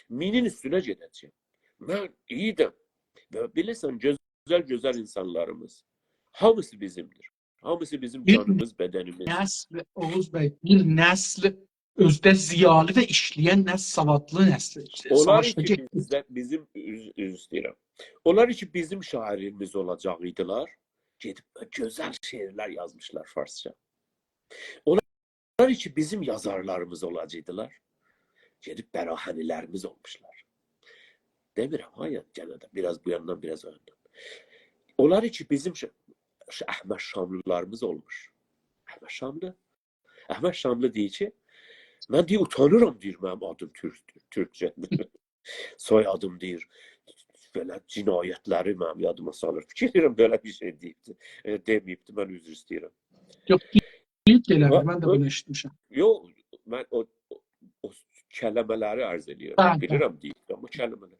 Minin üstünə gedəcəyim. Mən iyiydim. Və bilirsən, gözəl insanlarımız, hamısı bizimdir. Hamısı bizim canımız, bədənimiz. Nəsl, Oğuz bəy, bir nəsl özdə ziyalı və işləyən nəsl, savadlı nəsl. Onlar ki, bizim istəyirəm. Onlar ki, bizim şairimiz olacaqdılar, gedib gözəl şeirlər yazmışlar farsça. Onlar ki, bizim yazarlarımız olacaqdılar, gedib bərahənilərimiz olmuşlar. Demirəm, hayır, gənə də biraz bu yandan, biraz o yandan. Onlar ki, bizim Əhməd Şamlılarımız olmuş. Əhməd Şamlı deyir ki, mən deyir, utanıram, deyir, mənim adım Türkçə. Soyadım deyir, belə cinayətləri mənim yadıma salır. Fikir edirəm, belə bir şey deyibdi. Deməyibdi, mən üzr istəyirəm. Yox, deyib gələr, mən də bunu eşitmişəm. Yox, mən o kələmələri arz edirəm. Bilirəm deyibdi, amma kələmələr.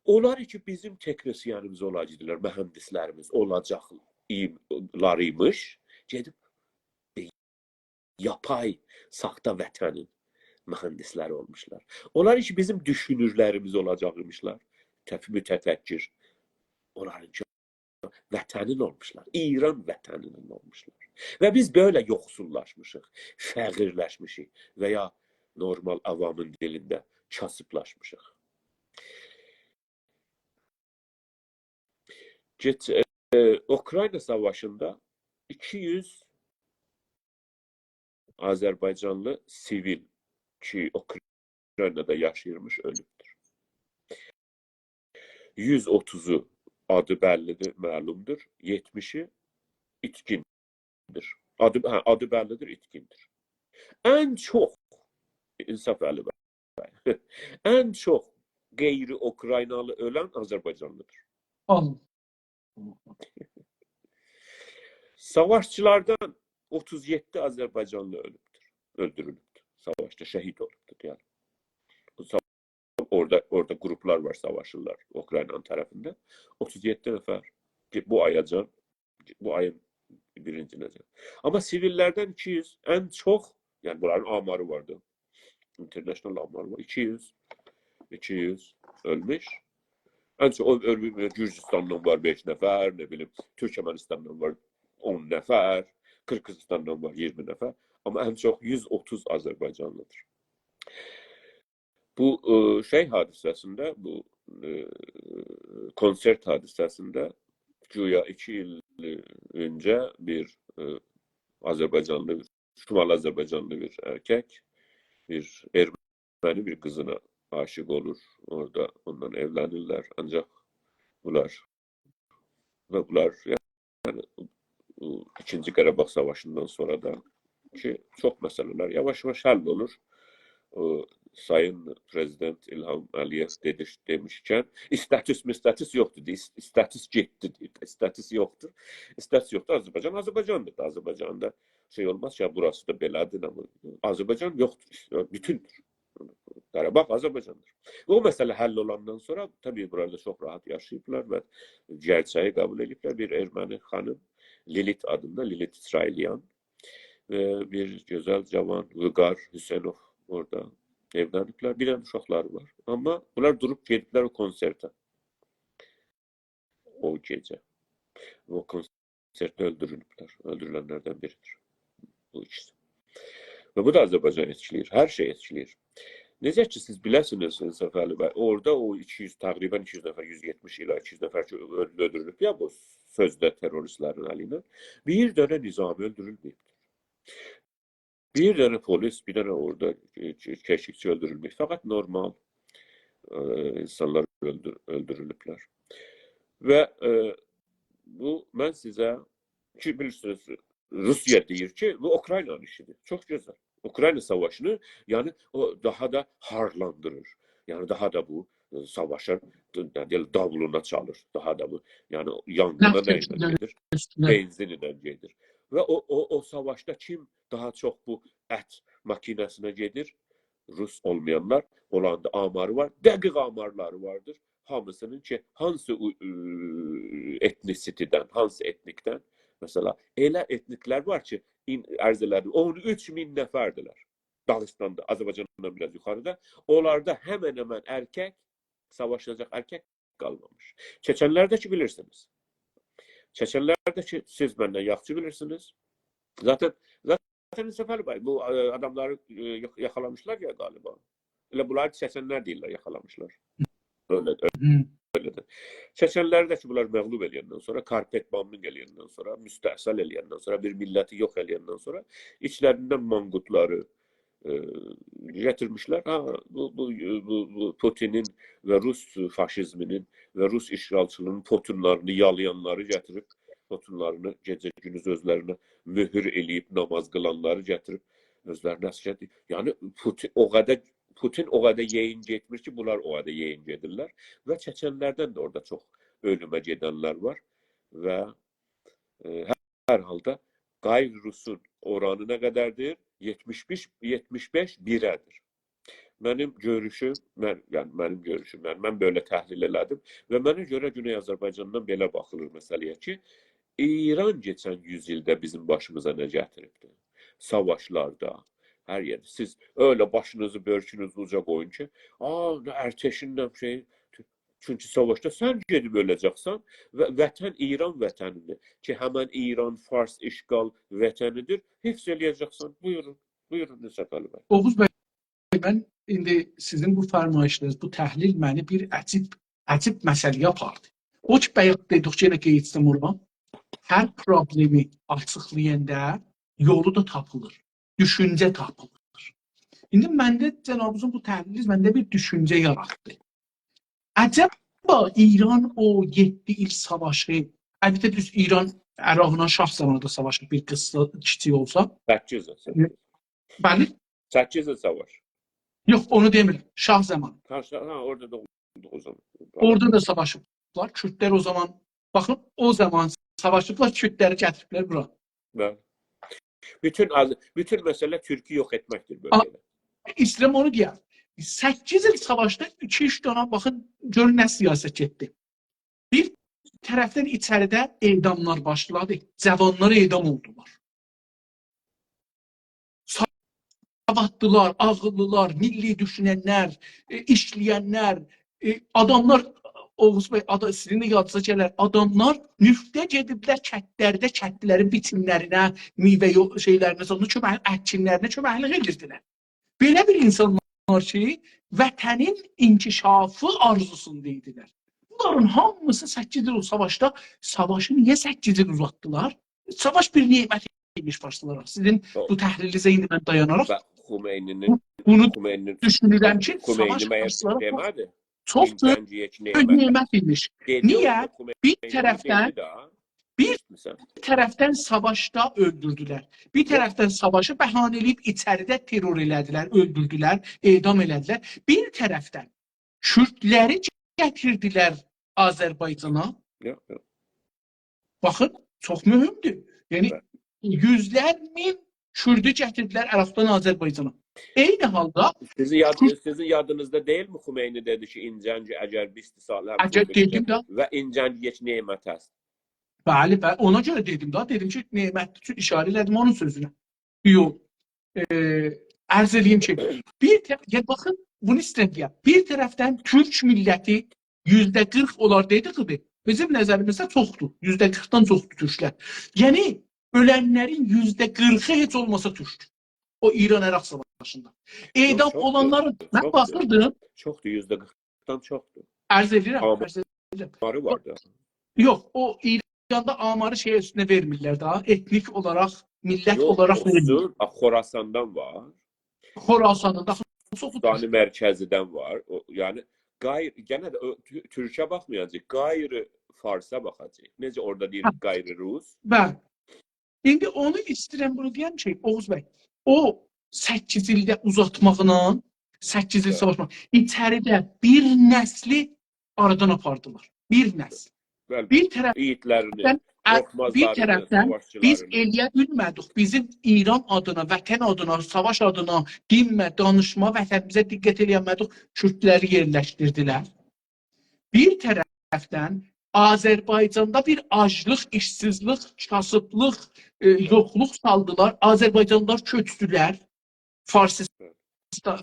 Onlar ki, bizim teknisyenimiz olacaqdılar, mühəndislərimiz olacaqlarıymış, gedib yapay, saxta vətənin mühəndisləri olmuşlar. Onlar ki, bizim düşünürlərimiz olacaqmışlar, mütəfəkkir. Onların ki, vətənin olmuşlar, İran vətəninin olmuşlar. Və biz böyle yoxsullaşmışıq, fəqirləşmişik və ya normal avamın dilində kasıblaşmışıq. Ukrayna savaşında 200 Azərbaycanlı sivil ki Ukraynada yaşayırmış ölübdür. 130'u adı bəllidir, məlumdur. 70'i itkindir. Adı bəllidir, itkindir. En çok İnsaf Əli bəy, en çok qeyri-Ukraynalı ölən Azərbaycanlıdır. Savaşçılardan 37 Azərbaycanlı ölübdür, öldürülübdür. Savaşta şəhid olubdur. Yani. Orada gruplar var, savaşırlar Ukrayna'nın tarafında. 37 nəfər bu ayacan, bu ayın birinci necə. Ama sivillerden 200, en çok, yani bunların amarı vardı. International amarı var. 200 ölmüş. En çok Gürcistan'dan var 5 nəfər, ne bileyim, Türkmenistan'dan var 10 nəfər, Kırgızistan'dan var 20 nəfər. Ama en çok 130 Azerbaycanlıdır. Bu şey hadisəsində, bu konsert hadisəsində güya 2 yıl önce bir Azerbaycanlı, Şimal Azerbaycanlı bir erkek, bir Ermeni bir kızına aşık olur. Orada ondan evlenirler. Ancak bunlar yani İkinci Qarabağ Savaşı'ndan sonra da ki çok meseleler yavaş yavaş hallolur. Sayın Prezident İlham Əliyev demişkən, status yoxdur, status getdi, status yoxdur. Status yoxdur, Azərbaycandır. Azərbaycanda şey olmaz ki, burası da belədir, ama Azərbaycan yoxdur, bütündür. Qarabağ Azərbaycandır. O məsələ həll olandan sonra, tabii burada çok rahat yaşayıblar və gerçeği kabul ediblər. Bir Erməni xanım, Lilit adında, Lilit İsrailyan ve bir güzel cavan Vüqar Hüseynov orada evlenipler. Bir tane uşaqları var. Ama bunlar durup gediblər o konserte. O gece. O konserte öldürülüblər. Öldürülenlerden biridir. Bu ikisi. Ve bu da Azərbaycan etkiləyir. Her şey etkiləyir. Necə ki siz biləsiniz İnsaf Əli bəy, orada o 200, təqribən 200 nəfər, 170 ila 200 nəfər öldürülüb ya bu sözdə teröristlərin əlindən. Bir dənə nizami öldürülməyibdir. Bir dənə polis, bir dənə orada keşikçi öldürülmüş. Fakat normal insanlar öldürülüblər. Və bu mən sizə ki bilirsiniz Rusya deyir ki bu Ukrayna'nın işidir. Çok güzel. Ukrayna savaşını yani o daha da harlandırır. Yani daha da bu savaşın davuluna çalır. Daha da bu yani yangına neyle gelir? Benzinle gelir. və o savaşda kim daha çox bu ət makinəsinə gedir? Rus olmayanlar, onlarda amarı var, dəqiq amarları vardır. Hamısının ki, hansı etnisitidən, hansı etnikdən, mesela elə etniklər var ki, ərz elədim, 13.000 nəfərdilər. Dağıstanda, Azərbaycandan biraz yuxarıda. Onlarda həmən erkək, savaşacaq erkək qalmamış. Çeçenlərdə ki, bilirsiniz. Çeçenlərdə ki, siz məndən yaxşı bilirsiniz. Zaten Səfər bəy, bu adamları yaxalamışlar ya galiba. Elə bunlar Çeçenlər deyirlər, yaxalamışlar. Öylədir. Çeçenləri də ki, bunlar məğlub eləyəndən sonra, karpet bombing eləyəndən sonra, müstəhsal eləyəndən sonra, bir milləti yox eləyəndən sonra, içlərindən manqutları gətirmişlər. Bu Putinin və Rus faşizminin və Rus işğalçılığının potunlarını, yalayanları gətirib, potunlarını gecə-gündüz özlərinə mühür eləyib, namaz qılanları gətirib, özlərinə əsgər. Yəni, Putin o qədər yeyin getmir ki, bunlar o qədər yeyin gedirlər və Çeçenlərdən də orada çox ölümə gedənlər var və hər halda qeyri-Rusun oranı nə qədərdir? 75 birədir. Mənim görüşüm, mən belə təhlil elədim və mənə görə Güney Azərbaycandan belə baxılır məsələyə ki, İran keçən 100 ildə bizim başımıza nə gətiribdir? Savaşlarda, hər yerdə. Siz öyle başınızı, börkünüzü uca qoyun ki, erteşindən şey, çünki savaşda sən gedib öləcəksən və vətən İran vətənidir ki, həmən İran, Fars işğal vətənidir, hifz eləyəcəksən. Buyurun Səfəli bəy. Oğuz bəy, mən indi sizin bu fərmayişiniz, bu təhlil məni bir əcib məsələyə apardı. O ki, bayaq dedikcə elə qeydisəm oradan, hər problemi açıqlayanda yolu da tapılır, düşüncə tapılır. İndi məndə cənabınızın bu təhliliz məndə bir düşüncə yaratdı. Əcəba İran o 7 il savaşı, əlbəttə düz İran Əraqla şah zamanında savaşı bir qısa kiçik olsa. 8 il. Bəli? 8 il savaş. Yox, onu demirəm. Şah zamanı. Orada da oldu o zaman. Orada da savaşıblar. Kürtlər o zaman, baxın, o zaman savaşıblar, Kürtləri gətiriblər bura. Bəli. Bütün məsələ Türkiyə yox etməkdir bölgədə. İslam onu deyər. 8 il savaşda 2-3 dönəm baxın görün nə siyasət getdi. Bir tərəfdən içəridə edamlar başladı. Cavanlar edam oldular. Savadlılar, ağıllılar, milli düşünənlər, işləyənlər, adamlar, Oğuz bəy, sizin də yadınıza gələr, adamlar müftə gediblər kətlərdə, kətlilərin biçimlərinə, meyvə şeylərinə, ətçinlərinə köməklik edirdilər. Belə bir insanlar ki, vətənin inkişafı arzusunda idilər. Bunların hamısı 8 il savaşda, savaşı niyə 8 il uzatdılar? Savaş bir nemət imiş başlılara. Sizin bu təhlilinizə indi mən dayanaraq bunu düşünürəm ki, savaş başlılara çox böyük nemət imiş. Niyə? Bir tərəfdən savaşda öldürdülər. Bir tərəfdən savaşı bəhanə edib içəridə terror elədilər, öldürdülər, edam elədilər. Bir tərəfdən Kürtləri gətirdilər Azərbaycana. Baxın, çox mühümdür. Yəni, yüzlər min Kürdü gətirdilər Əraqdan Azərbaycana. Eyni halda... Sizin yadınızda deyil mi Xümeyni dedi ki, İncənci əgər bir istisal və İncənci geç nemət əst? Bəli, ona görə dedim da, dedim ki, nemət üçün işarə elədim onun sözünə. Yox, ərz edeyim ki, baxın, bunu istəyəm, bir tərəfdən Türk milləti %40 olar dediqdir, bizim nəzərimizdə çoxdur, %40-dan çoxdur Türklər. Yəni, ölənlərin %40-ı heç olmasa Türk. O İran-Əraq savaşında. Edam olanların, mən baxırdım. Çoxdur, %40-dan çoxdur. Ərz edirəm. Amarı var da. Yox, o İranda amarı şey üstünə vermirlər daha. Etnik olaraq, millət olaraq vermirlər. Xorasandan var. Xorasandan da. Dani mərkəzidən var. Yəni, yenə də Türkə baxmayacaq, qeyri-Farsa baxacaq. Necə orada deyir qeyri-Rus? Bəli. İndi onu istəyirəm, bunu deyən şey, Oğuz bəy, o 8 ildə uzatmaqla, 8 il savaşmaq, içəridə bir nəsli aradan apardılar. Bir nəsl. Bir tərəfdən bir tərəfdən biz eləyə bilmədik. Bizim İran adına, vətən adına, savaş adına dinmə, danışma, vətənimizə diqqət eləmədik. Kürdləri yerləşdirdilər. Bir tərəfdən Azərbaycanda bir aclıq, işsizlik, kasıblıq, yoxluq saldılar. Azərbaycanlılar köçdülər.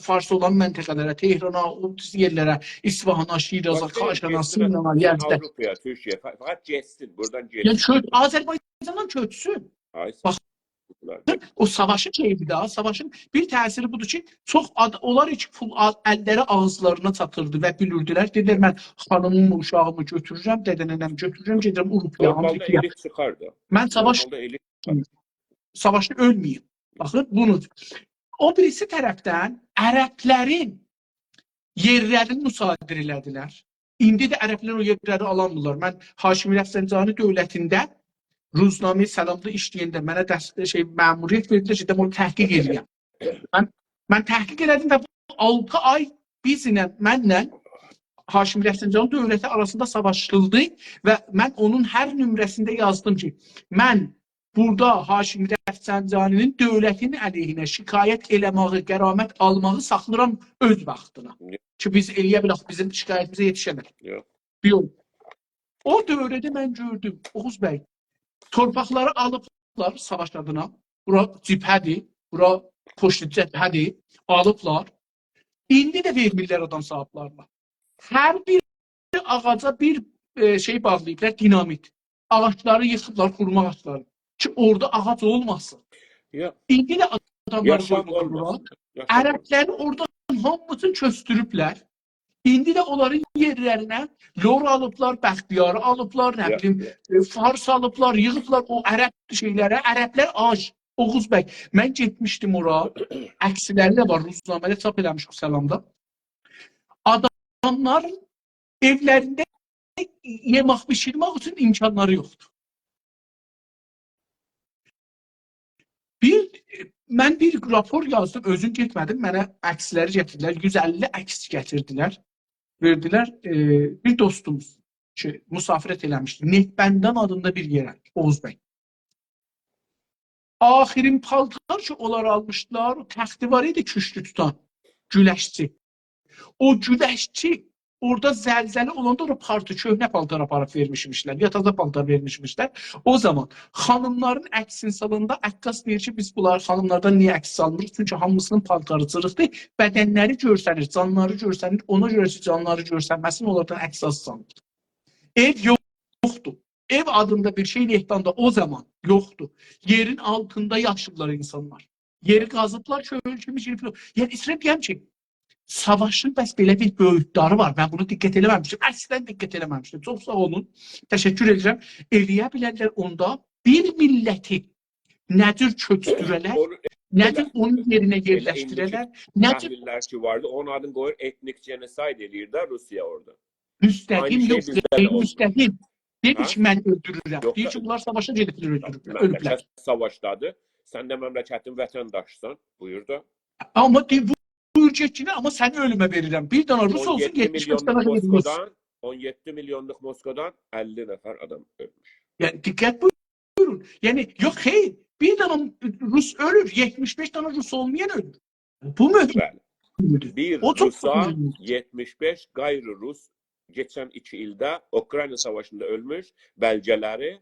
Fars olan məntəqələrə, Tehrana, o yerlərə, İsfahana, Şiraza, Xaşana, Sinana, Yəzdə. Avropaya, Türkiyə, fəqət getsin, buradan getsin. Yəni Azərbaycandan köçsün. Bax, o savaşı keyfi də, savaşın bir təsiri budur ki, çox onlar heç pul əlləri ağızlarına çatırdı və bilirdilər. Dedilər, mən xanımımı, uşağımı götürürəm, dədənənəmi götürürəm, gedirəm Urupaya, Amerikaya. Mən savaşda ölməyim. Baxın, bunu. O birisi tərəfdən ərəblərin yerlərini müsadir elədilər. İndi də ərəblər o yerləri alamırlar. Mən Haşimi Rəfsəncani dövlətində Ruznami Səlamda işləyəndə mənə məmuriyyət verdilər ki, onu təhqiq edəyəm. Mən təhqiq elədim və 6 ay bizlə, mənlə Haşimi Rəfsəncani dövləti arasında savaşıldı və mən onun hər nömrəsində yazdım ki, mən burada Haşimi Rəfsəncani'nin dövlətin əleyhinə şikayət eləməyi, qəramət almağı saxlıram öz vaxtına. Ki biz eləyə bilək, bizim şikayətimizə yetişənlər. Yox. O dövrədə mən gördüm, Oğuz bəy, torpaqları alıblar savaş adına. Bura cibhədir, bura poştu cibhədir, alıblar. İndi də vermirlər adam sahiblarına. Hər bir ağaca bir şey bağlayıblar, dinamit. Ağaçları yıxıblar, qurma ağaçları. Ki orada ağac olmasın. İndi də adamları qoymuşlar bura. Ərəbləri oradan hamısını köstürüblər. İndi də onların yerlərinə lor alıblar, bəxtiyarı alıblar, nə bilim, fars alıblar, yığıblar o ərəb şeylərə. Ərəblər ac. Oğuz bəy, mən getmişdim ora. Əksiləri də var, Ruznamədə çap eləmişik Səlamda. Adamlar evlərində yemək pişirmək üçün imkanları yoxdur. Mən bir rapor yazdım, özüm getmədim, mənə əksləri gətirdilər, 150 əks gətirdilər, verdilər bir dostumuz ki, müsafirət eləmişdi, Netbəndan adında bir yerə, Oğuz bəy. Axirin paltar ki, onlar almışdılar, o təxti var idi küşlü tutan, güləşçi. O güləşçi orada zəlzəli olanda o partı köhnə paltar aparıb vermişmişlər, yataza paltar vermişmişlər. O zaman xanımların əksin salında əqqas deyir ki, biz bunlar xanımlardan niyə əks salmırıq? Çünki hamısının paltarı cırıqdır, bədənləri görsənir, canları görsənir, ona görə ki, canları görsənməsin, onlardan əks salınır. Ev yoxdur. Ev adında bir şey Lehtanda o zaman yoxdur. Yerin altında yaşlılar insanlar. Yeri qazıblar, köylü kimi şey. Yəni, İsrəm deyəm ki, savaşın bəs belə bir böyükdarı var. Mən bunu diqqət eləməmişdim. Əslən diqqət eləməmişdim. Çox sağ olun. Təşəkkür edirəm. Eləyə bilərlər onda bir milləti nədir köçdürələr, nədir onun yerinə yerləşdirələr, nədir... Təhlillər ki vardı, onun adını qoyur, etnik genosid eləyir də Rusiya orada. Müstəqim yox, müstəqim. Dedi ki, mən öldürürəm. Deyir ki, bunlar savaşa gediblər, öldürürlər. Məmləkət savaşdadır. Sən də məmləkətin vətəndaşsan. Buyur da. Amma buyur getkinə, amma səni ölümə verirəm. Bir dana Rus olsun, 75 dana Rus. 17 milyonluq Moskvadan 50 nəfər adam ölmüş. Yəni, diqqət buyurun. Yəni, yox, xeyr. Bir dana Rus ölür, 75 dana Rus olmayan ölür. Bu mühüm. Bir Rusa 75 qeyri-Rus geçən 2 ildə Ukrayna savaşında ölmüş, bəlgələri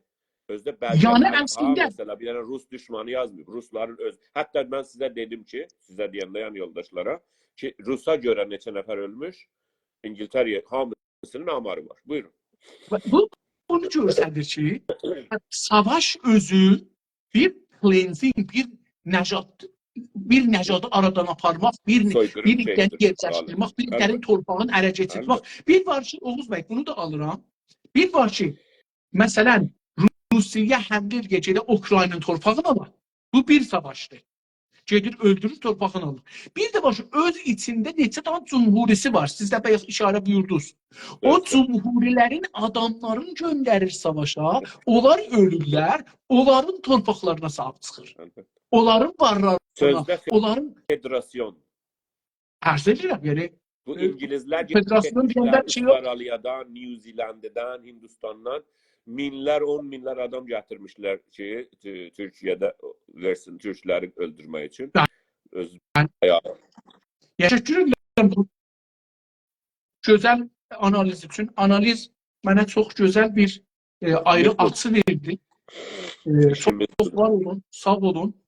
özdə bəlgələri. Yəni, əslində. Mesela bir dənə Rus düşmanı yazmayıb. Rusların öz. Hətta mən sizə dedim ki, sizə deyəndə yan yoldaşlara ki, Rusa görə neçə nəfər ölmüş, İngiltərə hamısının amarı var. Buyurun. Bunu görsədir ki, savaş özü bir cleansing, bir nəcadı aradan aparmaq, bir ildən gerçəkdirmək, bir illərin torpağın ərə keçirmək. Bir var ki, Oğuz bəy, bunu da alıram. Bir var ki, məsələn, Rusiya həmdir gecədə Ukraynanın torpağını alır. Bu bir savaşdır. Gedir, öldürür, torpağını alır. Bir də var ki, öz içində neçə tane cumhurisi var. Siz də bayaq işarə buyurdunuz. O cumhurilərin adamların göndərir savaşa, onlar ölürlər, onların torpaqlarına sahib çıxır. Onların varlarına, onların... Federasyon. Ərz edirəm, yəni Bu İngilizler Federasyon getmişlər şey yok. Avustraliyadan, New Zealand'dan, Hindistan'dan minlər, 10 minlər adam gətirmişlər ki, Türkiyədə versin, Türkləri öldürmək üçün. Öz ayağı. Teşekkür ederim bu güzel analiz için. Analiz bana çok güzel bir ayrı açı verdi. Çok var olun, sağ olun.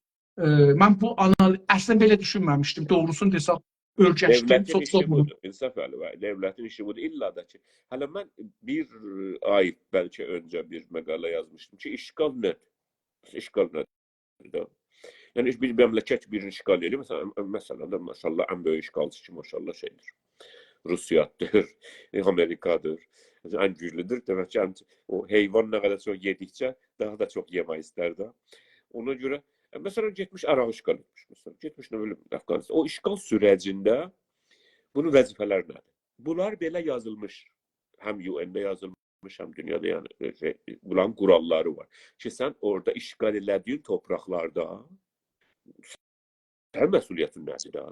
Ben bu analiz aslında belə düşünməmişdim. Doğrusunu desək, ölçəkdim. Çok sağ olun. İnsaf Əli, devlətin işi budur. İlla da ki, hələ mən bir ay bəlkə öncə bir məqalə yazmışdım ki, işğal nədir? İşğal nədir? Yəni bir məmləkət birini işğal edir. Məsələn də maşallah ən böyük işğalçı ki, maşallah şeydir. Rusiyadır, Amerikadır. Ən güclüdür. Demək ki, o heyvan nə qədər çox yedikcə daha da çox yemək istər də. Ona görə məsələn getmiş Əraq işğal etmiş. Məsələn, getmiş nə bilim Əfqanistan. O işğal sürəcində bunun vəzifələri nədir? Bunlar belə yazılmış. Həm UN-də yazılmış, həm dünyada yəni bunların quralları var. Ki sən orada işğal elədiyin torpaqlarda sən məsuliyyətin nədir ha?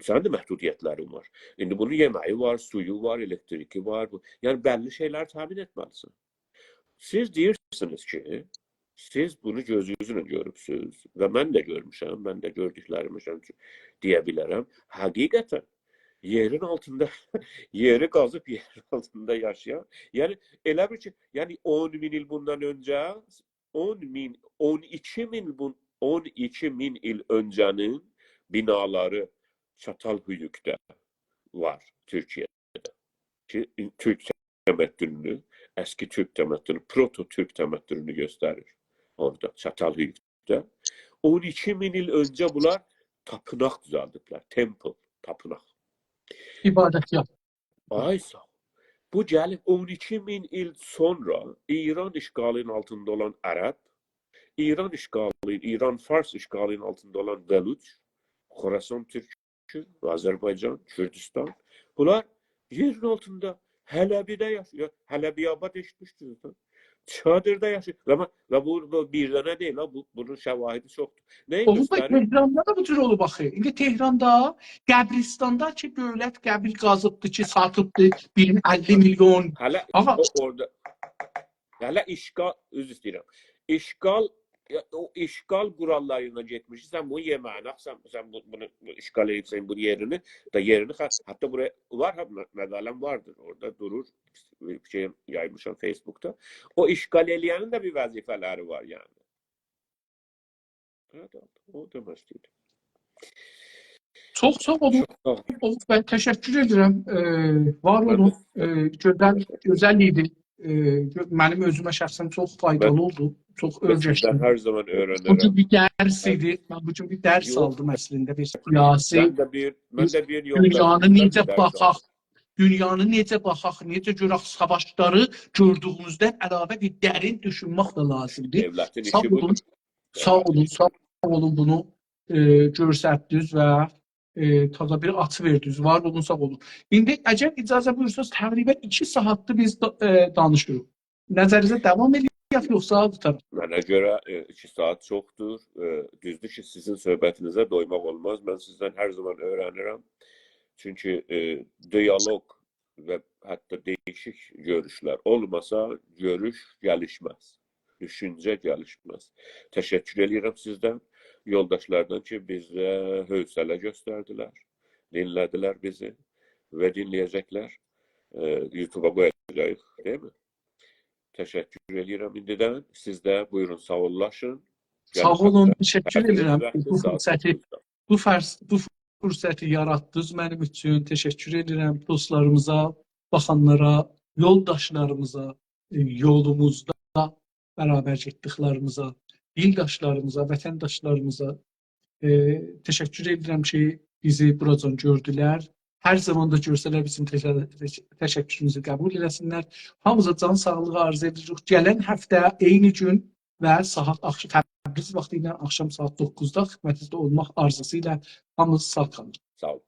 Sənin də məhdudiyyətlərin var. İndi bunun yeməyi var, suyu var, elektriki var. Yəni bəlli şeylər təmin etməlisin. Siz deyirsiniz ki, siz bunu gözünüzlə görübsünüz və mən də görmüşəm, mən də gördüklərimi deyə bilərəm. Həqiqətən yerin altında, yeri qazıb yerin altında yaşayan, yəni elə bir ki, yəni 10 min il bundan öncə, 12 min il öncənin binaları Çatalhöyükdə var Türkiyədə. Ki, Türk təməddününü, əski Türk təməddünü, proto-Türk təməddününü göstərir orada, Çatalhöyükdə. 12 min il öncə bunlar tapınaq düzəldirlər, temple, tapınaq. İbadətgah. Ay sağ ol. Bu gəlib 12 min il sonra İran işğalının altında olan Ərəb, İran Fars işğalının altında olan Bəluç, Xorasan Türkü, Azərbaycan, Kürdistan. Bunlar yerin altında Hələbidə yaşıyor. Hələbiyabad eşitmişsiniz. Çadırda yaşıyor. Və bu bir dənə deyil, bunun şəvahidi çoxdur. Nəyi göstərir? Tehranda da bu cür olub axı. İndi Tehranda, qəbristanda ki, dövlət qəbir qazıbdı ki, satıbdı 50 milyon. Hələ orada, hələ işğal, üzr istəyirəm, o işğal qurallarına getmiş. Sən bunu yeməyini, sən bunu işğal edibsən bu yerini, hətta buraya var, məqaləm vardır, orada durur, bir şey yaymışam Facebook'ta. O işğal eləyənin də bir vəzifələri var yəni. O demək istəyirəm. Çox sağ olun. Ben təşəkkür edirəm. Var olun. Gözəl idi. Mənim özümə şəxsən çox faydalı oldu. Çox öyrəşdim. Hər zaman öyrənirəm. Bu gün bir dərs idi. Mən bu gün bir dərs aldım əslində. Bir siyasi dünyanı necə baxaq, necə görək savaşları gördüyümüzdən əlavə bir dərin düşünmək də lazımdır. Sağ olun bunu göstərdiniz və taza bir açı verdiniz. Var olun, sağ olun. İndi əgər icazə buyursanız təqribən 2 saatdır biz danışırıq. Nəzərinizə devam edin. Yoxsa tutar. Mənə görə 2 saat çoxdur. Düzdür ki, sizin söhbətinizə doymaq olmaz. Mən sizdən hər zaman öyrənirəm. Çünki diyalog və hətta dəyişik görüşlər olmasa, görüş gəlişməz. Düşüncə gəlişməz. Təşəkkür edirəm sizdən, yoldaşlardan ki, bizə hövsələ göstərdilər, dinlədilər bizi və dinləyəcəklər. YouTube-a qoyacaq, değil mi? Təşəkkür edirəm indidən. Siz də buyurun, sağollaşın. Sağ olun, təşəkkür edirəm. Bu fürsəti yaratdınız mənim üçün. Təşəkkür edirəm dostlarımıza, baxanlara, yoldaşlarımıza, yolumuzda bərabər getdiklərimizə, dildaşlarımıza, vətəndaşlarımıza təşəkkür edirəm ki, bizi buradan gördülər. Hər zaman da görsələr bizim təşəkkürümüzü qəbul eləsinlər. Hamıza can sağlığı arz edirik. Gələn həftə eyni gün və saat Təbriz vaxtı ilə axşam saat 9-da xidmətinizdə olmaq arzusu ilə hamınız sağ qalın. Sağ olun.